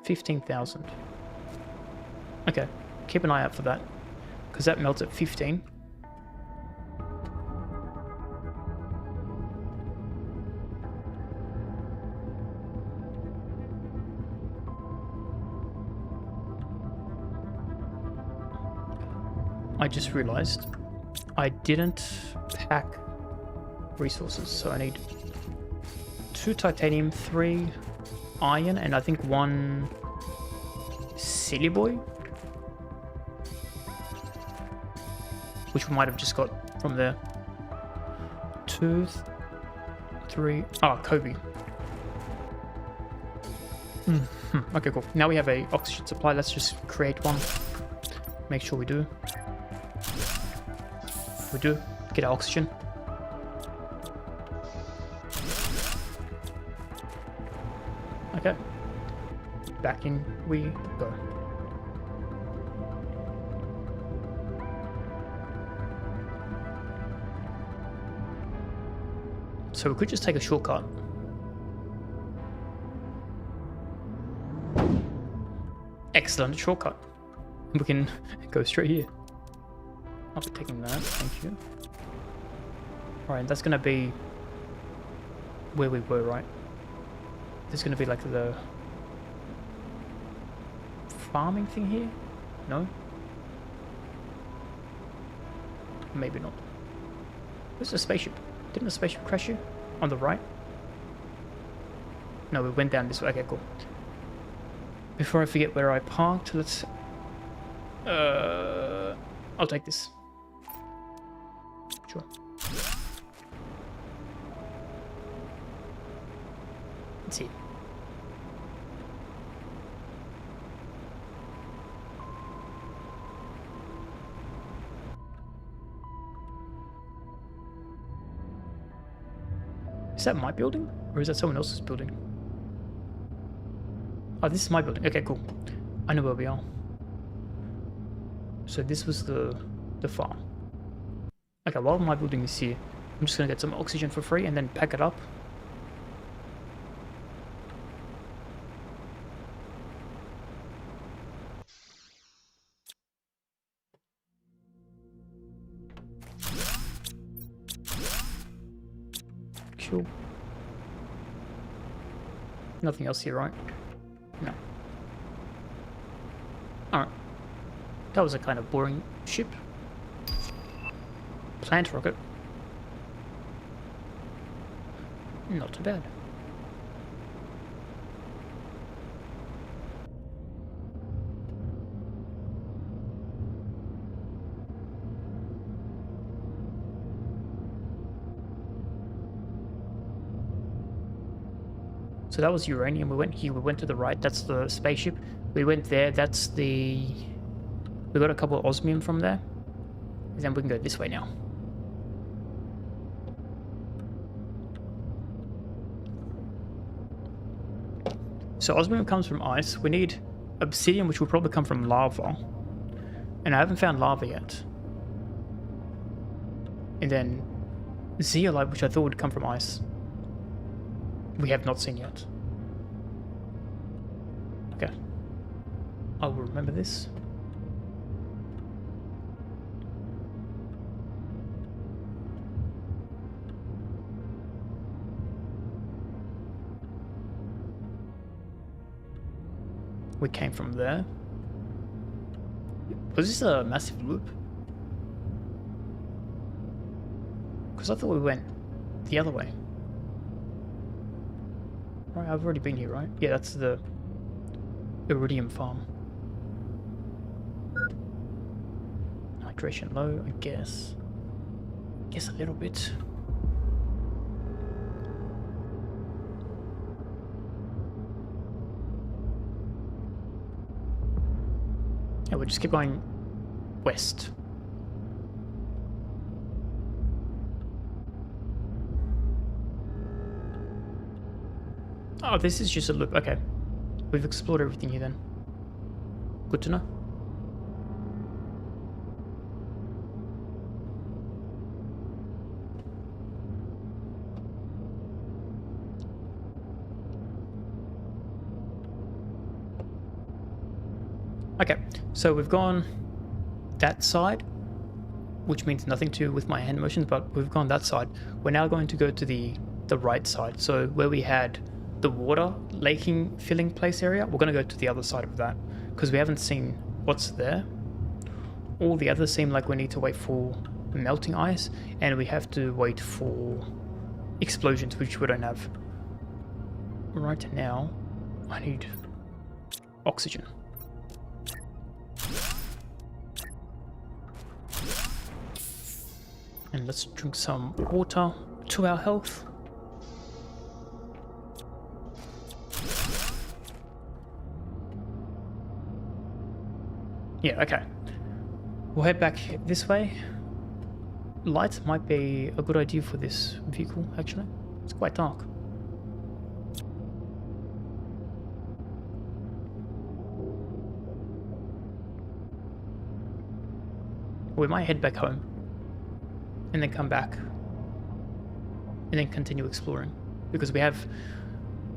A: $15,000. Okay, keep an eye out for that, because that melts at 15. I just realized I didn't pack resources, so I need 2 titanium, 3 iron, and I think 1 silly boy, which we might have just got from there. 2, 3. Ah, Kobe. Okay, cool. Now we have a oxygen supply. Let's just create one. Make sure we do. We do get our oxygen. Okay. Back in we go. So we could just take a shortcut. Excellent shortcut. We can go straight here. I'll be taking that, thank you. Alright, that's gonna be where we were, right? There's gonna be like the farming thing here? No? Maybe not. Where's the spaceship? Didn't the spaceship crash here? On the right? No, we went down this way. Okay, cool. Before I forget where I parked, let's... I'll take this. Sure. Let's see. Is that my building? Or is that someone else's building? Oh, this is my building. Okay, cool. I know where we are. So this was the farm. Okay, while my building is here, I'm just gonna get some oxygen for free and then pack it up. Cool. Nothing else here, right? No. Alright. That was a kind of boring ship. plant rocket. Not too bad. So that was uranium. We went here, we went to the right, that's the spaceship. We went there, that's the... We got a couple of osmium from there. And then we can go this way now. So osmium comes from ice. We need obsidian, which will probably come from lava. And I haven't found lava yet. And then zeolite, which I thought would come from ice. We have not seen yet. Okay. I will remember this. We came from there. Was this a massive loop? Because I thought we went the other way. Right, I've already been here, right? Yeah, that's the iridium farm. Hydration low, I guess. Guess a little bit. Yeah, we'll just keep going west. Oh, this is just a loop. Okay. We've explored everything here then. Good to know. Okay, so we've gone that side, which means nothing to with my hand motions, but we've gone that side. We're now going to go to the right side. So where we had the water laking filling place area, we're going to go to the other side of that because we haven't seen what's there. All the others seem like we need to wait for melting ice, and we have to wait for explosions, which we don't have. Right now, I need oxygen. And let's drink some water to our health. Yeah, okay. We'll head back this way. Lights might be a good idea for this vehicle, actually. It's quite dark. We might head back home. And then come back. And then continue exploring. Because we have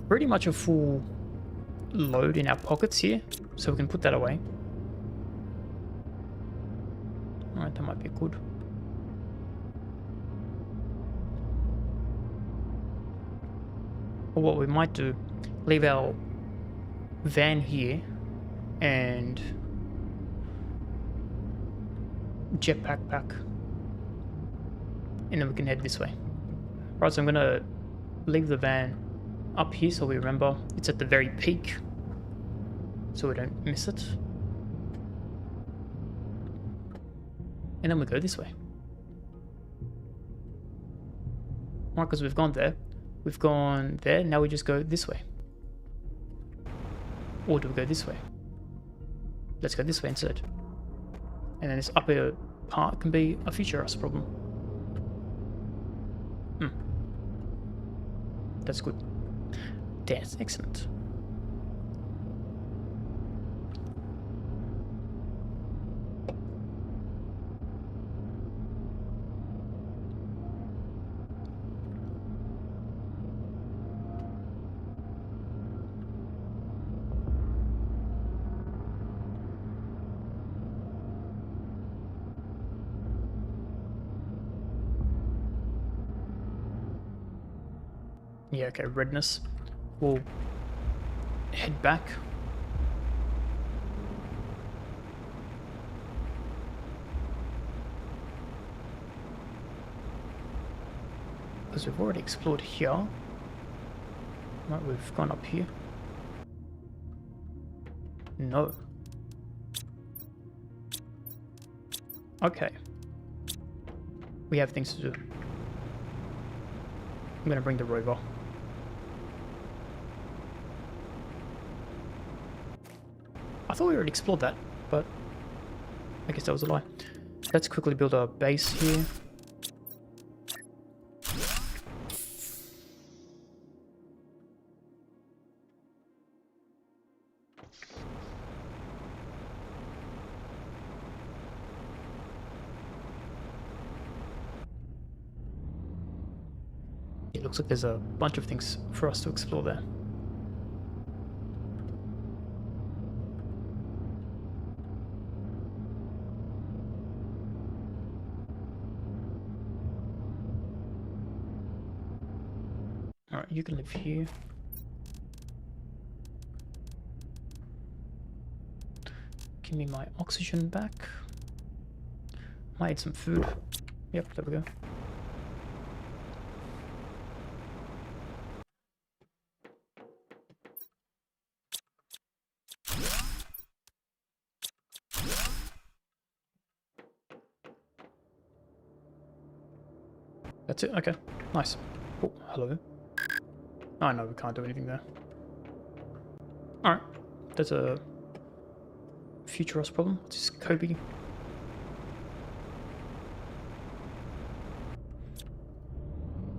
A: pretty much a full load in our pockets here. So we can put that away. Alright, that might be good. Or what we might do, leave our van here and jetpack back. And then we can head this way. Right, so I'm gonna leave the van up here so we remember it's at the very peak. So we don't miss it. And then we go this way. Right, because we've gone there. We've gone there, now we just go this way. Or do we go this way? Let's go this way instead. And then this upper part can be a future us problem. That's good. That's excellent. Yeah, okay, redness. We'll head back. because we've already explored here. Right, we've gone up here. No. Okay. We have things to do. I'm gonna bring the rover. I thought we already explored that, but I guess that was a lie. Let's quickly build a base here. It looks like there's a bunch of things for us to explore there. Alright, you can live here. Give me my oxygen back. Might need some food. Yep, there we go. That's it? Okay. Nice. Oh, hello. Oh no, we can't do anything there. Alright. There's a future us problem. What's this? Kobe?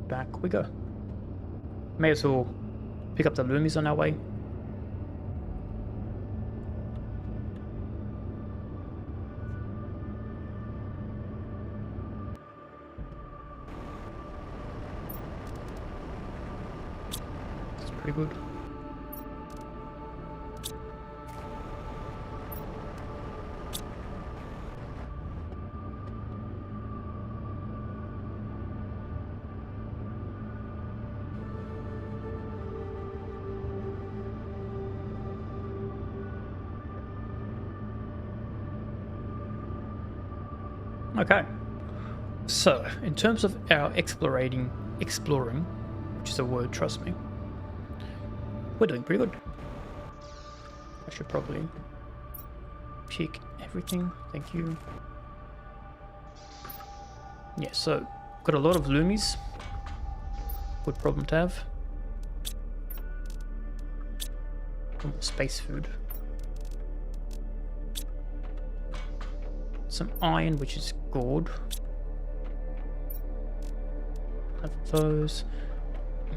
A: Back we go. May as well pick up the Loomies on our way. Pretty good. Okay. So, in terms of our exploring, which is a word, trust me. We're doing pretty good. I should probably pick everything. Thank you. Yeah, so got a lot of Loomies. Good problem to have. Some more space food. Some iron, which is good. Have those.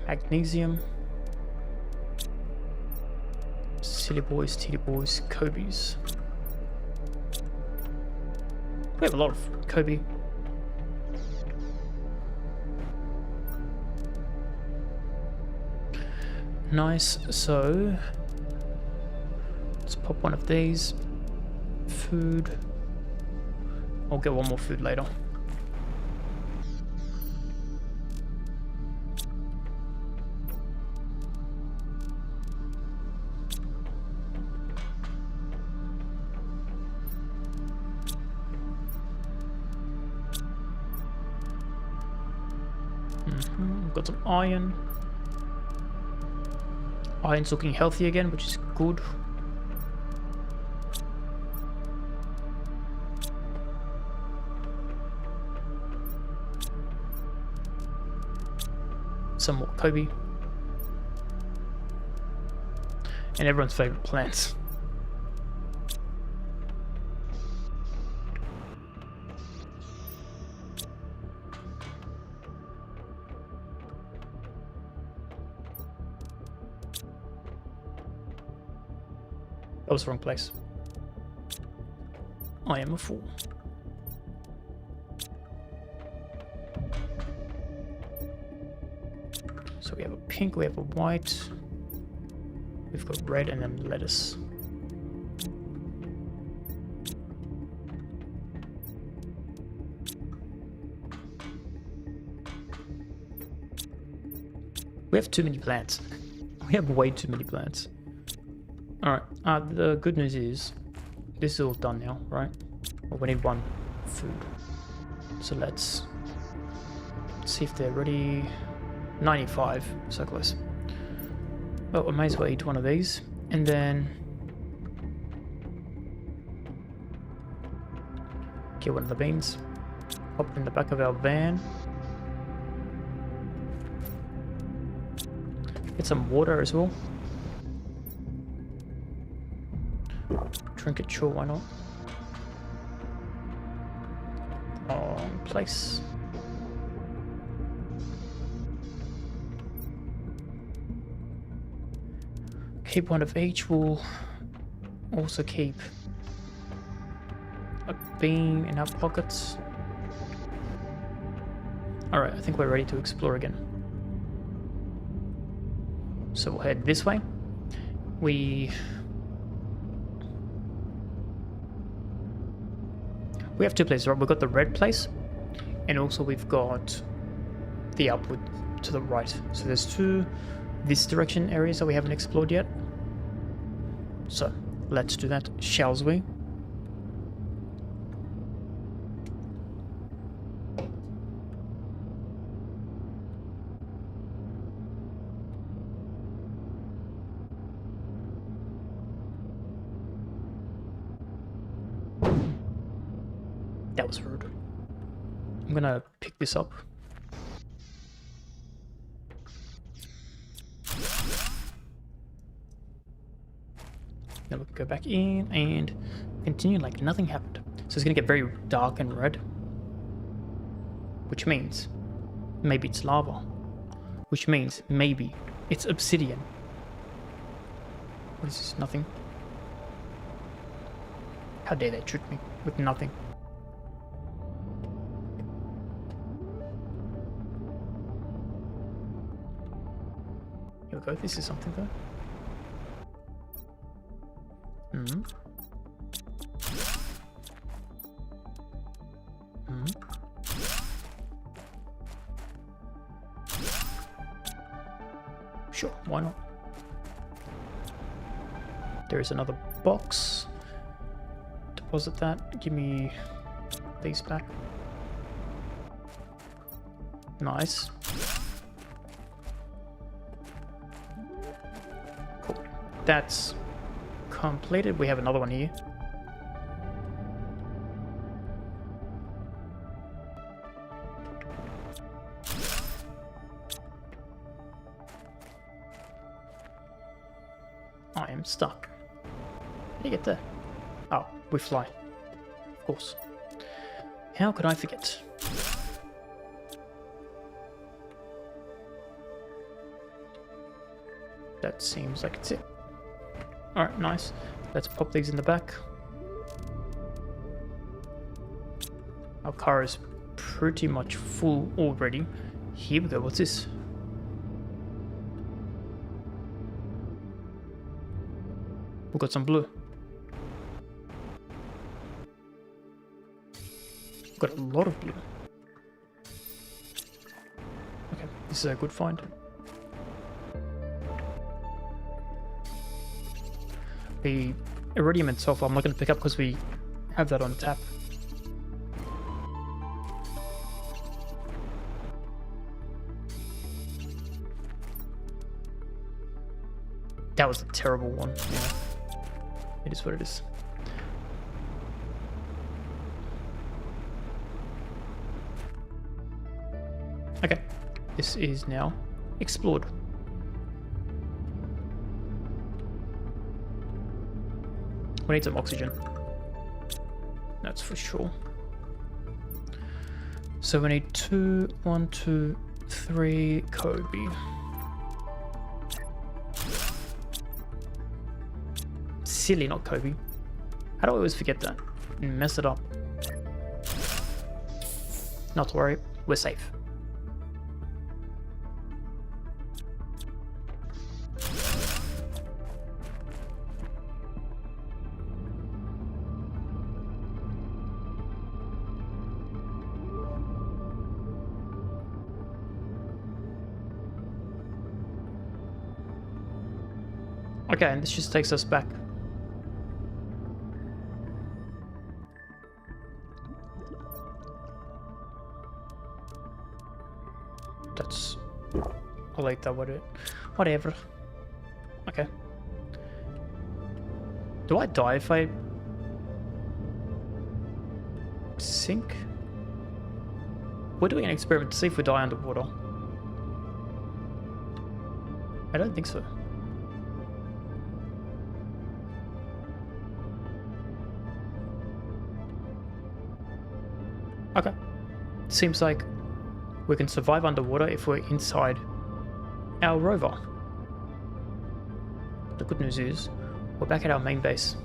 A: Magnesium. Silly boys, titty boys, Kobe's. We have a lot of Kobe. Nice, so let's pop one of these. Food. I'll get one more food later. Got some iron. Iron's looking healthy again, which is good. Some more Kobe. And everyone's favorite plants. That was the wrong place. I am a fool. So we have a pink, we have a white, we've got red, and then lettuce. We have too many plants. We have way too many plants. Alright, the good news is this is all done now, right? Well, we need one food. So let's see if they're ready. 95, so close. Well, we may as well eat one of these, and then get one of the beans, pop it in the back of our van, get some water as well. Drink it, sure, why not? On place. Keep one of each. We'll also keep a bean in our pockets. Alright, I think we're ready to explore again. So we'll head this way. We have two places, right? We've got the red place, and also we've got the upward to the right. So there's two this direction areas that we haven't explored yet. So let's do that, shall we? That was rude. I'm gonna pick this up. Then we'll go back in and continue like nothing happened. So it's gonna get very dark and red, which means maybe it's lava, which means maybe it's obsidian. What is this? Nothing. How dare they trick me with nothing? Here we go. This is something though. Sure, why not? There is another box. Deposit that. Give me these back. Nice. Cool. That's completed. We have another one here. I am stuck. How do you get there? Oh, we fly. Of course. How could I forget? That seems like it's it. Alright, nice. Let's pop these in the back. Our car is pretty much full already. Here we go, what's this? We've got some blue. We've got a lot of blue. Okay, this is a good find. The iridium itself I'm not going to pick up because we have that on tap. That was a terrible one. Yeah. It is what it is. Okay, this is now explored. We need some oxygen. That's for sure. So we need 2, 1, 2, 3 Kobe. Silly, not Kobe. How do I always forget that and mess it up? Not to worry, we're safe. Okay, and this just takes us back. That's Or later, whatever. Okay. Do I die if I sink? We're doing an experiment to see if we die underwater. I don't think so. Okay. Seems like we can survive underwater if we're inside our rover. The good news is we're back at our main base.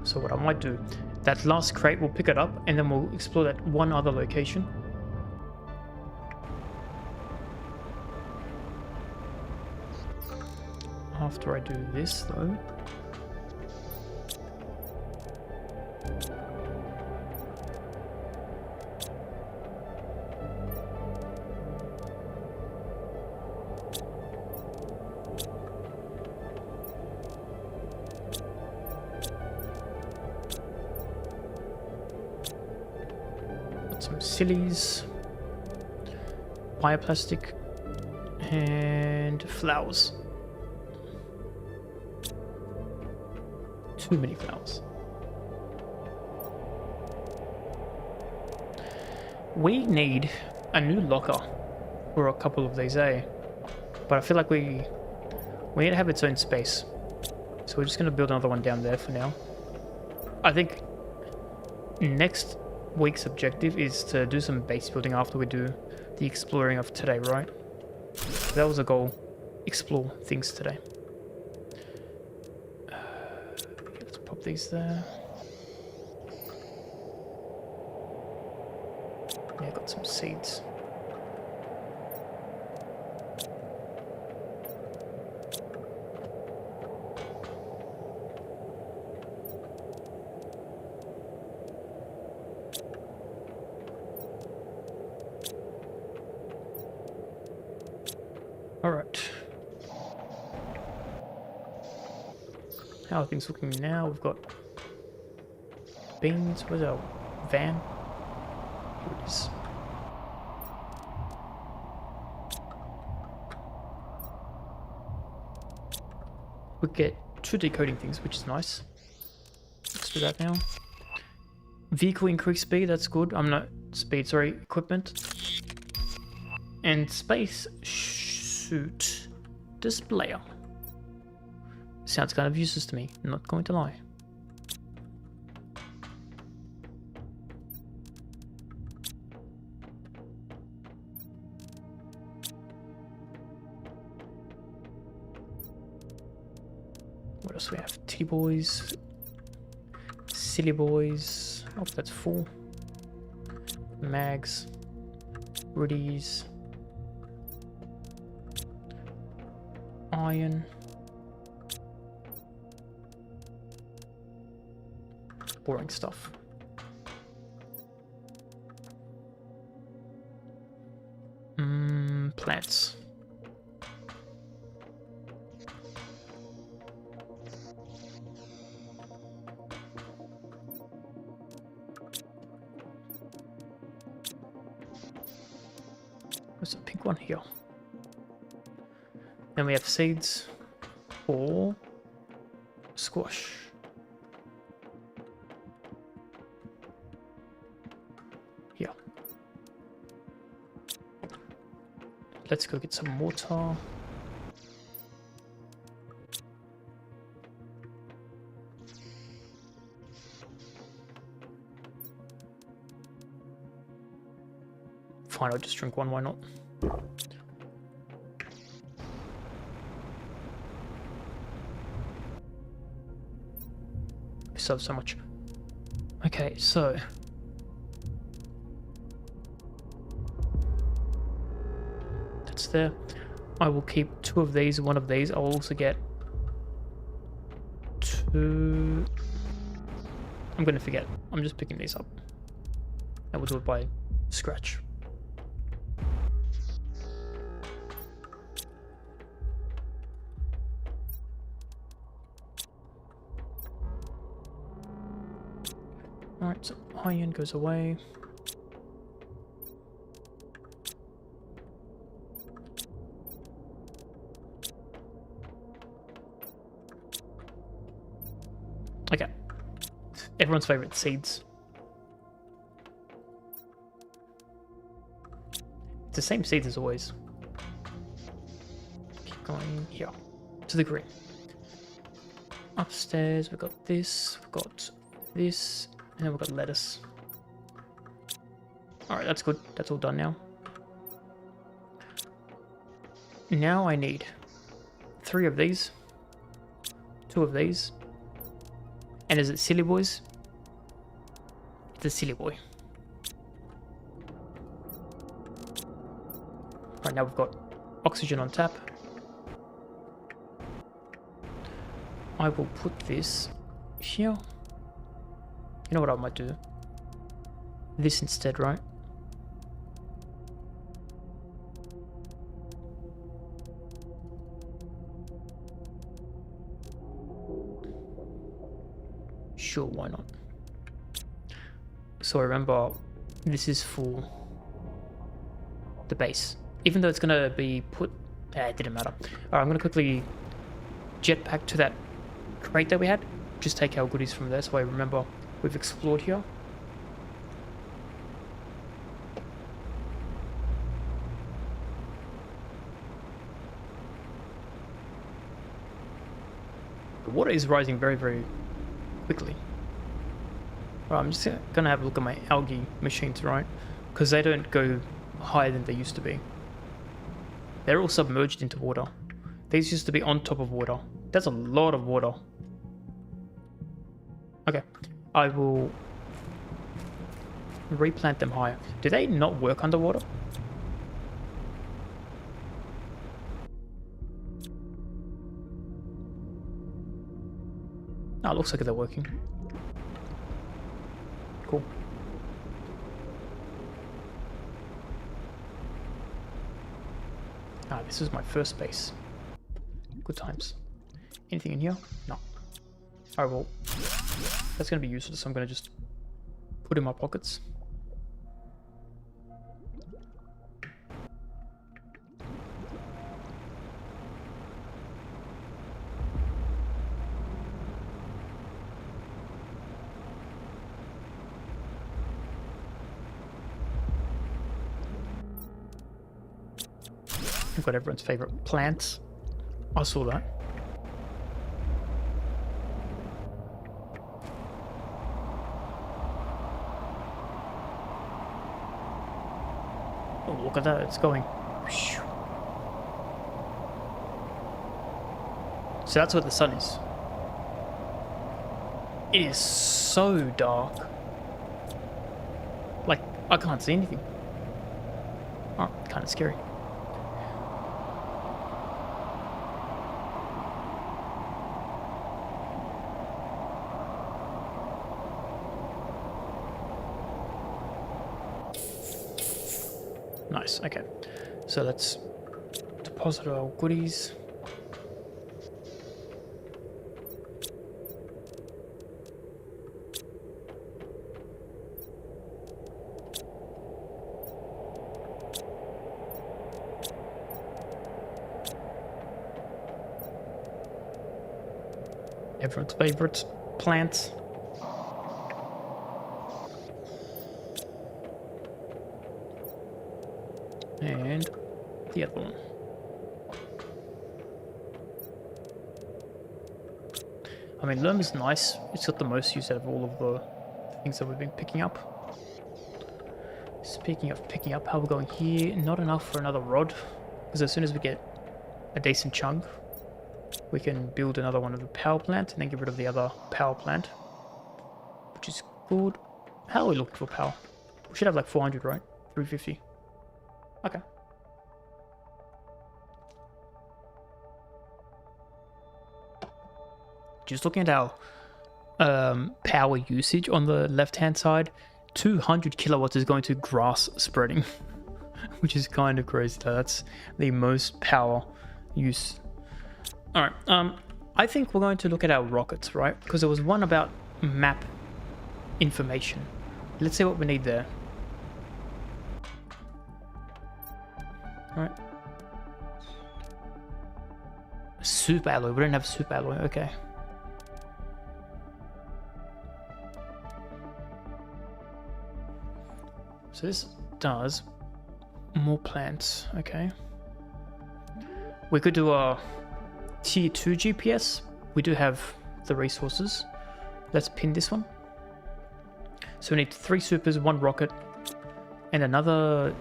A: So what I might do, that last crate, we'll pick it up and then we'll explore that one other location. After I do this though. Some sillies, bioplastic, and flowers. Too many flowers. We need a new locker for a couple of these, eh? But I feel like we need to have its own space. So we're just going to build another one down there for now. I think next week's objective is to do some base building after we do the exploring of today, right? That was a goal. Explore things today. Let's pop these there. Yeah, got some seeds. Alright. How are things looking now? We've got beans. Where's our van? Here it is. We get 2 decoding things, which is nice. Let's do that now. Vehicle increased speed, that's good. I'm not speed, sorry, equipment. And space suit displayer. Sounds kind of useless to me, not going to lie. What else do we have? T-boys, silly boys. Oh, that's full. Mags, Rudies, iron. Boring stuff. Plants. There's a pink one here. Then we have seeds for squash. Here. Let's go get some mortar. Fine, I'll just drink one, why not? We still have so much. Okay, so that's there. I will keep 2 of these, 1 of these. I'll also get 2. I'm gonna forget. I'm just picking these up. I will do it by scratch. Alright, so iron goes away. Everyone's favorite seeds. It's the same seeds as always. Keep going here to the green. Upstairs, we've got this, and then we've got lettuce. Alright, that's good. That's all done now. Now I need 3 of these, 2 of these, and is it silly boys? It's a silly boy. Right, now we've got oxygen on tap. I will put this here. You know what I might do? This instead, right? Sure, why not? So remember, this is for the base. Even though it's gonna be put... it didn't matter. Alright, I'm gonna quickly jetpack to that crate that we had. Just take our goodies from there so I remember we've explored here. The water is rising very, very quickly. Right, I'm just gonna have a look at my algae machines, right? Because they don't go higher than they used to be. They're all submerged into water. These used to be on top of water. That's a lot of water. Okay, I will replant them higher. Do they not work underwater? Oh, it looks like they're working. Cool. Ah, this is my first base. Good times. Anything in here? No. Alright, well, that's going to be useless, so I'm going to just put in my pockets. We've got everyone's favorite plants. I saw that. Oh, look at that, it's going. So that's where the sun is. It is so dark. Like, I can't see anything. Oh, kind of scary. Nice, okay. So let's deposit our goodies. Everyone's favorite plants. And the other one. I mean, loam is nice. It's got the most use out of all of the things that we've been picking up. Speaking of picking up, how we're going here, not enough for another rod. Because as soon as we get a decent chunk, we can build another one of the power plant and then get rid of the other power plant. Which is good. How are we looking for power? We should have like 400, right? 350. Okay. Just looking at our power usage on the left-hand side, 200 kilowatts is going to grass spreading, which is kind of crazy. That's the most power use. All right. I think we're going to look at our rockets, right? Because there was one about map information. Let's see what we need there. Alright. Super alloy. We don't have super alloy. Okay. So this does more plants. Okay. We could do a tier 2 GPS. We do have the resources. Let's pin this one. So we need 3 supers, 1 rocket, and another...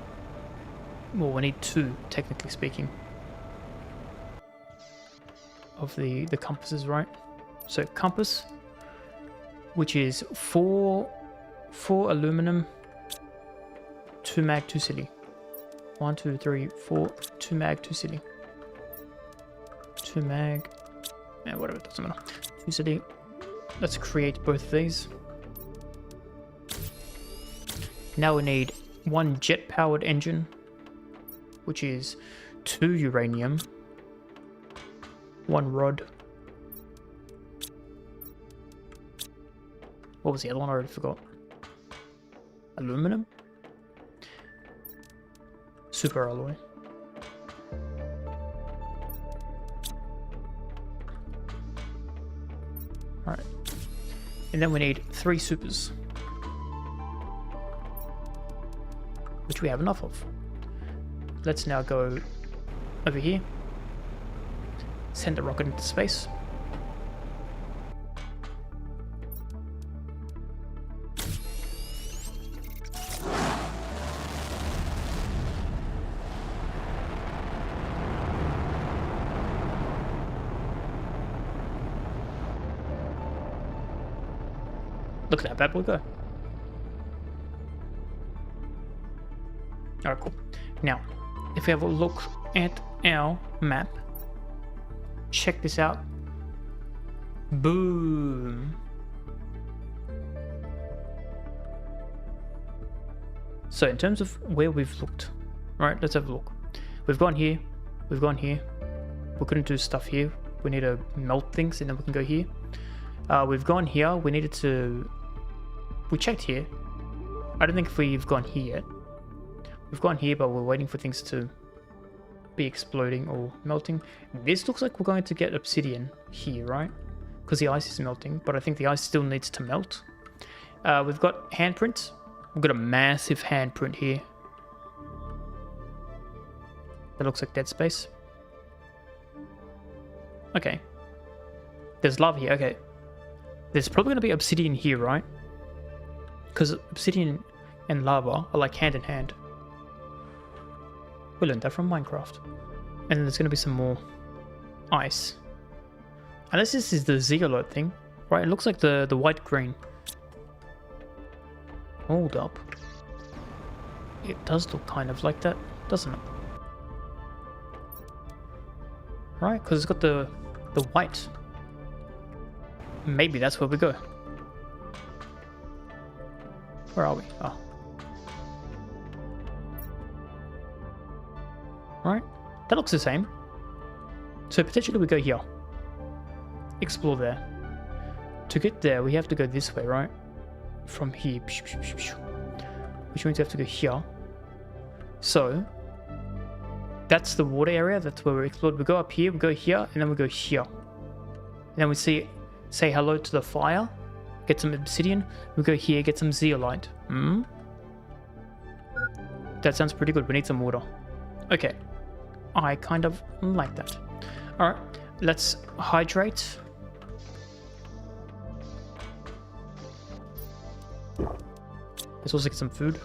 A: Well, we need 2, technically speaking, of the compasses, right? So compass, which is 4 aluminum, 2 mag, 2 silly. 1, 2, 3, 4, 2 mag, 2 silly. 2 mag, yeah, whatever, it doesn't matter. 2 silly. Let's create both of these. Now we need 1 jet-powered engine, which is 2 uranium, 1 rod. What was the other one? I already forgot. Aluminum? Super alloy. Alright. And then we need 3 supers, which we have enough of. Let's now go over here, send the rocket into space. Look at that bad boy go. Alright, cool. Now, if we have a look at our map, check this out. Boom. So in terms of where we've looked, right, let's have a look. We've gone here, we've gone here. We couldn't do stuff here. We need to melt things and then we can go here. We've gone here, we needed to... We checked here. I don't think we've gone here yet. We've gone here, but we're waiting for things to be exploding or melting. This looks like we're going to get obsidian here, right? Because the ice is melting, but I think the ice still needs to melt. We've got handprints. We've got a massive handprint here. That looks like dead space. Okay. There's lava here, okay. There's probably going to be obsidian here, right? Because obsidian and lava are like hand in hand. We learned that from Minecraft. And then there's going to be some more ice. Unless this is the zeolite thing, right? It looks like the white green. Hold up. It does look kind of like that, doesn't it? Right? Because it's got the white. Maybe that's where we go. Where are we? Oh. Right? That looks the same. So potentially we go here. Explore there. To get there, we have to go this way, right? From here. Which means we have to go here. So, that's the water area. That's where we explored. We go up here, we go here, and then we go here. And then we say hello to the fire. Get some obsidian. We go here, get some zeolite. That sounds pretty good. We need some water. Okay. I kind of like that. Alright, let's hydrate. Let's also get some food.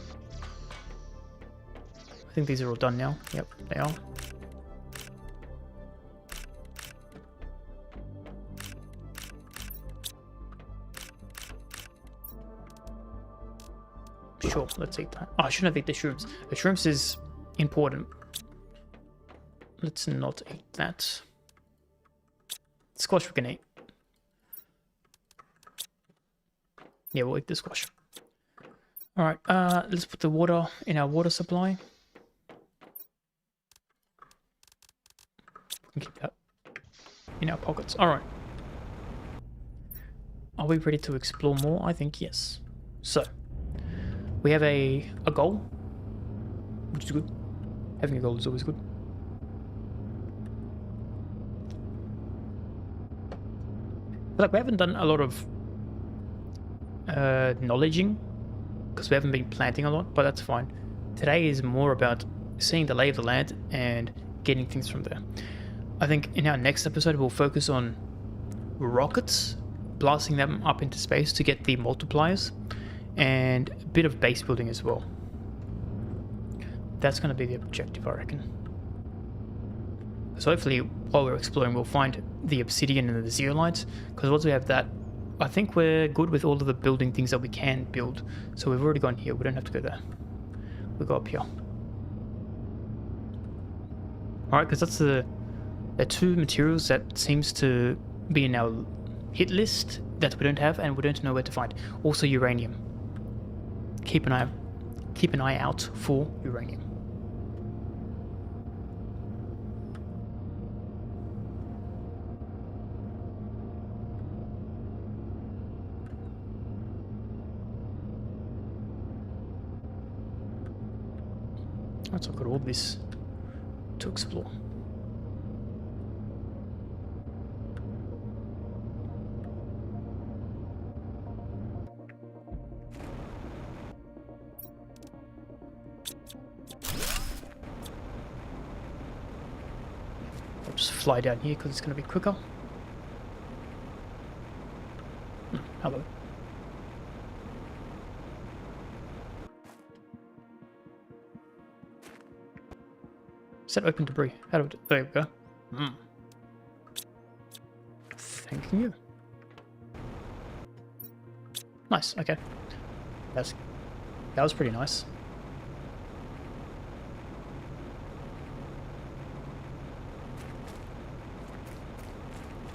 A: I think these are all done now. Yep, they are. Sure, let's eat that. Oh, I shouldn't have eaten the shrooms. The shrooms is important. Let's not eat that. Squash we can eat. Yeah, we'll eat the squash. Alright, let's put the water in our water supply. We can keep that in our pockets. Alright. Are we ready to explore more? I think yes. So, we have a goal, which is good. Having a goal is always good. But like, we haven't done a lot of knowledging because we haven't been planting a lot, but that's fine. Today is more about seeing the lay of the land and getting things from there. I think in our next episode we'll focus on rockets, blasting them up into space to get the multipliers, and a bit of base building as well. That's going to be the objective, I reckon. So hopefully while we're exploring we'll find the obsidian and the zeolites, because once we have that, I think we're good with all of the building things that we can build. So we've already gone here, we don't have to go there. We'll go up here. Alright, because that's the two materials that seems to be in our hit list that we don't have and we don't know where to find. Also uranium. Keep an eye out for uranium. So I've got all this to explore. I'll just fly down here because it's going to be quicker. Hello. Set open debris. How do there we go. Thank you. Nice, okay. That was pretty nice.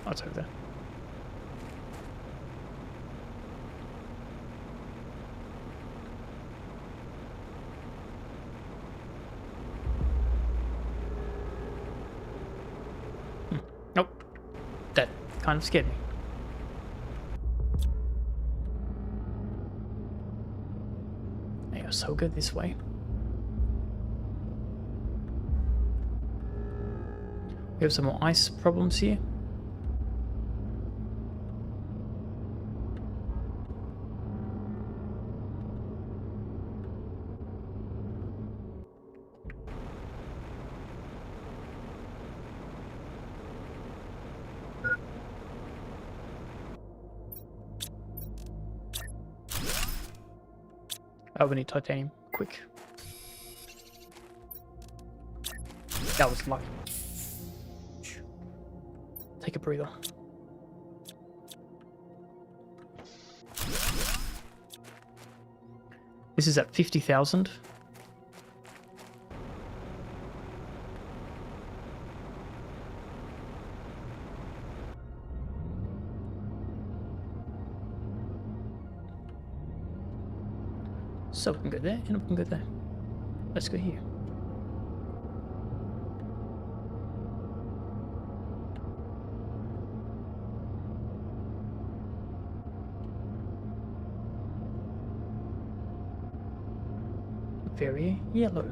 A: Oh, it's over there. Nope. That kind of scared me. They are so good this way. We have some more ice problems here. Oh, we need titanium. Quick. That was lucky. Take a breather. This is at 50,000. So we can go there, and we can go there. Let's go here. Very yellow.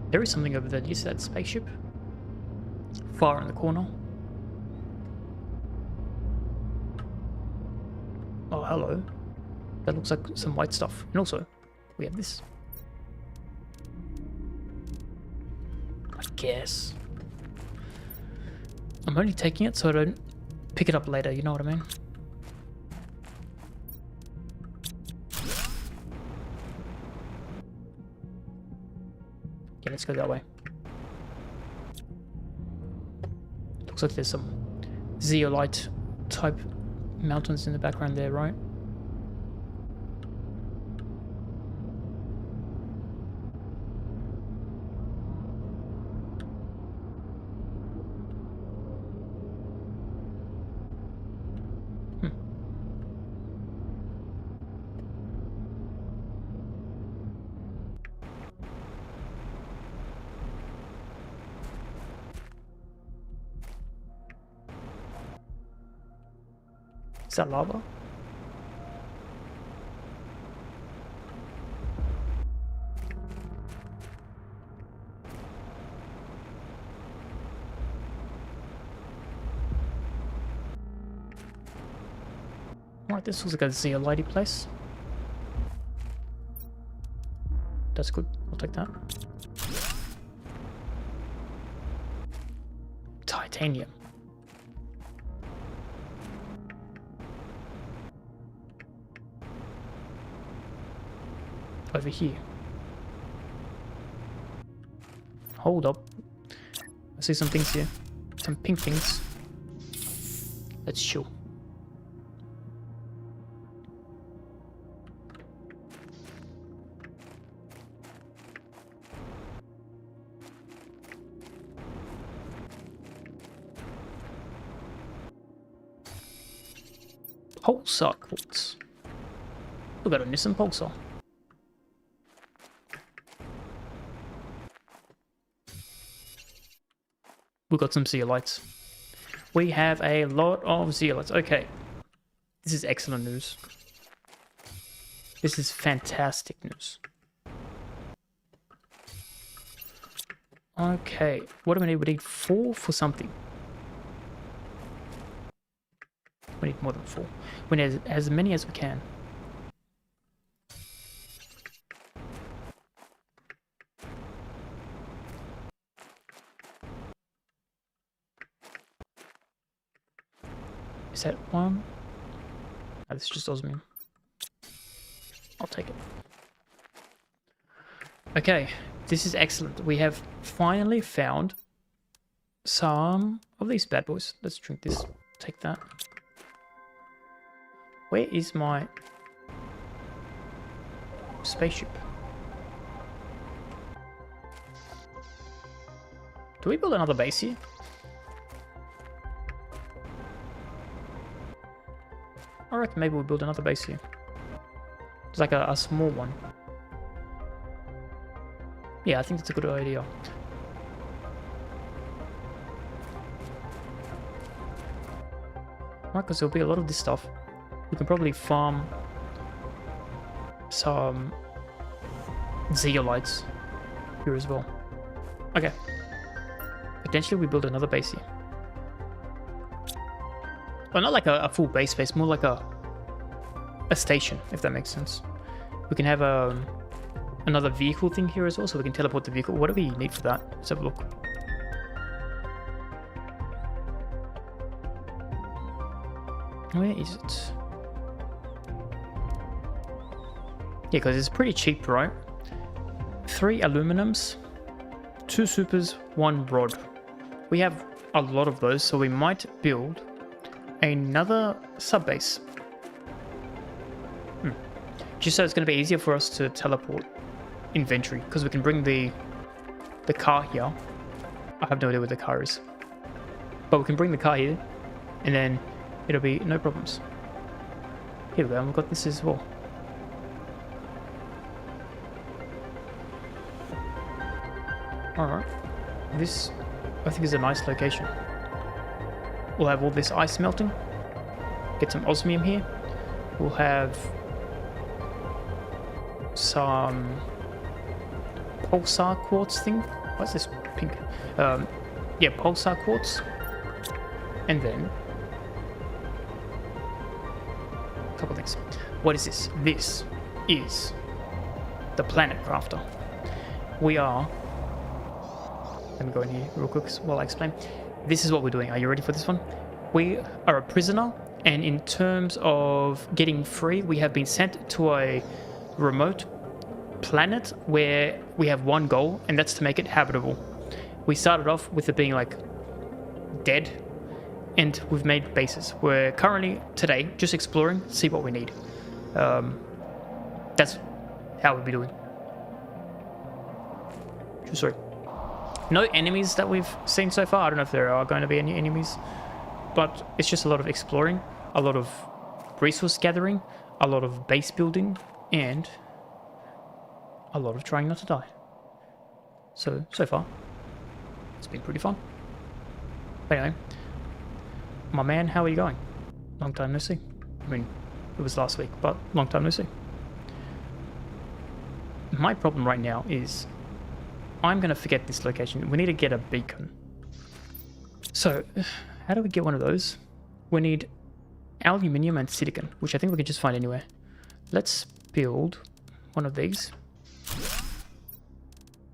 A: There is something over there. Do you see that spaceship? Far in the corner. Oh, hello. That looks like some white stuff. And also, we have this. I guess. I'm only taking it so I don't pick it up later, you know what I mean? Yeah, let's go that way. Looks like there's some zeolite type mountains in the background there, right? that lava? Alright, this looks like a zeolite place. That's good. I'll take that. Titanium. Over here. Hold up. I see some things here. Some pink things. Let's chill. Pulsar quartz. We got a Nissan Pulsar. We got some zeolites. We have a lot of zeolites. Okay. This is excellent news. This is fantastic news. Okay. What do we need? We need 4 for something. We need more than 4. We need as many as we can. Is that one? Oh, this is just osmium. I'll take it. Okay, this is excellent. We have finally found some of these bad boys. Let's drink this. Take that. Where is my spaceship? Do we build another base here? I reckon maybe we'll build another base here. It's like a small one. Yeah, I think that's a good idea. Right, because there'll be a lot of this stuff. We can probably farm some zeolites here as well. Okay. Potentially we build another base here. Well, not like a full base, more like a station, if that makes sense. We can have another vehicle thing here as well, so we can teleport the vehicle. What do we need for that? Let's have a look. Where is it? Yeah, because it's pretty cheap, right? 3 aluminums, 2 supers, 1 rod. We have a lot of those, so we might build another sub-base. Just so it's going to be easier for us to teleport inventory, because we can bring the car here. I have no idea where the car is. But we can bring the car here, and then it'll be no problems. Here we go, and we've got this as well. Alright. This, I think, is a nice location. We'll have all this ice melting. Get some osmium here. We'll have some pulsar quartz thing. What's this pink? Yeah, pulsar quartz. And then a couple things. What is this? This is the Planet Crafter. We are... Let me go in here real quick while I explain. This is what we're doing. Are you ready for this one? We are a prisoner, and in terms of getting free, we have been sent to a remote planet where we have one goal, and that's to make it habitable. We started off with it being like dead, and we've made bases. We're currently today just exploring, see what we need. That's how we'll be doing. Sorry. No enemies that we've seen so far. I don't know if there are going to be any enemies, but it's just a lot of exploring, a lot of resource gathering, a lot of base building, and a lot of trying not to die. So far, it's been pretty fun. But anyway, my man, how are you going? Long time no see. I mean, it was last week, but long time no see. My problem right now is I'm going to forget this location. We need to get a beacon. So, how do we get one of those? We need aluminium and silicon, which I think we can just find anywhere. Let's build one of these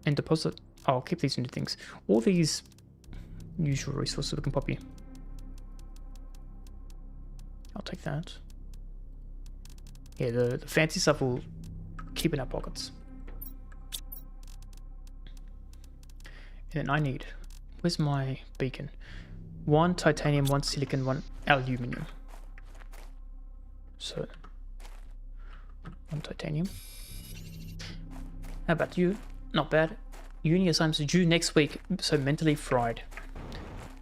A: and deposit. I'll keep these into things. All these usual resources we can pop here. I'll take that. Yeah, the fancy stuff will keep in our pockets. And then I need, where's my beacon? 1 titanium, 1 silicon, 1 aluminium. So, 1 titanium. How about you? Not bad. Uni assignments are due next week, so mentally fried.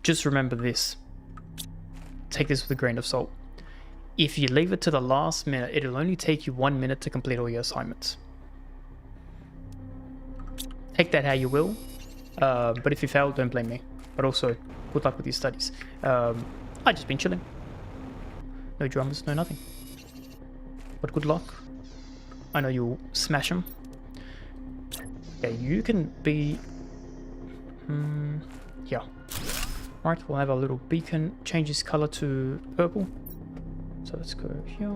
A: Just remember this. Take this with a grain of salt. If you leave it to the last minute, it'll only take you 1 minute to complete all your assignments. Take that how you will, but if you fail, don't blame me. But also, good luck with your studies. I've just been chilling. No dramas, no nothing. But good luck. I know you'll smash them. Yeah, you can be... yeah. Right, we'll have our little beacon. Change its color to purple. So let's go here.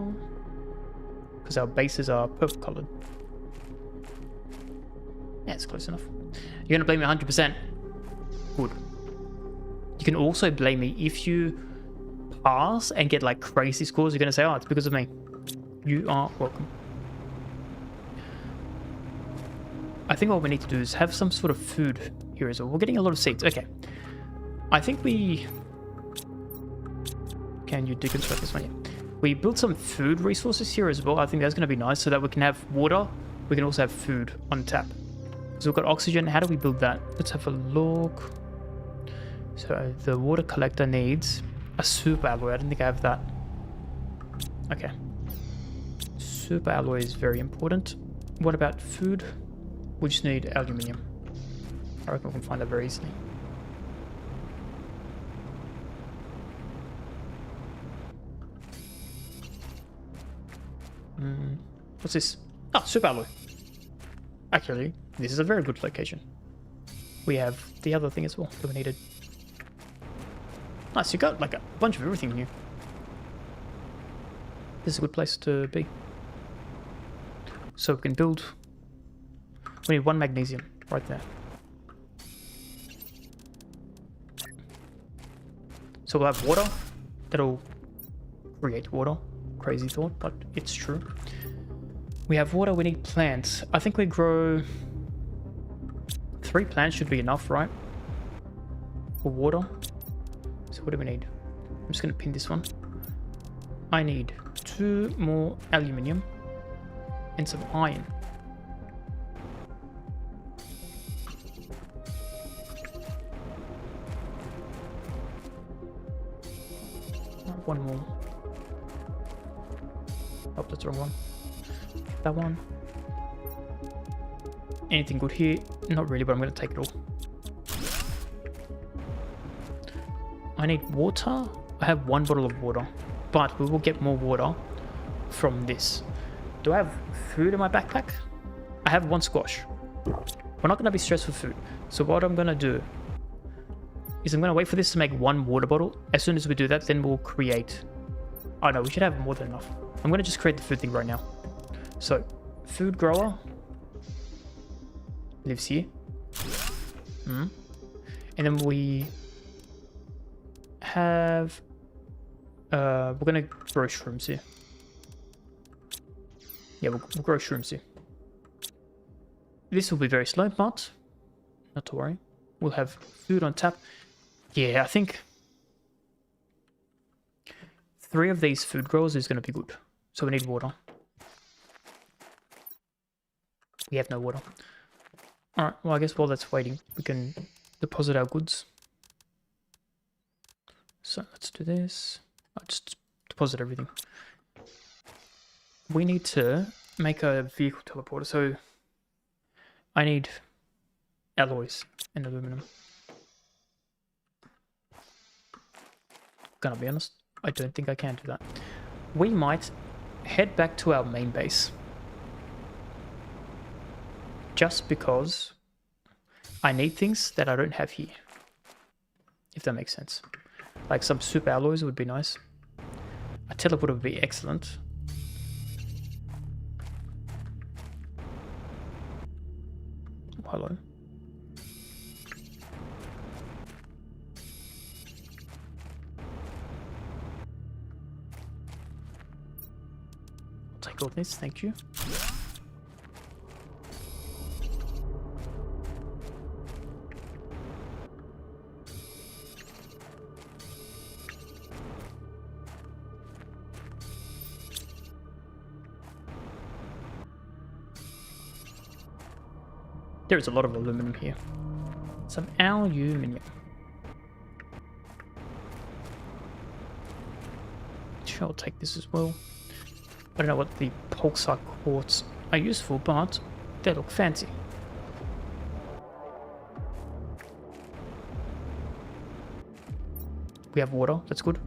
A: Because our bases are purple colored. Yeah, it's close enough. You're going to blame me 100%. Good. You can also blame me if you pass and get like crazy scores. You're going to say, oh, it's because of me. You are welcome. I think what we need to do is have some sort of food here as well. We're getting a lot of seeds. Okay. I think we... Can you deconstruct this one? Yeah. We built some food resources here as well. I think that's going to be nice so that we can have water. We can also have food on tap. So we've got oxygen. How do we build that? Let's have a look. So the water collector needs a super alloy. I don't think I have that. Okay. Super alloy is very important. What about food? We just need aluminium. I reckon we can find that very easily. What's this? Oh, super alloy. Actually, this is a very good location. We have the other thing as well that we needed. Nice, you got like a bunch of everything here. This is a good place to be. So we can build... We need 1 magnesium right there. So we'll have water. That'll create water. Crazy thought, but it's true. We have water, we need plants. I think we grow... 3 plants should be enough, right? For water. So what do we need? I'm just going to pin this one. I need 2 more aluminium and some iron. One more. Oh, that's the wrong one. That one. Anything good here? Not really, but I'm going to take it all. I need water. I have 1 bottle of water, but we will get more water from this. Do I have food in my backpack? I have 1 squash. We're not going to be stressed for food. So what I'm going to do is I'm going to wait for this to make 1 water bottle. As soon as we do that, then we'll create... Oh no, we should have more than enough. I'm going to just create the food thing right now. So, food grower lives here. And then we have... we're going to grow shrooms here. Yeah, we'll grow shrooms here. This will be very slow, but not to worry. We'll have food on tap. Yeah, I think 3 of these food growers is going to be good. So we need water. We have no water. Alright, well I guess while that's waiting, we can deposit our goods. So let's do this. I'll just deposit everything. We need to make a vehicle teleporter, so I need alloys and aluminum. Gonna be honest, I don't think I can do that. we might head back to our main base. Just because I need things that I don't have here. If that makes sense. Like some super alloys would be nice. A teleport would be excellent. Oh, hello. I'll take all this, thank you. There is a lot of aluminum here. Some aluminium. Sure, I'll take this as well. I don't know what the pulsar quartz are used for, but they look fancy. We have water, that's good.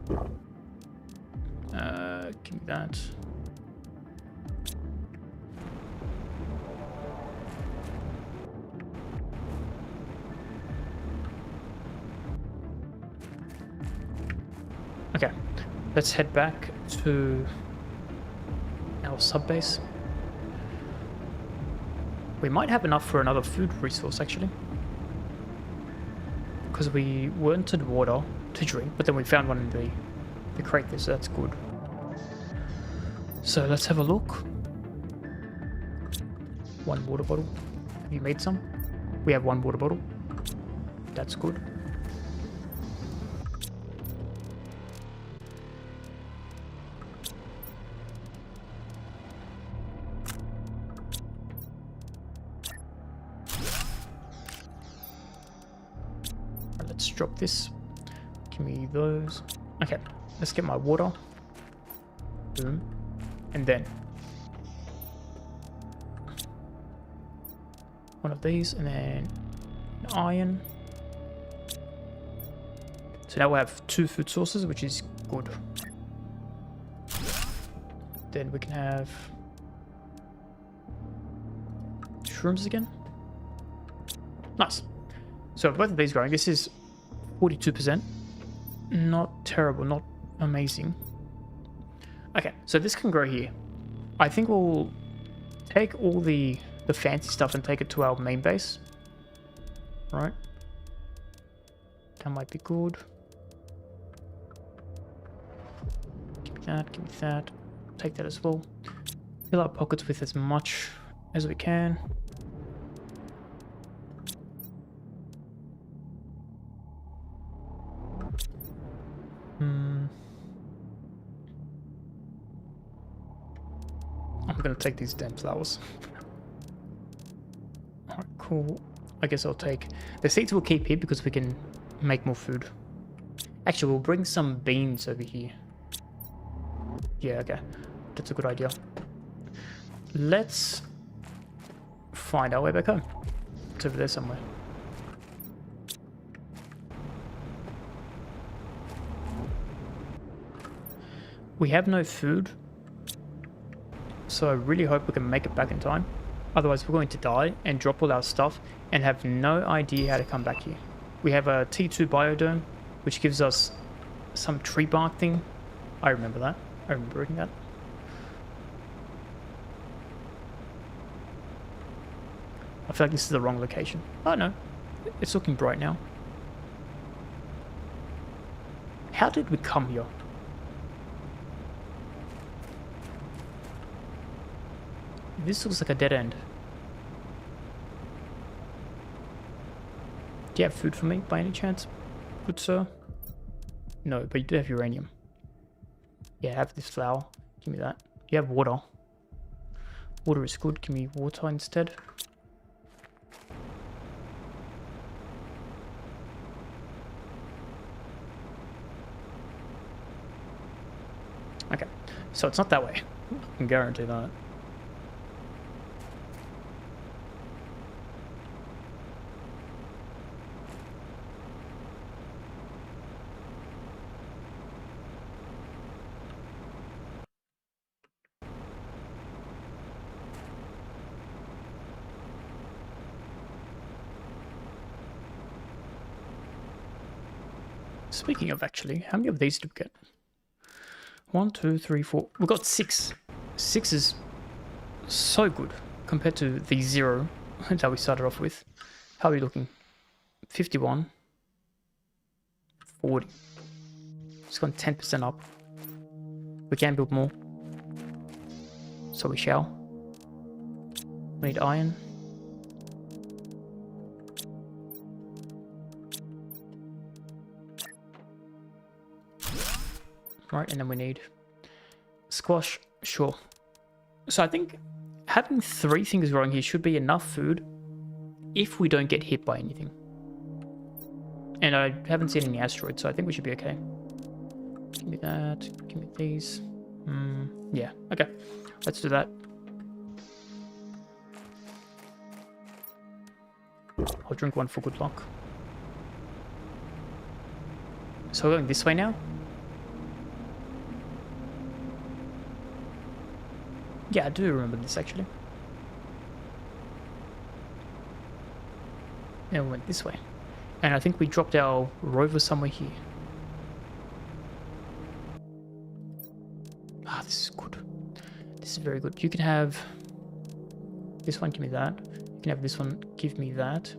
A: Give me that. Okay, let's head back to our sub base. We might have enough for another food resource actually, because we wanted water to drink, but then we found one in the crate there, so that's good. So let's have a look. One water bottle. Have you made some? We have one water bottle. That's good. Let's drop this. Give me those. Okay, let's get my water. Boom. And then one of these, and then an iron. So now we have 2 food sources, which is good. Then we can have shrooms again. Nice. So both of these growing. This is 42%. Not terrible, not amazing. Okay, so this can grow here. I think we'll take all the fancy stuff and take it to our main base. Right? That might be good. Give me that, give me that. Take that as well. Fill our pockets with as much as we can. I'm gonna take these damn flowers. Alright, cool. I guess I'll take... The seeds we'll keep here because we can make more food. Actually, we'll bring some beans over here. Yeah, okay. That's a good idea. Let's find our way back home. It's over there somewhere. We have no food, so I really hope we can make it back in time. Otherwise we're going to die and drop all our stuff and have no idea how to come back here. We have a T2 biodome, which gives us some tree bark thing. I remember that. I remember reading that. I feel like this is the wrong location. Oh no, it's looking bright now. How did we come here? This looks like a dead end. Do you have food for me by any chance? Good sir? No, but you do have uranium. Yeah, have this flour. Give me that. You have water. Water is good. Give me water instead. Okay, so it's not that way. I can guarantee that. Speaking of, actually, how many of these did we get? 1, 2, 3, 4. We got 6. 6 is so good compared to the 0 that we started off with. How are we looking? 51. 40. It's gone 10% up. We can build more. So we shall. We need iron. Right, and then we need squash. Sure. So I think having 3 things growing here should be enough food if we don't get hit by anything. And I haven't seen any asteroids, so I think we should be okay. Give me that. Give me these. Yeah, okay. Let's do that. I'll drink one for good luck. So we're going this way now? Yeah, I do remember this actually. And we went this way. And I think we dropped our rover somewhere here. Ah, this is good. This is very good. You can have this one, give me that. You can have this one, give me that.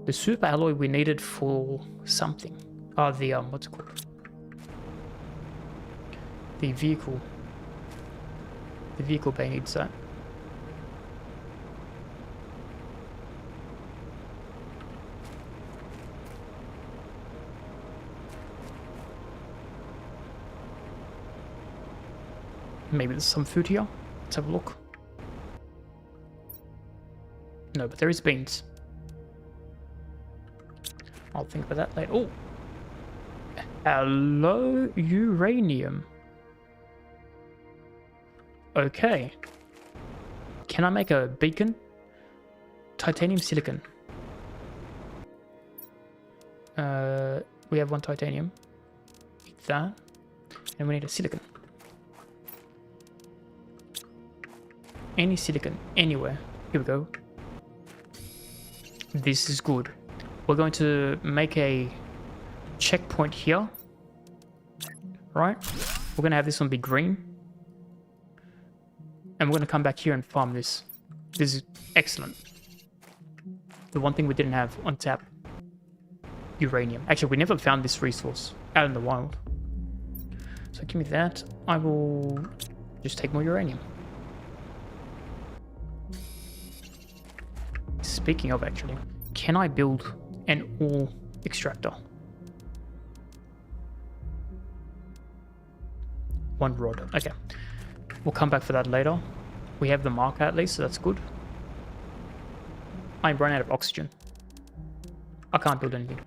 A: The super alloy we needed for something. Ah, the, what's it called? The vehicle. The vehicle bay needs that. Maybe there's some food here. Let's have a look. No, but there is beans. I'll think about that later. Oh! Hello, uranium. Okay. Can I make a beacon? Titanium silicon. We have 1 titanium. Need that. And we need a silicon. Any silicon, anywhere. Here we go. This is good. We're going to make a checkpoint here. Right? We're going to have this one be green. And we're going to come back here and farm this. This is excellent. The one thing we didn't have on tap. Uranium. Actually, we never found this resource out in the wild. So give me that. I will just take more uranium. Speaking of, actually, can I build an ore extractor? 1 rod. Okay. We'll come back for that later. We have the marker at least, so that's good. I'm running out of oxygen. I can't build anything.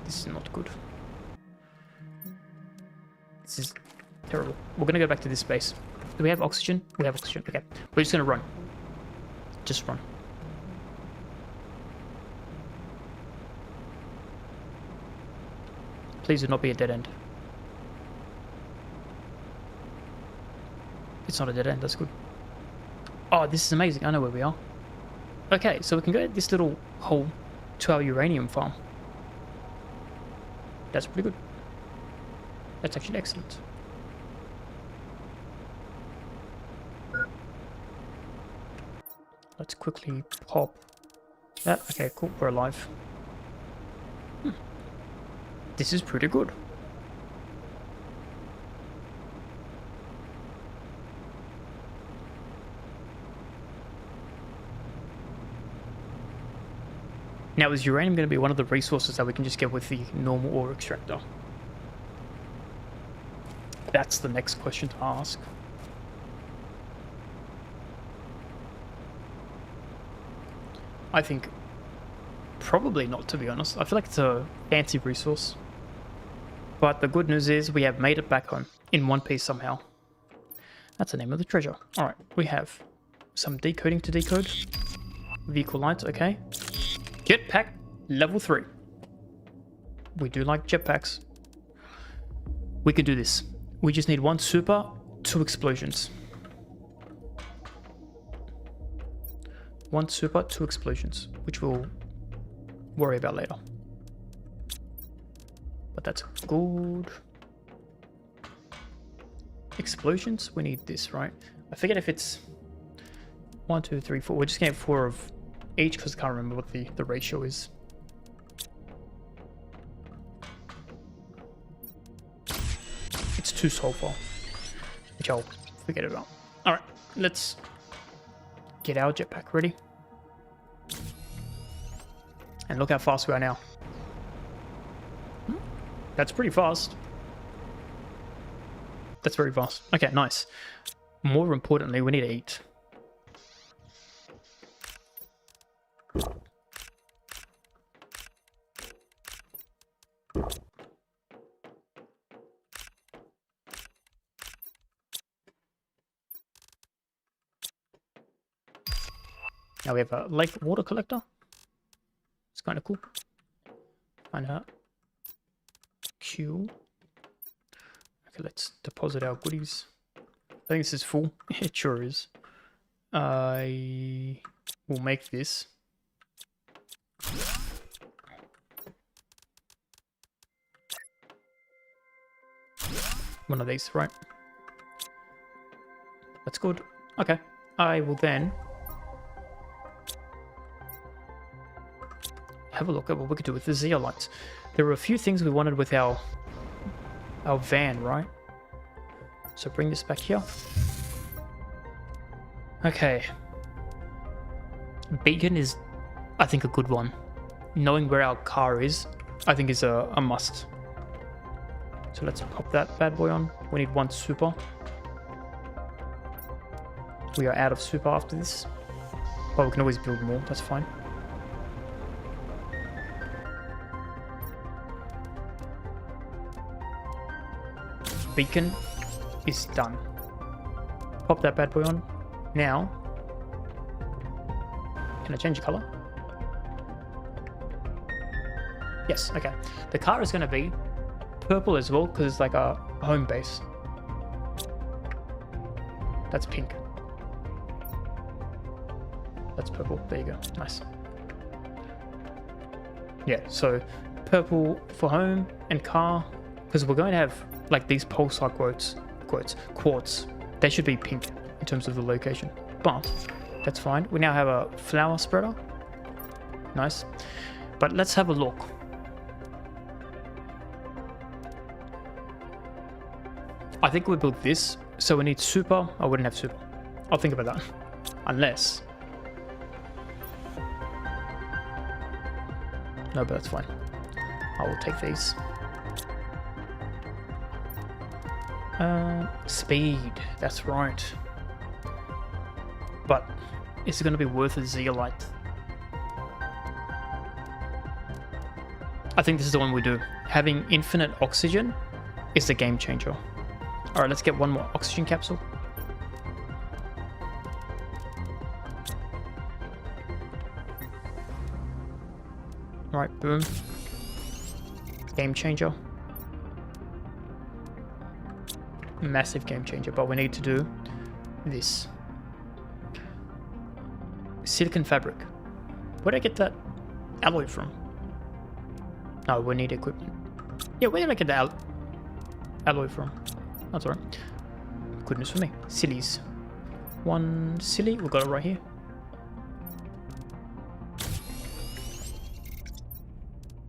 A: This is not good. This is terrible. We're gonna go back to this base. Do we have oxygen? We have oxygen. Okay. We're just gonna run. Just run. Please do not be a dead end. It's not a dead end, that's good. Oh, this is amazing. I know where we are. Okay, so we can go this little hole to our uranium farm. That's pretty good. That's actually excellent. Let's quickly pop that. Okay, cool. We're alive. This is pretty good. Now, is uranium going to be one of the resources that we can just get with the normal ore extractor? That's the next question to ask. I think probably not, to be honest. I feel like it's a fancy resource. But the good news is we have made it back home in one piece somehow. That's the name of the treasure. Alright, we have some decoding to decode. Vehicle lights, okay. Jetpack level 3. We do like jetpacks. We can do this. We just need 1 super, 2 explosions. 1 super, 2 explosions, which we'll worry about later. that's good. Explosions, we need this, right? I forget if it's 1, 2, 3, 4. We're just getting 4 of each because I can't remember what the ratio is. It's 2 sulfur, which I'll forget about. Alright, let's get our jetpack ready. And look how fast we are now. That's pretty fast. That's very fast. Okay, nice. More importantly, we need to eat. Now we have a lake water collector. It's kind of cool. Find out. Q. Okay, let's deposit our goodies. I think this is full. It sure is. I will make this. One of these, right? That's good. Okay. I will then have a look at what we could do with the zeolites. There were a few things we wanted with our van, right? So bring this back here. Okay. Beacon is, I think, a good one. Knowing where our car is, I think is a must. So let's pop that bad boy on. We need 1 super. We are out of super after this. But we can always build more, that's fine. Beacon is done. Pop that bad boy on. Now, can I change the color? Yes, okay. The car is going to be purple as well because it's like a home base. That's pink. That's purple. There you go. Nice. Yeah, so purple for home and car because we're going to have like these pulsar quartz. They should be pink in terms of the location, but that's fine. We now have a flower spreader. Nice. But let's have a look. I think we built this, so we need super. I wouldn't have super. I'll think about that. Unless. No, but that's fine. I will take these. Speed. That's right. But is it going to be worth a zeolite? I think this is the one we do. Having infinite oxygen is the game changer. Alright, let's get 1 more oxygen capsule. Alright, boom. Game changer. Massive game changer, but we need to do this. Silicon fabric. Where did I get that alloy from? No, we need equipment. Yeah, where did I get the alloy from? That's alright. Goodness for me. Sillies. 1 silly. We got it right here.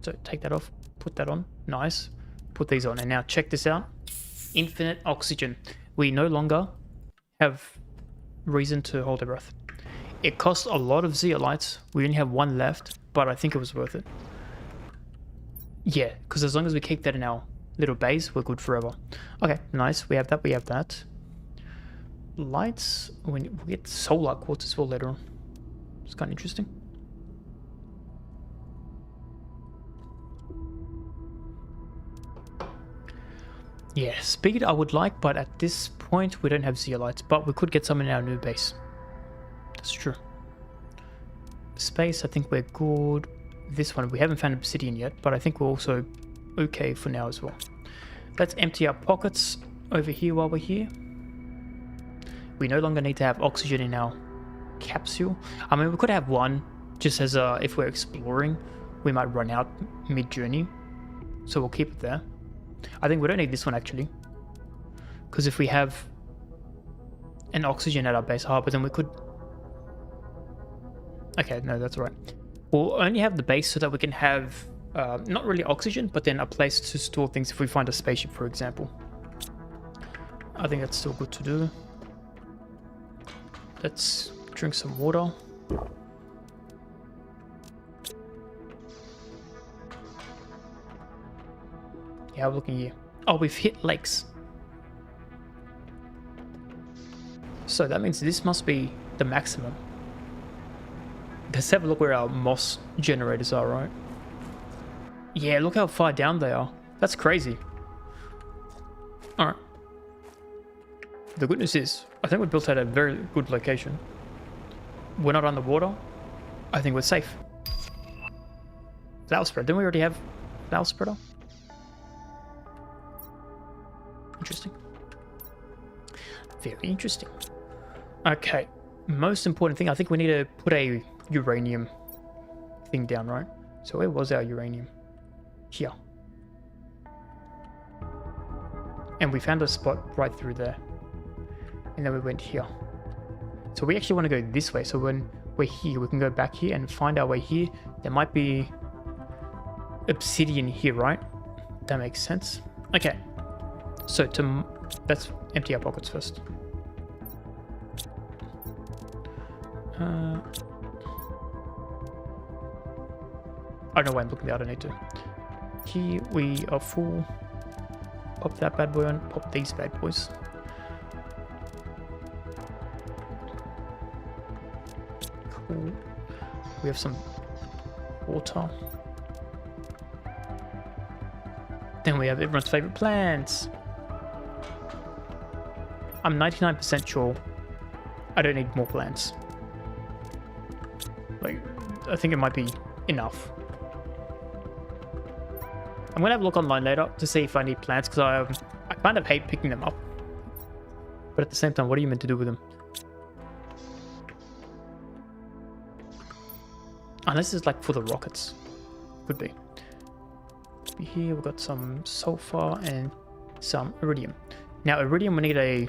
A: So take that off. Put that on. Nice. Put these on. And now check this out. Infinite oxygen. We no longer have reason to hold our breath. It cost a lot of zeolites. We only have 1 left, but I think it was worth it. Yeah, because as long as we keep that in our little base, we're good forever. Okay, nice. We have that. We have that. Lights. We get solar quartz as well later on. It's kind of interesting. Yeah, speed I would like, but at this point we don't have zeolites, but we could get some in our new base. That's true. Space, I think we're good. This one, we haven't found obsidian yet, but I think we're also okay for now as well. Let's empty our pockets over here while we're here. We no longer need to have oxygen in our capsule. I mean, we could have 1 just as if we're exploring, we might run out mid-journey. so we'll keep it there. I think we don't need this one actually, because if we have an oxygen at our base harbor, then we could... Okay, no, that's right. We'll only have the base so that we can have not really oxygen, but then a place to store things if we find a spaceship, for example. I think that's still good to do. Let's drink some water. Yeah, we're looking here. Oh, we've hit lakes. So that means this must be the maximum. Let's have a look where our moss generators are, right? Yeah, look how far down they are. That's crazy. Alright. The good news is, I think we built at a very good location. We're not underwater. I think we're safe. Flower spread. Didn't we already have flower spreader? Interesting. Very interesting. Okay. Most important thing, I think we need to put a uranium thing down, right? So where was our uranium? Here. And we found a spot right through there. And then we went here. So we actually want to go this way. So when we're here, we can go back here and find our way here. There might be obsidian here, right? That makes sense. Okay. So let's empty our pockets first. I don't know why I'm looking there. I don't need to. Here we are full. Pop that bad boy on. Pop these bad boys. Cool. We have some water. Then we have everyone's favorite plants. I'm 99% sure I don't need more plants. Like, I think it might be enough. I'm gonna have a look online later to see if I need plants, because I kind of hate picking them up. But at the same time, what are you meant to do with them? Unless it's like for the rockets. Could be. Here we've got some sulfur and some iridium. Now iridium, we need a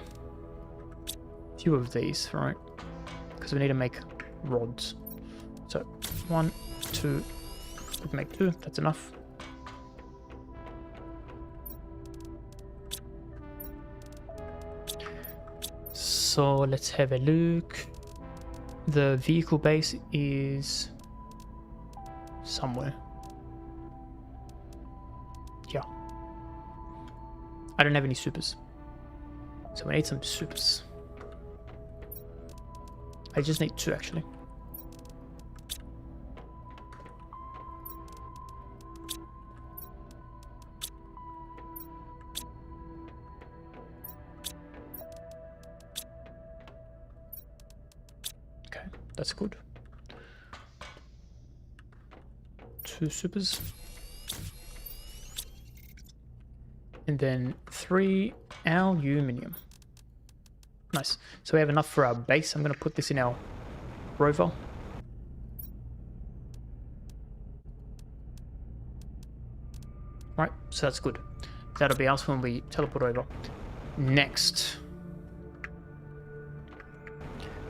A: few of these, right? Because we need to make rods. So 1, 2, we can make 2, that's enough. So let's have a look. The vehicle base is somewhere. Yeah. I don't have any supers. So we need some supers. I just need 2 actually. Okay, that's good. 2 supers. And then 3 aluminium. Nice. So we have enough for our base. I'm going to put this in our rover. Right, so that's good. That'll be us when we teleport over. Next.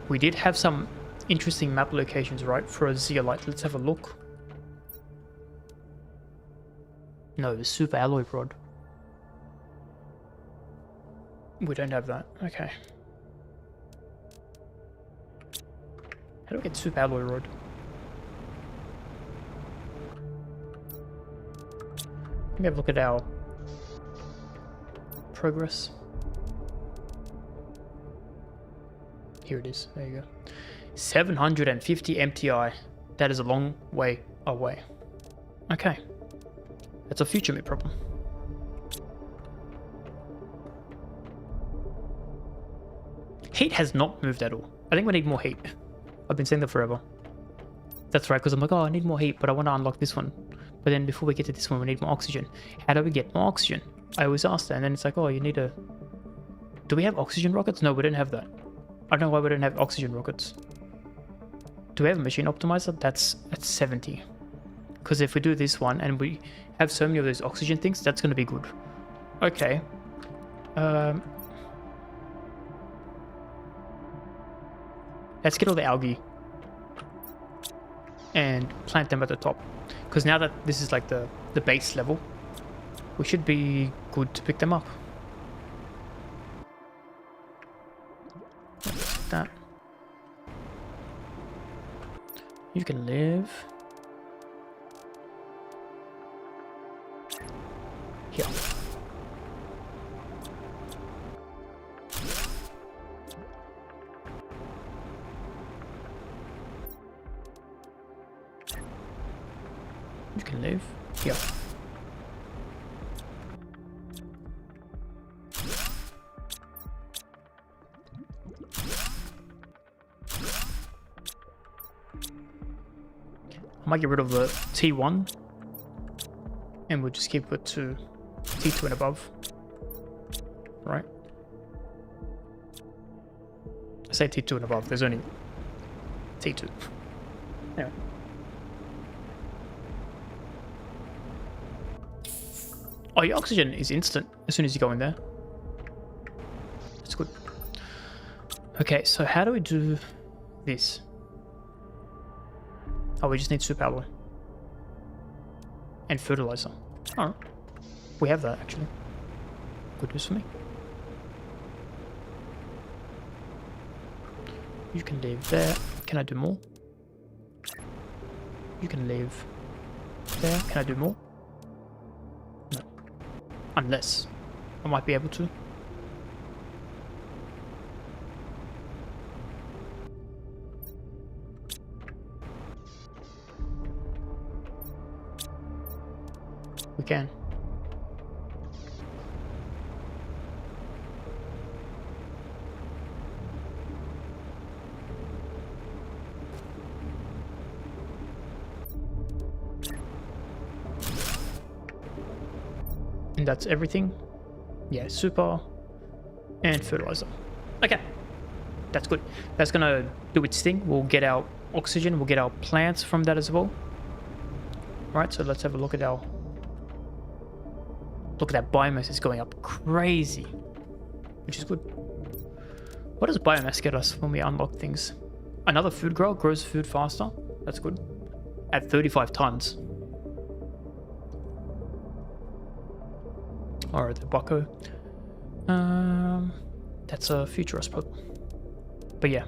A: We did have some interesting map locations, right, for a zeolite. Let's have a look. No, the super alloy rod. We don't have that. Okay. How do we get super alloy rod? Let me have a look at our progress. Here it is. There you go. 750 MTI. That is a long way away. Okay. That's a future me problem. Heat has not moved at all. I think we need more heat. I've been saying that forever. That's right, because I'm like, oh, I need more heat, but I want to unlock this one. But then before we get to this one, we need more oxygen. How do we get more oxygen? I always ask that, and then it's like, oh, you need a... Do we have oxygen rockets? No, we don't have that. I don't know why we don't have oxygen rockets. Do we have a machine optimizer? That's at 70. Because if we do this one and we have so many of those oxygen things, that's going to be good. Okay. Let's get all the algae and plant them at the top. Because now that this is like the base level, we should be good to pick them up. That. You can live here. You can live here. I might get rid of the T1 and we'll just keep it to T2 and above. Right? I say T2 and above, there's only T2. Anyway. Oh, your oxygen is instant as soon as you go in there. That's good. Okay, so how do we do this? Oh, we just need super alloy. And fertilizer. Alright. We have that, actually. Good news for me. You can live there. Can I do more? You can live there. Can I do more? No. Unless I might be able to. We can. And that's everything. Yeah, super and fertilizer. Okay, that's good. That's gonna do its thing. We'll get our oxygen, we'll get our plants from that as well. Alright, so let's have a look at our... Look at that biomass, is going up crazy, which is good. What does biomass get us when we unlock things? Another food grower grows food faster. That's good. At 35 tons. Alright, the bucko. That's a futurist puzzle. But yeah.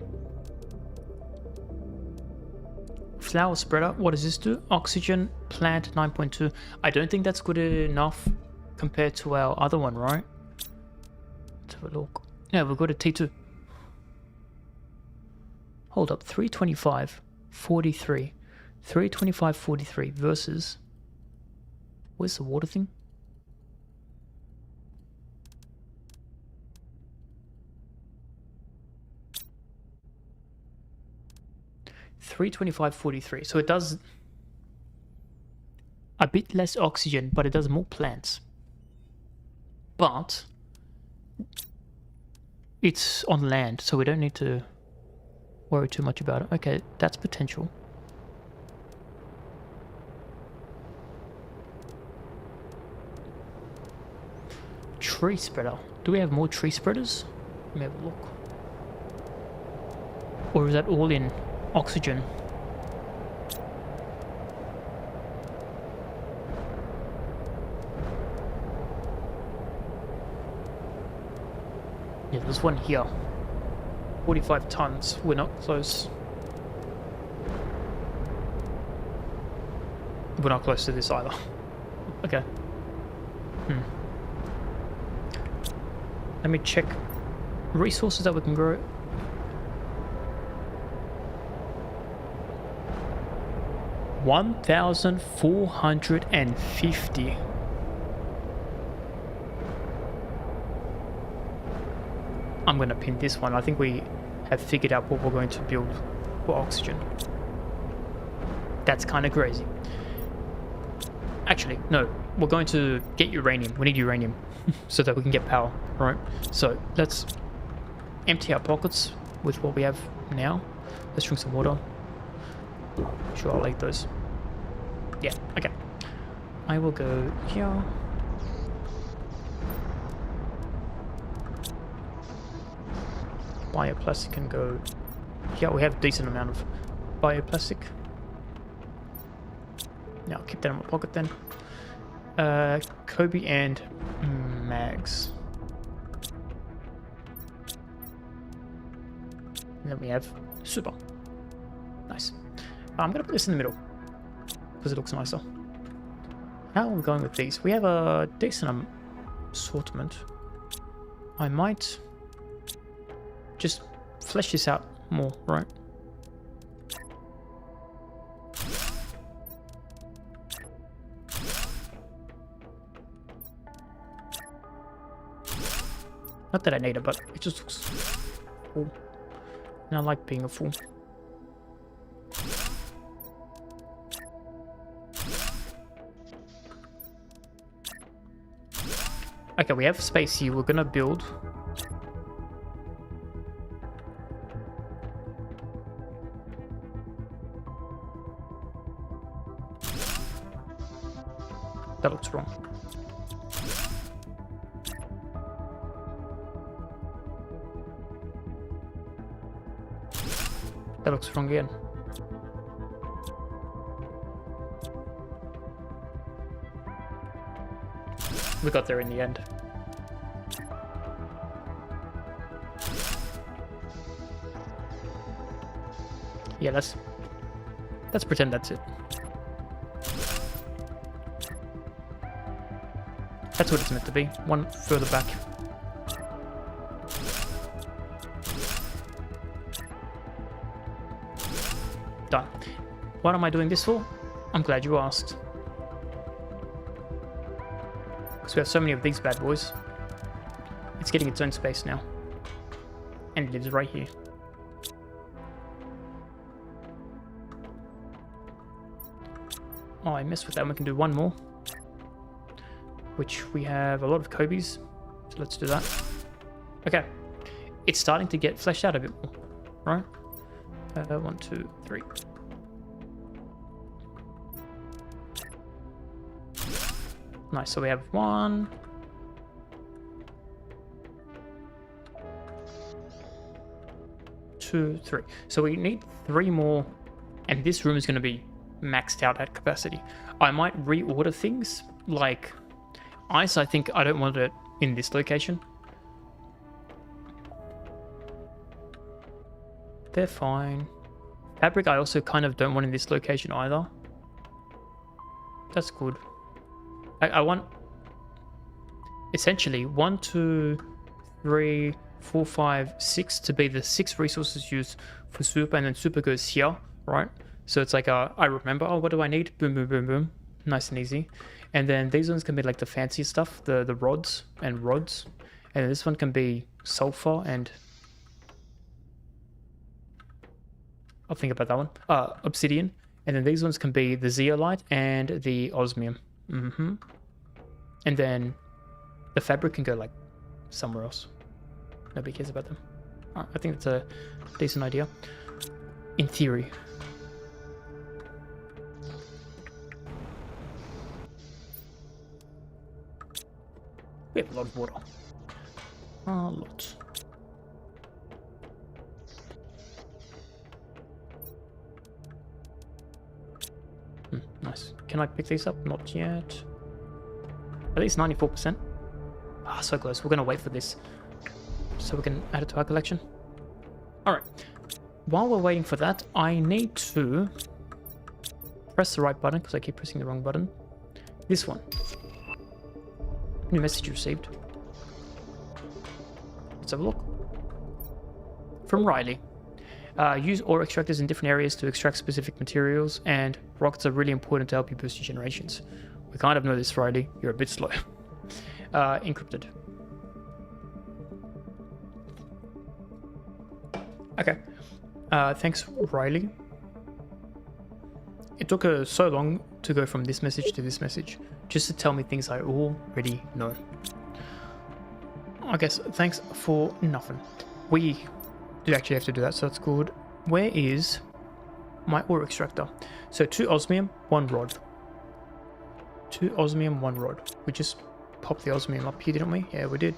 A: Flower spreader. What does this do? Oxygen, plant 9.2. I don't think that's good enough compared to our other one, right? Let's have a look. Yeah, we'll go to T2. Hold up, 325, 43. 325, 43 versus... Where's the water thing? $325.43. So it does a bit less oxygen, but it does more plants. But it's on land, so we don't need to worry too much about it. Okay, that's potential. Tree spreader. Do we have more tree spreaders? Let me have a look. Or is that all in oxygen? Yeah, there's one here. 45 tons. We're not close. We're not close to this either. Okay. Let me check resources that we can grow. $1,450. I'm going to pin this one. I think we have figured out what we're going to build for oxygen. That's kind of crazy. Actually, no. We're going to get uranium. We need uranium so that we can get power, right? So let's empty our pockets with what we have now. Let's drink some water. Sure, I'll eat those. Yeah, okay. I will go here. Bioplastic can go here. We have a decent amount of bioplastic. Yeah, I'll keep that in my pocket then. Kobe and mags. And then we have super. Nice. I'm going to put this in the middle because it looks nicer. How are we going with these? We have a decent assortment. I might just flesh this out more, right? Not that I need it, but it just looks cool. And I like being a fool. Okay, we have space here. We're gonna build. That looks wrong. That looks wrong again. We got there in the end. Yeah, let's pretend that's it. That's what it's meant to be. One further back. Done. What am I doing this for? I'm glad you asked. Because we have so many of these bad boys. It's getting its own space now. And it lives right here. Oh, I messed with that. We can do one more. Which we have a lot of Kobe's. So let's do that. Okay. It's starting to get fleshed out a bit more. Right? 1, 2, 3. Nice. So we have 1. 2, 3. So we need 3 more. And this room is going to be maxed out at capacity. I might reorder things like ice. I think I don't want it in this location. They're fine. Fabric I also kind of don't want in this location either. That's good. I want essentially 1, 2, 3, 4, 5, 6 to be the 6 resources used for super, and then super goes here, right? So it's like I remember, oh, what do I need? Boom, boom, boom, boom. Nice and easy. And then these ones can be like the fancy stuff, the rods and rods. And this one can be sulfur and I'll think about that one. Obsidian. And then these ones can be the zeolite and the osmium. And then the fabric can go like somewhere else. Nobody cares about them. I think that's a decent idea. In theory. We have a lot of water. A lot. Nice. Can I pick these up? Not yet. At least 94%. Ah, so close. We're going to wait for this so we can add it to our collection. Alright. While we're waiting for that, I need to press the right button because I keep pressing the wrong button. This one. New message received. Let's have a look. From Riley. Use ore extractors in different areas to extract specific materials, and rockets are really important to help you boost your generations. We kind of know this, Riley. You're a bit slow. Encrypted. Okay. Thanks, Riley. It took her so long to go from this message to this message, just to tell me things I already know. I guess thanks for nothing. We do actually have to do that, so that's good. Where is my ore extractor? So 2 osmium, 1 rod. 2 osmium, 1 rod. We just popped the osmium up here, didn't we? Yeah, we did.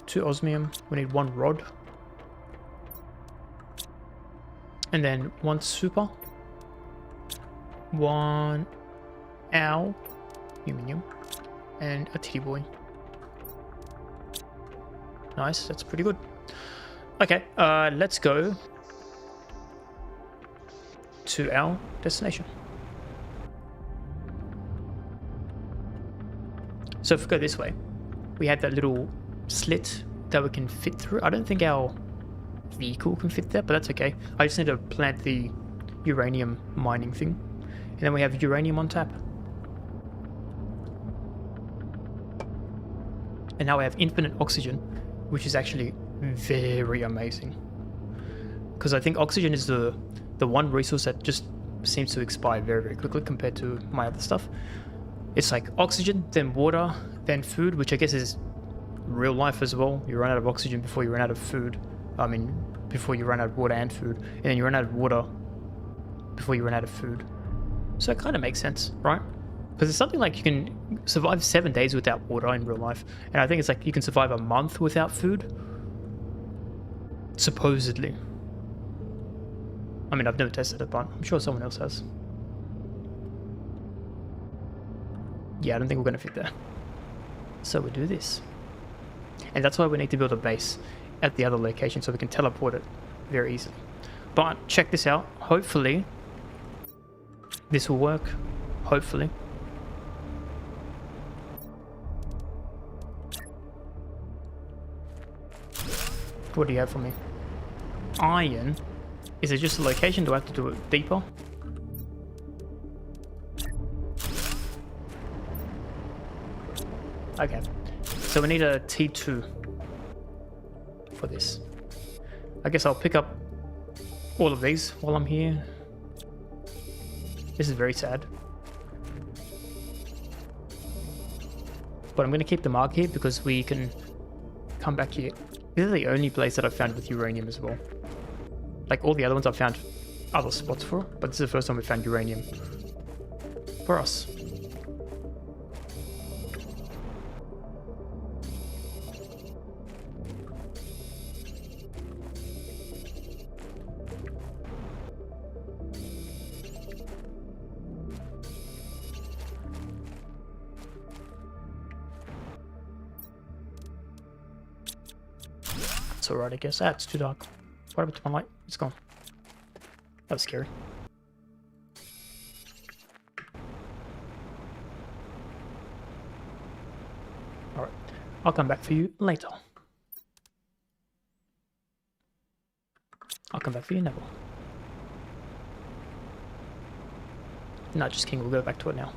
A: 2 osmium. We need 1 rod. And then 1 super. 1 aluminium. And a titty boy. Nice, that's pretty good. Okay, let's go to our destination. So if we go this way, we have that little slit that we can fit through. I don't think our vehicle can fit there, but that's okay. I just need to plant the uranium mining thing. And then we have uranium on tap. And now we have infinite oxygen, which is actually very amazing. Because I think oxygen is the one resource that just seems to expire very, very quickly compared to my other stuff. It's like oxygen, then water, then food, which I guess is real life as well. You run out of oxygen before you run out of food. I mean, before you run out of water and food. And then you run out of water before you run out of food. So it kind of makes sense, right? Because it's something like you can survive 7 days without water in real life. And I think it's like you can survive a month without food. Supposedly. I mean, I've never tested it, but I'm sure someone else has. Yeah, I don't think we're going to fit there. So we do this. And that's why we need to build a base at the other location so we can teleport it very easily. But check this out. Hopefully, this will work. Hopefully. What do you have for me? Iron. Is it just a location? Do I have to do it deeper? Okay, so we need a T2 for this. I guess I'll pick up all of these while I'm here. This is very sad. But I'm going to keep the mark here because we can come back here. This is the only place that I've found with uranium as well. Like all the other ones I've found other spots for, but this is the first time we found uranium for us. It's alright, I guess. Ah, it's too dark. What happened to my light? It's gone. That was scary. Alright. I'll come back for you later. I'll come back for you, Neville. No, just King. We'll go back to it now.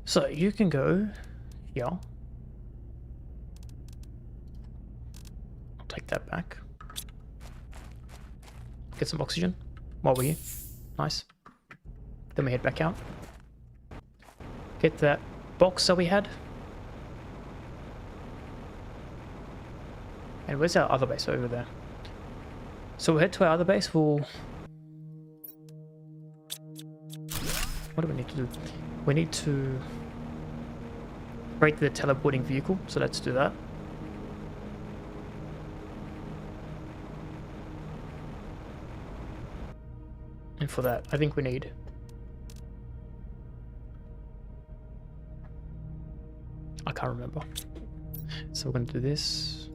A: So you can go here. I'll take that back. Get some oxygen while we're here. Nice. Then we head back out. Get that box that we had. And where's our other base? Over there. So we'll head to our other base. What do we need to do? We need to create the teleporting vehicle, so let's do that. And for that, I think we need I can't remember. So we're going to do this.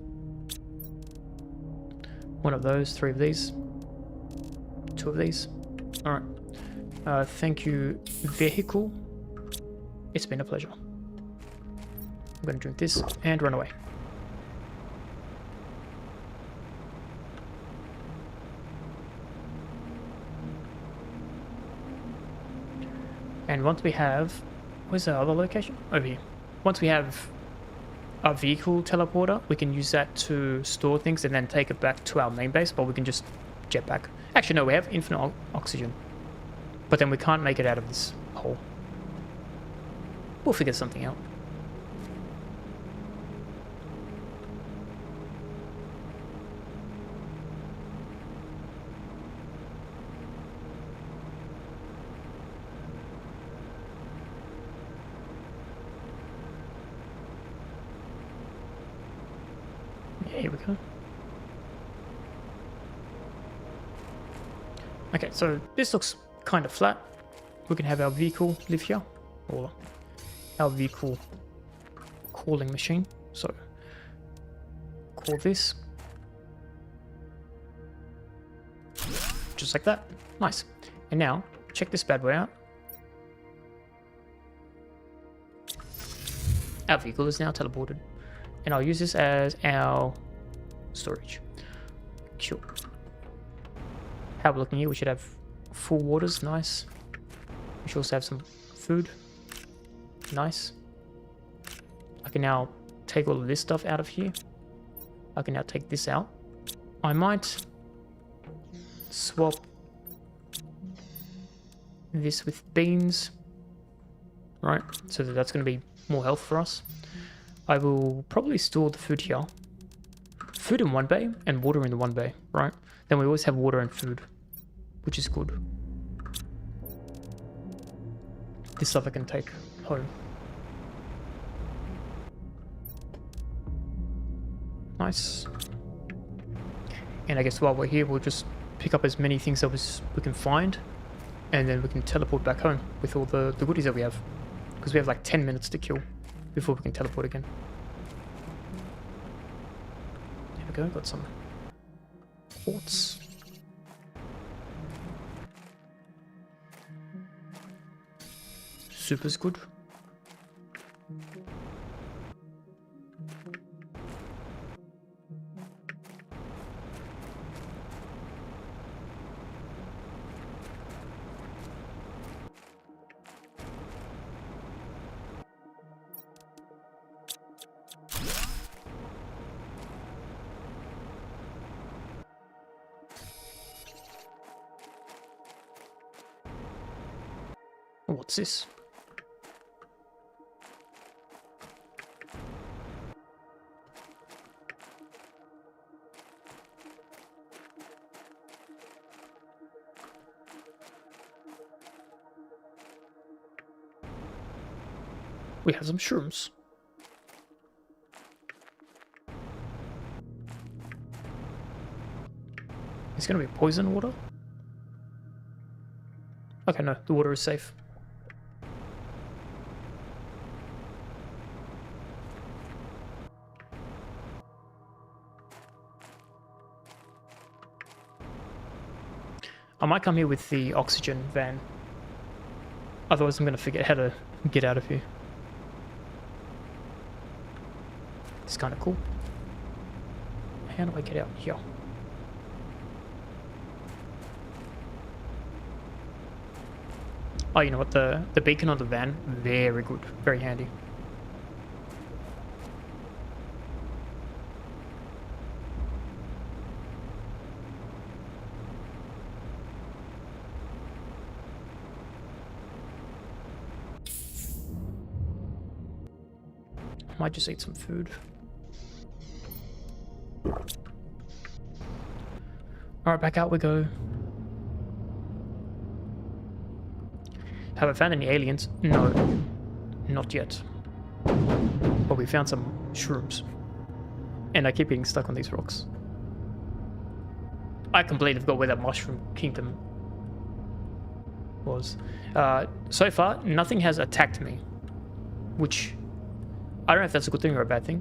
A: One of those, 3 of these, 2 of these. All right. Thank you, vehicle. It's been a pleasure. I'm going to drink this and run away. And once we have... Where's the other location? Over here. Once we have our vehicle teleporter, we can use that to store things and then take it back to our main base, but we can just jet back. Actually, no, we have infinite oxygen. But then we can't make it out of this hole. We'll figure something out. Here we go. Okay, so this looks kind of flat. We can have our vehicle live here, or our vehicle calling machine. So call this. Just like that. Nice. And now, check this bad boy out. Our vehicle is now teleported. And I'll use this as our storage. Cool. How we're looking here, we should have full waters. Nice. We should also have some food. Nice. I can now take all of this stuff out of here. I can now take this out. I might swap this with beans, right? So that's going to be more health for us. I will probably store the food here. Food in one bay and water in the one bay, right? Then we always have water and food, which is good. This stuff I can take home. Nice. And I guess while we're here, we'll just pick up as many things as we can find, and then we can teleport back home with all the goodies that we have. Because we have like 10 minutes to kill before we can teleport again. There we go, got some quartz. Super's good. What's this? We have some shrooms. It's gonna be poison water? Okay, no, the water is safe. I might come here with the oxygen van. Otherwise I'm gonna forget how to get out of here. It's kind of cool. How do I get out here? Oh, you know what? The beacon on the van, very good. Very handy. Might just eat some food. Alright, back out we go. Have I found any aliens? No. Not yet. But we found some shrooms. And I keep getting stuck on these rocks. I completely forgot where that mushroom kingdom was. So far, nothing has attacked me. Which, I don't know if that's a good thing or a bad thing.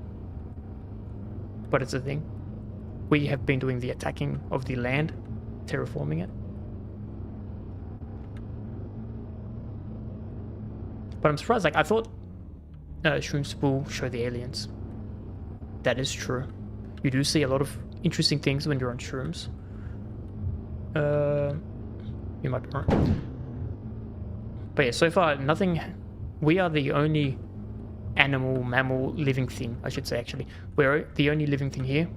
A: But it's a thing. We have been doing the attacking of the land, terraforming it. But I'm surprised, like, I thought shrooms will show the aliens. That is true. You do see a lot of interesting things when you're on shrooms. You might be wrong. But yeah, so far, nothing... We are the only mammal, living thing, I should say, actually. We're the only living thing here.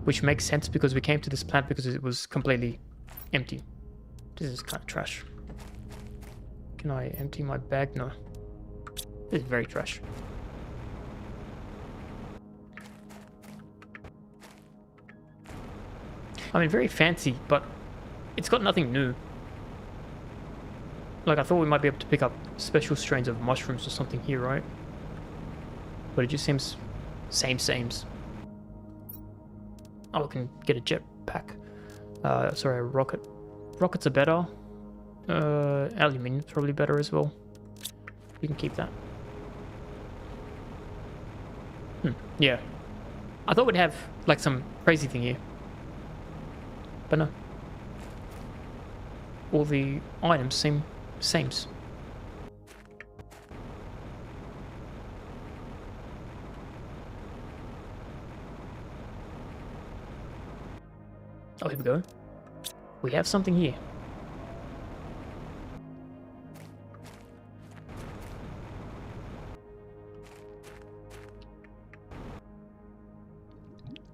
A: Which makes sense because we came to this planet because it was completely empty. This is kind of trash. Can I empty my bag? No. This is very trash. I mean, very fancy, but it's got nothing new. Like, I thought we might be able to pick up special strains of mushrooms or something here, right? But it just seems sames. Oh, we can get a jetpack. Sorry, a rocket. Rockets are better. Aluminium's probably better as well. We can keep that. Yeah. I thought we'd have like some crazy thing here. But no. All the items seem sames. Oh, here we go. We have something here.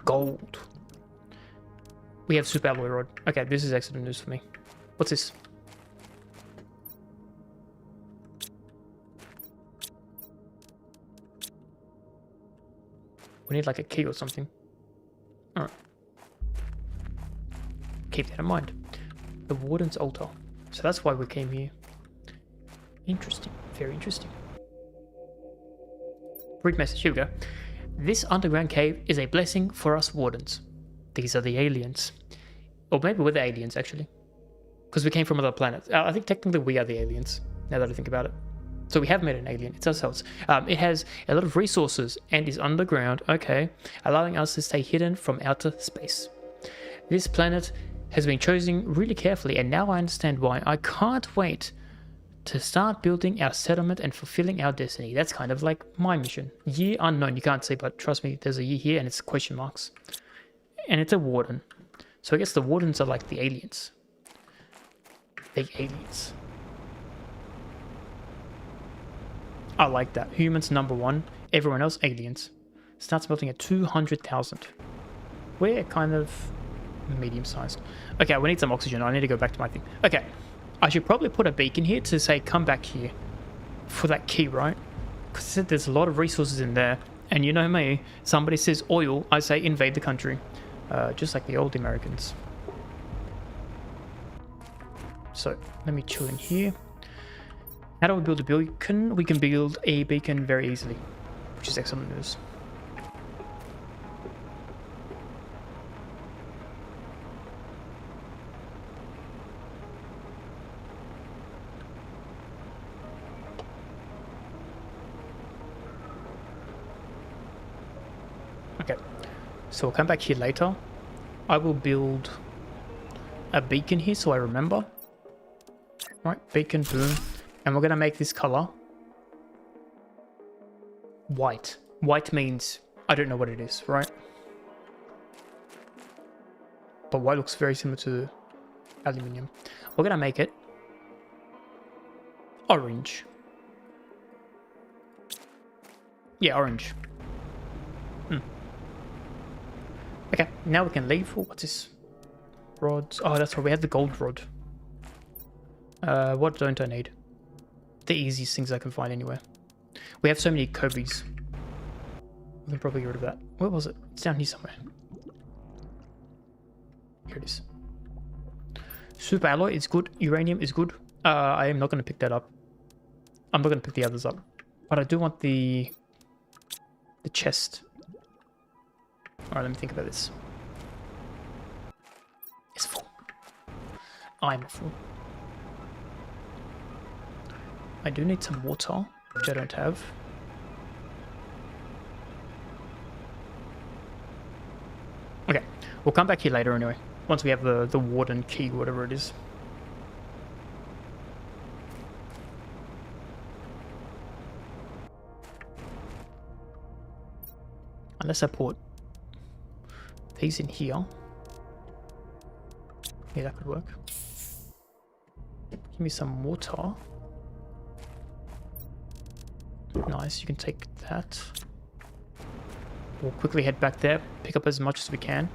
A: Gold. We have super alloy rod. Okay, this is excellent news for me. What's this? We need like a key or something. Alright. Keep that in mind. The Warden's Altar. So that's why we came here. Interesting. Very interesting. Read message. Here we go. This underground cave is a blessing for us Wardens. These are the aliens. Or maybe we're the aliens, actually. Because we came from other planets. I think technically we are the aliens, now that I think about it. So we have met an alien. It's ourselves. It has a lot of resources and is underground, okay, allowing us to stay hidden from outer space. This planet has been chosen really carefully, and now I understand why. I can't wait to start building our settlement and fulfilling our destiny. That's kind of like my mission. Year unknown, you can't see, but trust me, there's a year here and it's question marks. And it's a warden. So I guess the wardens are like the aliens. The aliens. I like that. Humans number 1, everyone else aliens. Starts melting at 200,000. We're kind of medium sized. Okay, we need some oxygen. I need to go back to my thing. Okay, I should probably put a beacon here to say come back here for that key, right? Because there's a lot of resources in there. And you know me, somebody says oil, I say invade the country. Just like the old Americans. So let me chill in here. How do we build a beacon? We can build a beacon very easily, which is excellent news. Okay, so we'll come back here later. I will build a beacon here so I remember. Right, beacon, boom. And we're going to make this color white. White means I don't know what it is, right? But white looks very similar to aluminium. We're going to make it orange. Yeah, orange. Okay, now we can leave. Oh, what's this? Rods. Oh, that's right. We have the gold rod. What don't I need? The easiest things I can find anywhere. We have so many Kobe's. We can probably get rid of that. Where was it? It's down here somewhere. Here it is. Super alloy is good. Uranium is good. I am not going to pick that up. I'm not going to pick the others up. But I do want the chest. Alright, let me think about this. It's full. I'm full. I do need some water, which I don't have. Okay, we'll come back here later anyway, once we have the warden key, whatever it is. Unless I put these in here. Yeah, that could work. Give me some water. Nice, you can take that. We'll quickly head back there, pick up as much as we can.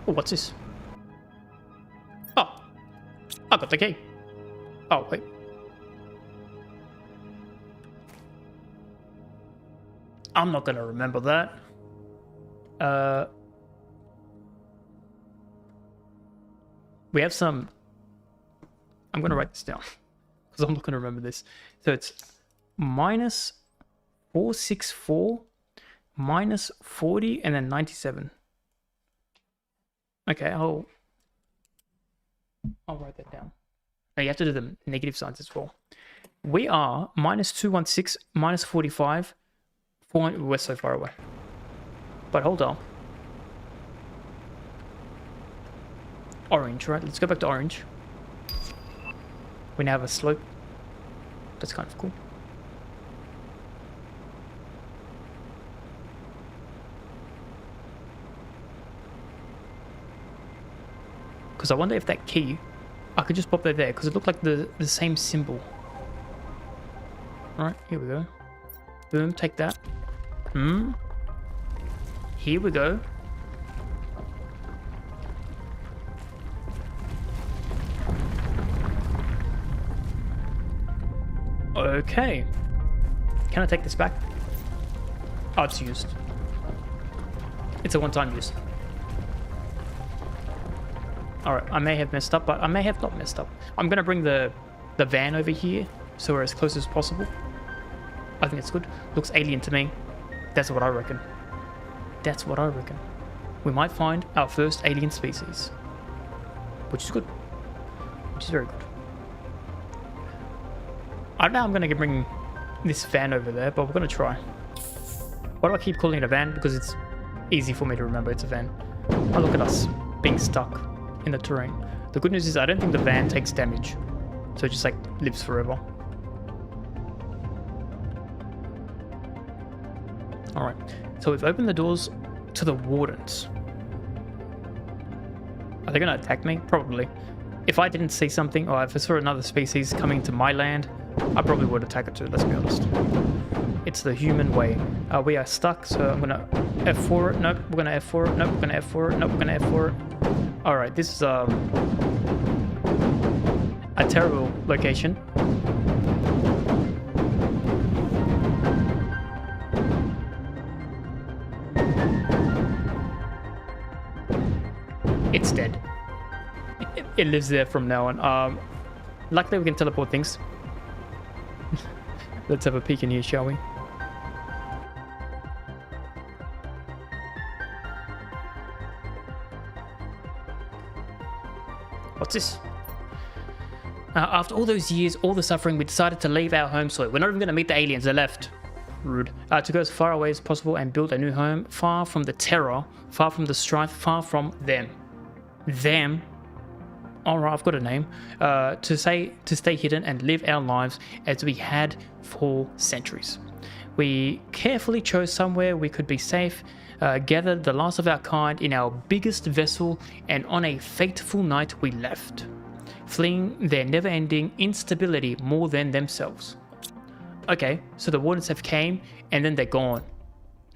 A: Oh, what's this? Oh, I got the key. Oh, wait. I'm not gonna remember that. We have some... I'm gonna write this down because I'm not gonna remember this. So it's minus 464 minus 40 and then 97. Okay, I'll write that down. No, you have to do the negative signs as well. We are minus 216 minus 45. 400. We're so far away. But hold on. Orange, right? Let's go back to orange. We now have a slope. That's kind of cool. Because I wonder if that key, I could just pop that there because it looked like the same symbol. Alright, here we go. Boom, take that. Here we go. Okay. Can I take this back? Oh, it's used. It's a one-time use. Alright, I may have messed up, but I may have not messed up. I'm gonna bring the van over here so we're as close as possible. I think it's good. Looks alien to me. That's what I reckon. That's what I reckon. We might find our first alien species. Which is good. Which is very good. I don't know how I'm gonna bring this van over there, but we're gonna try. Why do I keep calling it a van? Because it's easy for me to remember it's a van. Oh, look at us being stuck in the terrain. The good news is I don't think the van takes damage. So it just like lives forever. Alright, so we've opened the doors to the wardens. Are they going to attack me? Probably. If I didn't see something, or if I saw another species coming to my land, I probably would attack it too, let's be honest. It's the human way. We are stuck, so I'm going to F4 it. Nope, we're going to F4 it. Nope, we're going to F4 it. Nope, we're going to F4 it. Alright, this is a terrible location. It's dead. It lives there from now on. Luckily we can teleport things. Let's have a peek in here, shall we? What's this? After all those years, all the suffering, we decided to leave our home soil. We're not even going to meet the aliens. They left. Rude. To go as far away as possible and build a new home, far from the terror, far from the strife, far from them. Them. Alright, I've got a name. To stay hidden and live our lives as we had for centuries. We carefully chose somewhere we could be safe, gathered the last of our kind in our biggest vessel, and on a fateful night we left, fleeing their never-ending instability more than themselves. Okay, so the wardens have came and then they're gone.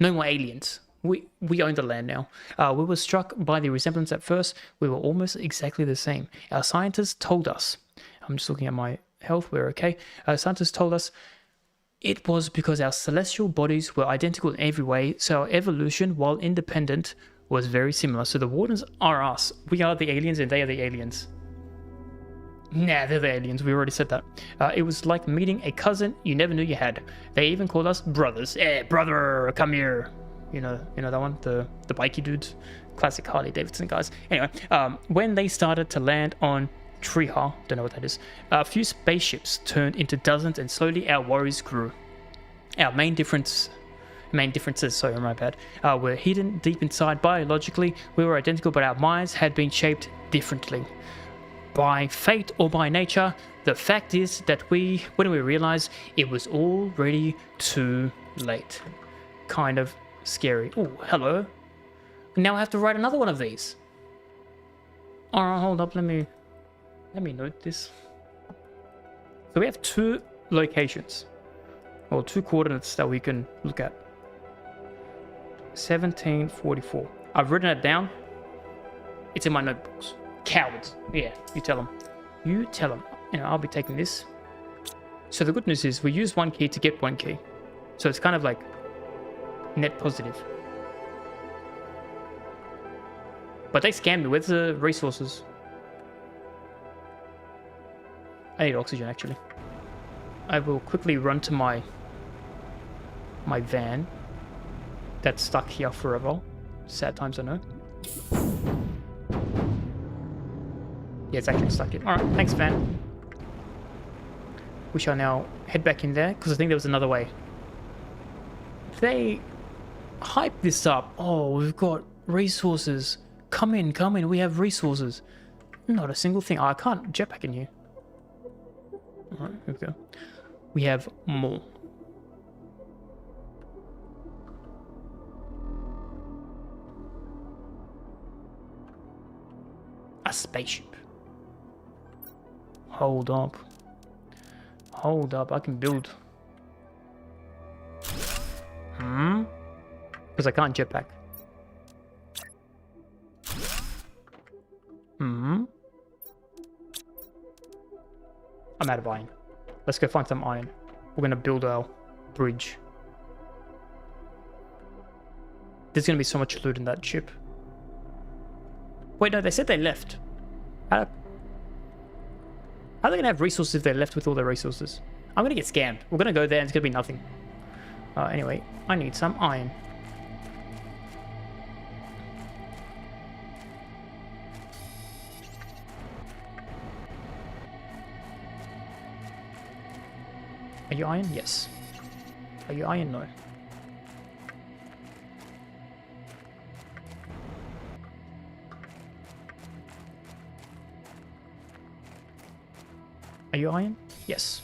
A: No more aliens. We own the land now. We were struck by the resemblance at first. We were almost exactly the same. Our scientists told us, I'm just looking at my health, we're okay. Scientists told us it was because our celestial bodies were identical in every way, so our evolution, while independent, was very similar. So the wardens are us. We are the aliens and they are the aliens. Nah, they're the aliens. We already said that. It was like meeting a cousin you never knew you had. They even called us brothers. Eh, brother, come here. You know that one? The bikey dudes? Classic Harley Davidson guys. Anyway, when they started to land on Treha, don't know what that is, a few spaceships turned into dozens and slowly our worries grew. Our main differences, sorry, my bad, were hidden deep inside. Biologically, we were identical, but our minds had been shaped differently. By fate or by nature, the fact is that when we realized it was already too late. Kind of scary. Oh, hello. Now I have to write another one of these. Alright, hold up, let me note this. So we have two locations, or two coordinates that we can look at. 1744. I've written it down. It's in my notebooks. Cowards. Yeah, you tell them. You tell them. I'll be taking this. So the good news is we use one key to get one key. So it's kind of like net positive. But they scammed me. Where's the resources? I need oxygen, actually. I will quickly run to my my van that's stuck here forever. Sad times, I know. Yeah, it's actually stuck here. Alright, thanks, van. We shall now head back in there, because I think there was another way. They hype this up. Oh, we've got resources. Come in, we have resources. Not a single thing. Oh, I can't jetpack in here. Alright, here we go. We have more. A spaceship. Hold up. Hold up, I can build. Because I can't jetpack. I'm out of iron. Let's go find some iron. We're gonna build our bridge. There's gonna be so much loot in that ship. Wait, no, they said they left. How are they gonna have resources if they're left with all their resources? I'm gonna get scammed. We're gonna go there and it's gonna be nothing. Anyway, I need some iron. Are you iron? Yes. Are you iron? No. Are you iron? Yes.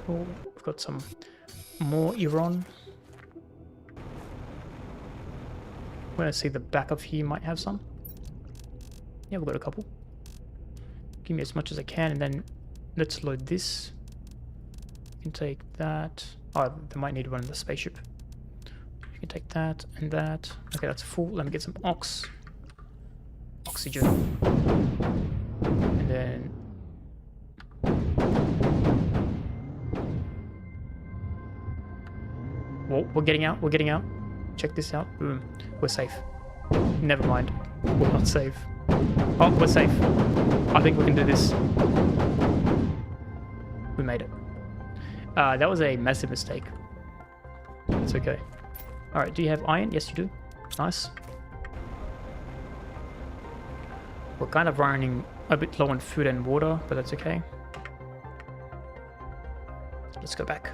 A: Cool. We've got some more Iran. I'm gonna see the back of here might have some. Yeah, we've got a couple. Give me as much as I can, and then let's load this. You can take that. Oh, they might need one in the spaceship. You can take that and that. Okay, that's full. Let me get some oxygen. And then whoa, we're getting out. We're getting out. Check this out. Boom. We're safe. Never mind. We're not safe. Oh, we're safe. I think we can do this. We made it. That was a massive mistake. It's okay. Alright, do you have iron? Yes, you do. Nice. We're kind of running a bit low on food and water, but that's okay. Let's go back.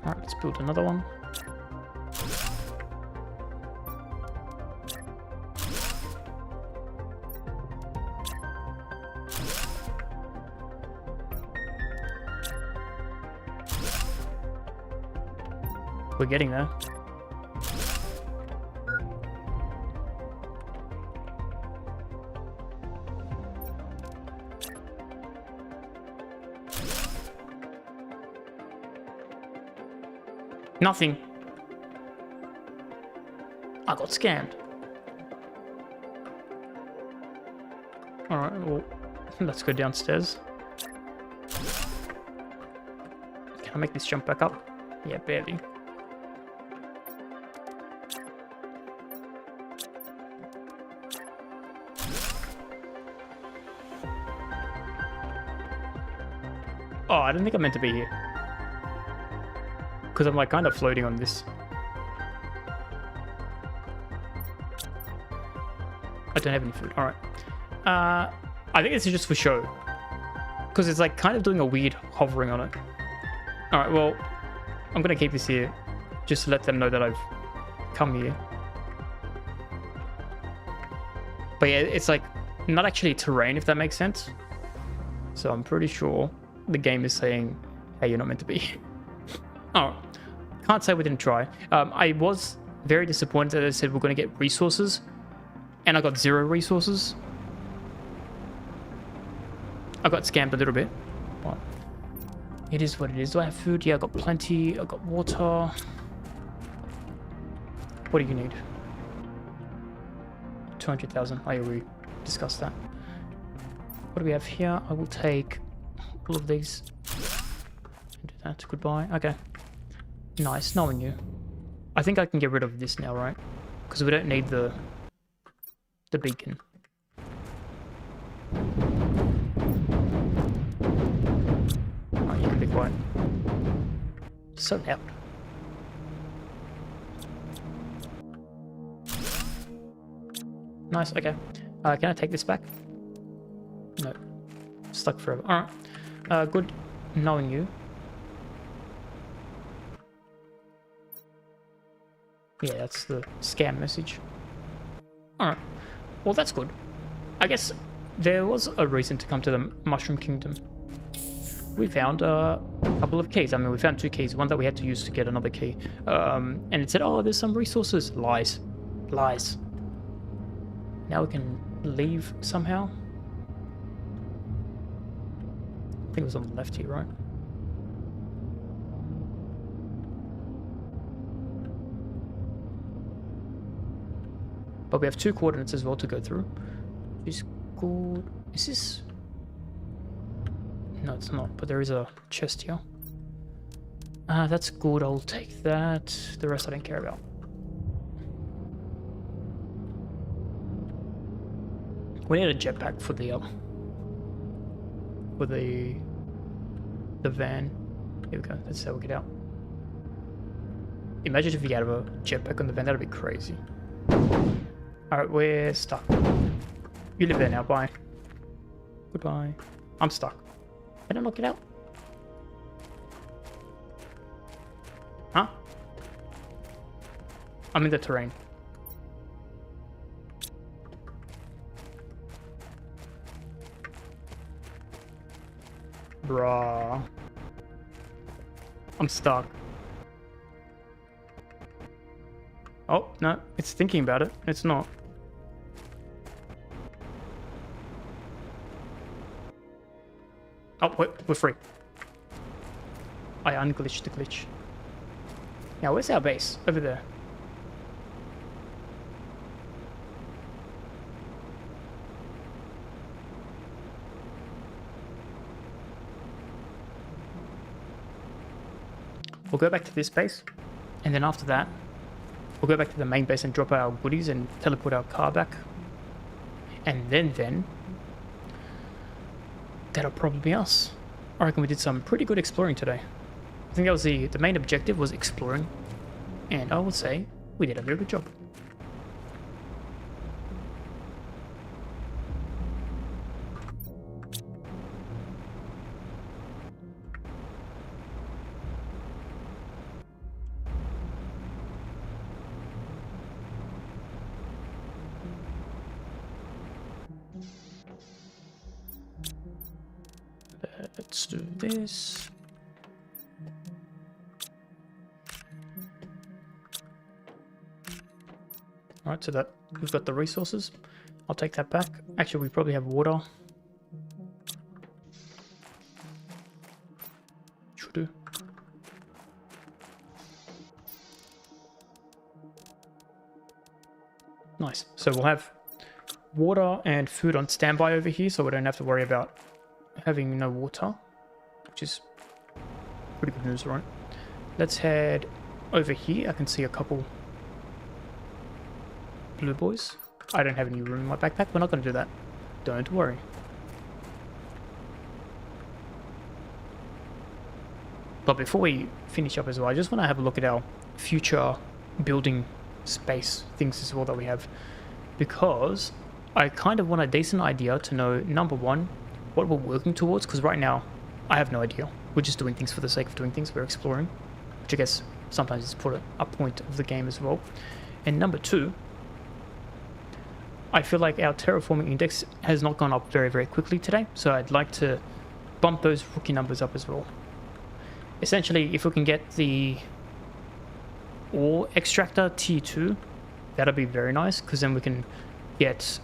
A: Alright, let's build another one. We're getting there. Nothing. I got scammed. Alright, well, let's go downstairs. Can I make this jump back up? Yeah, barely. Oh, I don't think I meant to be here. Because I'm like kind of floating on this. I don't have any food. Alright. I think this is just for show. Because it's like kind of doing a weird hovering on it. Alright, well, I'm going to keep this here. Just to let them know that I've come here. But yeah, it's like not actually terrain, if that makes sense. So I'm pretty sure the game is saying, hey, you're not meant to be here. Oh, can't say we didn't try. I was very disappointed that they said we're going to get resources, and I got 0 resources. I got scammed a little bit, but it is what it is. Do I have food? Yeah, I got plenty. I got water. What do you need? 200,000. Oh, yeah, we discussed that. What do we have here? I will take all of these. Do that. Goodbye. Okay. Nice knowing you. I think I can get rid of this now, right? Because we don't need the beacon. Oh, you can be quiet. So loud. Nice, okay. Can I take this back? No. Stuck forever. Alright. Good knowing you. Yeah, that's the scam message. Alright. Well, that's good. I guess there was a reason to come to the Mushroom Kingdom. We found a couple of keys. I mean, we found 2 keys. One that we had to use to get another key. And it said, oh, there's some resources. Lies. Lies. Now we can leave somehow. I think it was on the left here, right? But we have 2 coordinates as well to go through. Which is good. Is this... No, it's not, but there is a chest here. That's good, I'll take that. The rest I don't care about. We need a jetpack for the van. Here we go, that's how we get out. Imagine if we had a jetpack on the van, that'd be crazy. Alright, we're stuck. You live there now, bye. Goodbye. I'm stuck. Can I knock it out? Huh? I'm in the terrain. Bruh. I'm stuck. Oh, no. It's thinking about it. It's not. Oh, wait. We're free. I unglitched the glitch. Now, where's our base? Over there. We'll go back to this base, and then after that, we'll go back to the main base and drop our goodies and teleport our car back. And then, that'll probably be us. I reckon we did some pretty good exploring today. I think that was the main objective was exploring, and I would say we did a very good job. Let's do this. Alright, so that we've got the resources. I'll take that back. Actually, we probably have water. Should do. Nice. So we'll have water and food on standby over here, so we don't have to worry about having no water, which is pretty good news, right? Let's head over here. I can see a couple blue boys. I don't have any room in my backpack. We're not going to do that. Don't worry. But before we finish up as well, I just want to have a look at our future building space things as well that we have, because I kind of want a decent idea to know, number one, what we're working towards, because right now I have no idea. We're just doing things for the sake of doing things. We're exploring, which I guess sometimes is put a point of the game as well. And number two, I feel like our terraforming index has not gone up very, very quickly today, so I'd like to bump those rookie numbers up as well. Essentially, if we can get the ore extractor tier 2, that'll be very nice, because then we can get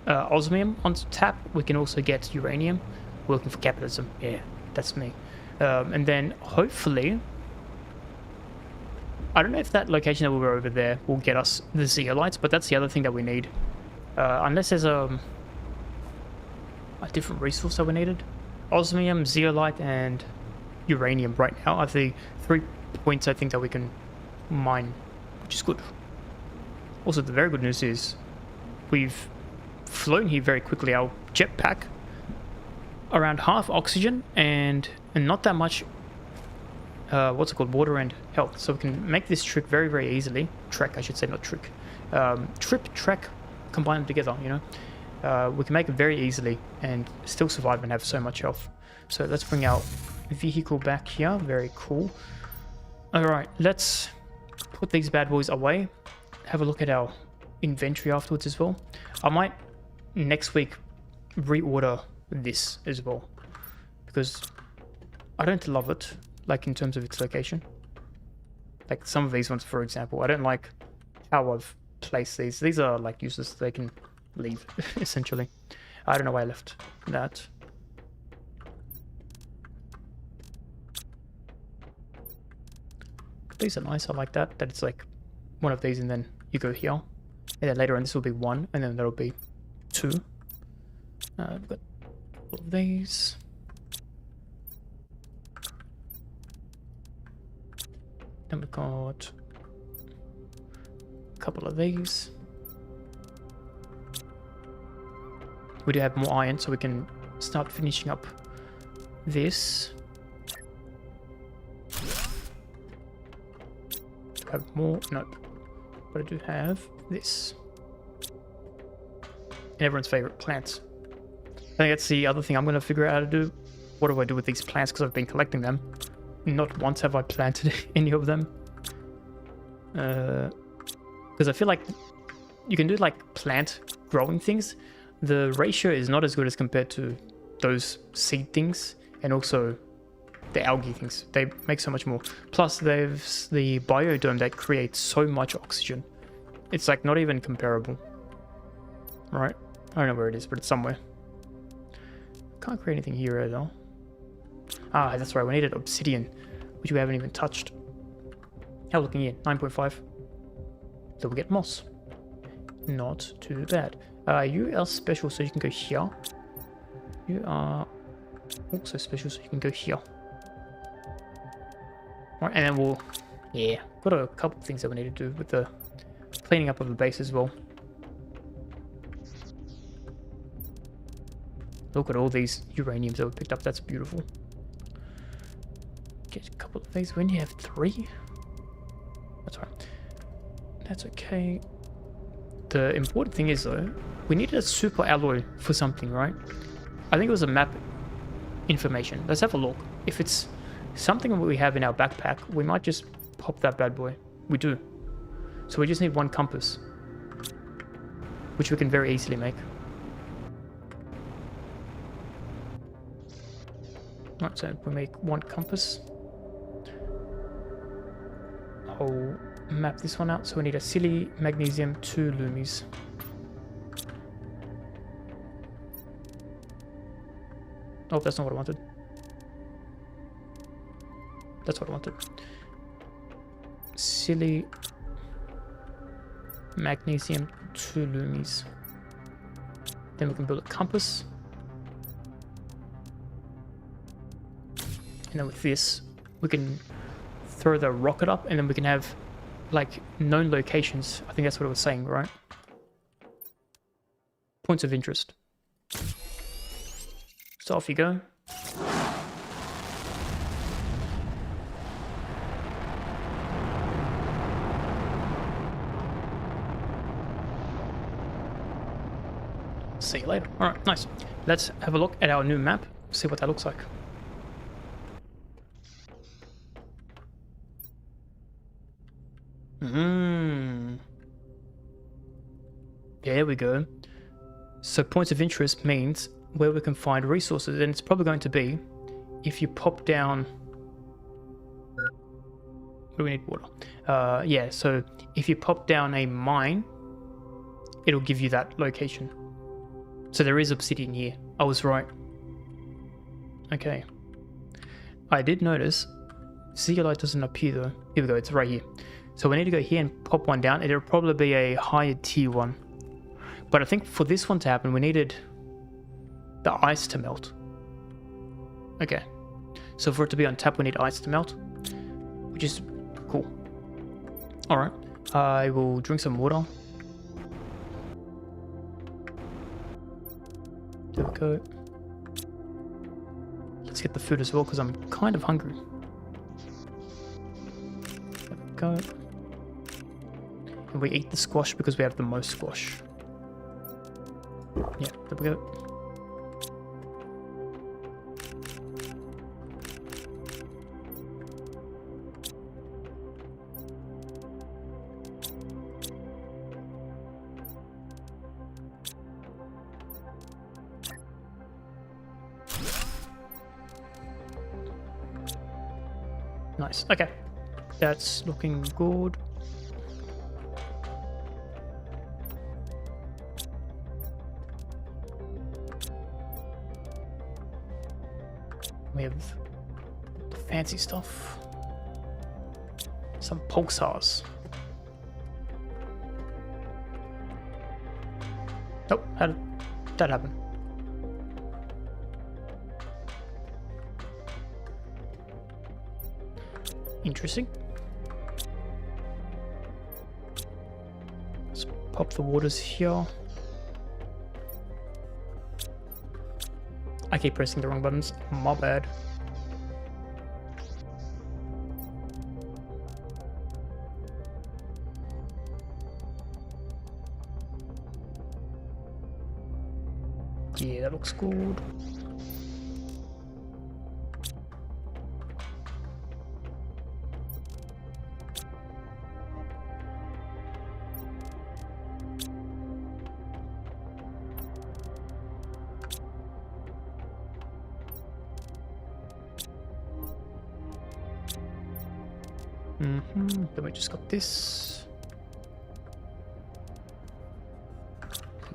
A: osmium on tap. We can also get uranium. We're looking for capitalism. Yeah, that's me. And then hopefully, I don't know if that location that we were over there will get us the zeolites, but that's the other thing that we need. Unless there's a different resource that we needed. Osmium, zeolite, and uranium right now are the 3 points I think that we can mine, which is good. Also, the very good news is we've flown here very quickly. Our jetpack, around half oxygen and not that much what's it called, water and health, so we can make this trick very, very easily. Trek, I should say, not trick. Trek, combine them together, you know. We can make it very easily and still survive and have so much health. So let's bring our vehicle back here. Very cool. Alright, let's put these bad boys away. Have a look at our inventory afterwards as well. I might next week reorder this as well, because I don't love it, like in terms of its location. Like some of these ones, for example, I don't like how I've placed these. These are like useless. They can leave essentially. I don't know why I left that. These are nice. I like that it's like one of these and then you go here, and then later on this will be 1 and then there'll be 2. We've got all of these. Then we've got a couple of these. We do have more iron, so we can start finishing up this. Do I have more? Nope. But I do have this. And everyone's favorite, plants. I think that's the other thing I'm going to figure out how to do. What do I do with these plants? Because I've been collecting them. Not once have I planted any of them. Because I feel like you can do like plant growing things. The ratio is not as good as compared to those seed things. And also the algae things. They make so much more. Plus there's the biodome that creates so much oxygen. It's like not even comparable. Right? I don't know where it is, but it's somewhere. Can't create anything here either. Ah, that's right, we needed obsidian, which we haven't even touched. How looking here? 9.5. So we'll get moss. Not too bad. You are special, so you can go here. You are also special, so you can go here. Alright, and then we'll... Yeah, got a couple of things that we need to do with the cleaning up of the base as well. Look at all these uraniums that we picked up. That's beautiful. Get a couple of these. We only have 3. That's right. That's okay. The important thing is, though, we needed a super alloy for something, right? I think it was a map information. Let's have a look. If it's something that we have in our backpack, we might just pop that bad boy. We do. So we just need 1 compass, which we can very easily make. Right, so we make 1 compass. I'll map this one out. So we need a silly magnesium 2 lumis. Oh, that's not what I wanted. That's what I wanted. Silly magnesium 2 lumis. Then we can build a compass. And then with this, we can throw the rocket up, and then we can have like known locations. I think that's what it was saying, right? Points of interest. So off you go. See you later. All right, nice. Let's have a look at our new map, see what that looks like. There we go. So points of interest means where we can find resources, and it's probably going to be if you pop down... What do we need? Water. Yeah, so if you pop down a mine, it'll give you that location. So there is obsidian here. I was right. Okay. I did notice zeolite doesn't appear though. Here we go, it's right here. So we need to go here and pop one down. It'll probably be a higher tier one. But I think for this one to happen, we needed the ice to melt. Okay. So for it to be on tap, we need ice to melt, which is cool. Alright. I will drink some water. There we go. Let's get the food as well, because I'm kind of hungry. There we go. And we eat the squash because we have the most squash. Yeah, there we go. Nice. Okay. That's looking good. We have the fancy stuff. Some pulsars. Oh, how did that happen? Interesting. Let's pop the waters here. I keep pressing the wrong buttons. My bad. Yeah, that looks good. Then we just got this.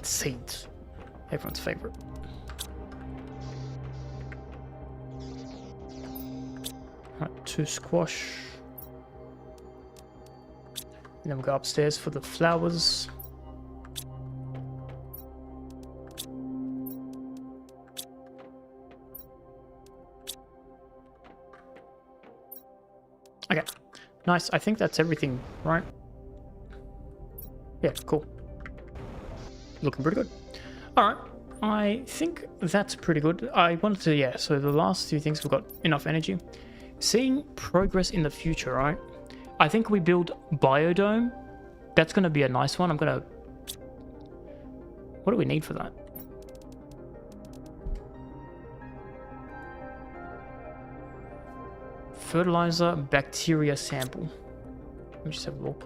A: Seeds. Everyone's favorite. Alright, 2 squash. And then we'll go upstairs for the flowers. Okay. Nice, I think that's everything, right? Yeah, cool. Looking pretty good. Alright, I think that's pretty good. I wanted to, yeah, so the last 2 things, we've got enough energy. Seeing progress in the future, right? I think we build biodome. That's going to be a nice one. I'm going to... What do we need for that? Fertilizer bacteria sample. Let me just have a look.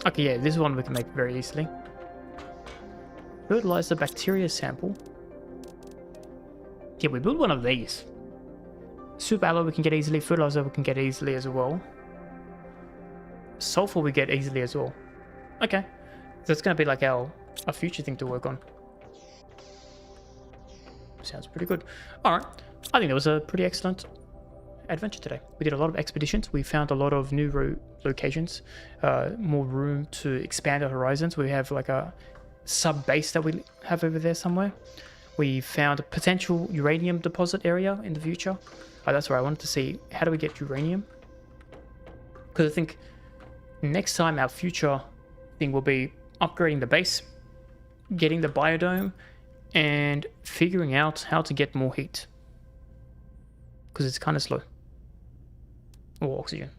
A: Okay, yeah, this one we can make very easily. Fertilizer bacteria sample. Yeah, we build one of these. Soup aloe we can get easily. Fertilizer we can get easily as well. Sulfur we get easily as well. Okay, that's going to be like our future thing to work on. Sounds pretty good. Alright, I think that was a pretty excellent adventure today. We did a lot of expeditions. We found a lot of new locations, more room to expand our horizons. We have like a sub-base that we have over there somewhere. We found a potential uranium deposit area in the future. That's where I wanted to see, how do we get uranium? Because I think next time our future thing will be upgrading the base, getting the biodome, and figuring out how to get more heat. Because it's kind of slow. Or oxygen.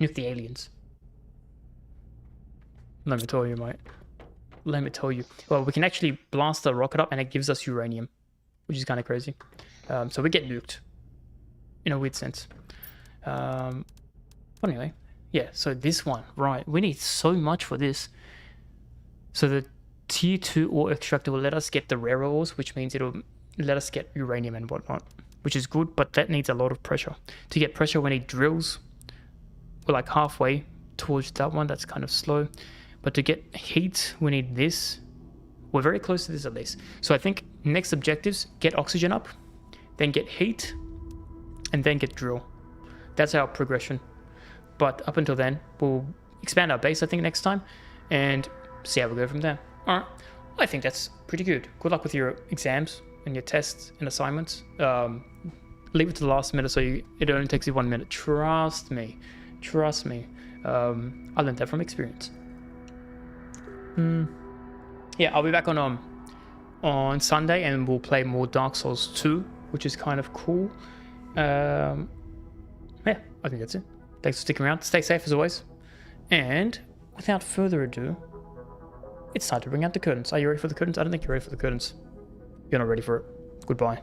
A: Nuke the aliens. Let me tell you, mate. Let me tell you. Well, we can actually blast the rocket up and it gives us uranium. Which is kind of crazy. So we get nuked. In a weird sense. But anyway. Yeah, so this one. Right. We need so much for this. So the Tier 2 ore extractor will let us get the rare ores, which means it'll let us get uranium and whatnot, which is good, but that needs a lot of pressure. To get pressure, we need drills. We're like halfway towards that one. That's kind of slow. But to get heat, we need this. We're very close to this at least. So I think next objectives, get oxygen up, then get heat, and then get drill. That's our progression. But up until then, we'll expand our base, I think, next time, and see how we go from there. Alright. I think that's pretty good. Good luck with your exams and your tests and assignments. Leave it to the last minute so it only takes you 1 minute. Trust me. Trust me. I learned that from experience. Yeah, I'll be back on Sunday and we'll play more Dark Souls 2, which is kind of cool. Yeah, I think that's it. Thanks for sticking around. Stay safe as always. And without further ado, it's time to bring out the curtains. Are you ready for the curtains? I don't think you're ready for the curtains. You're not ready for it. Goodbye.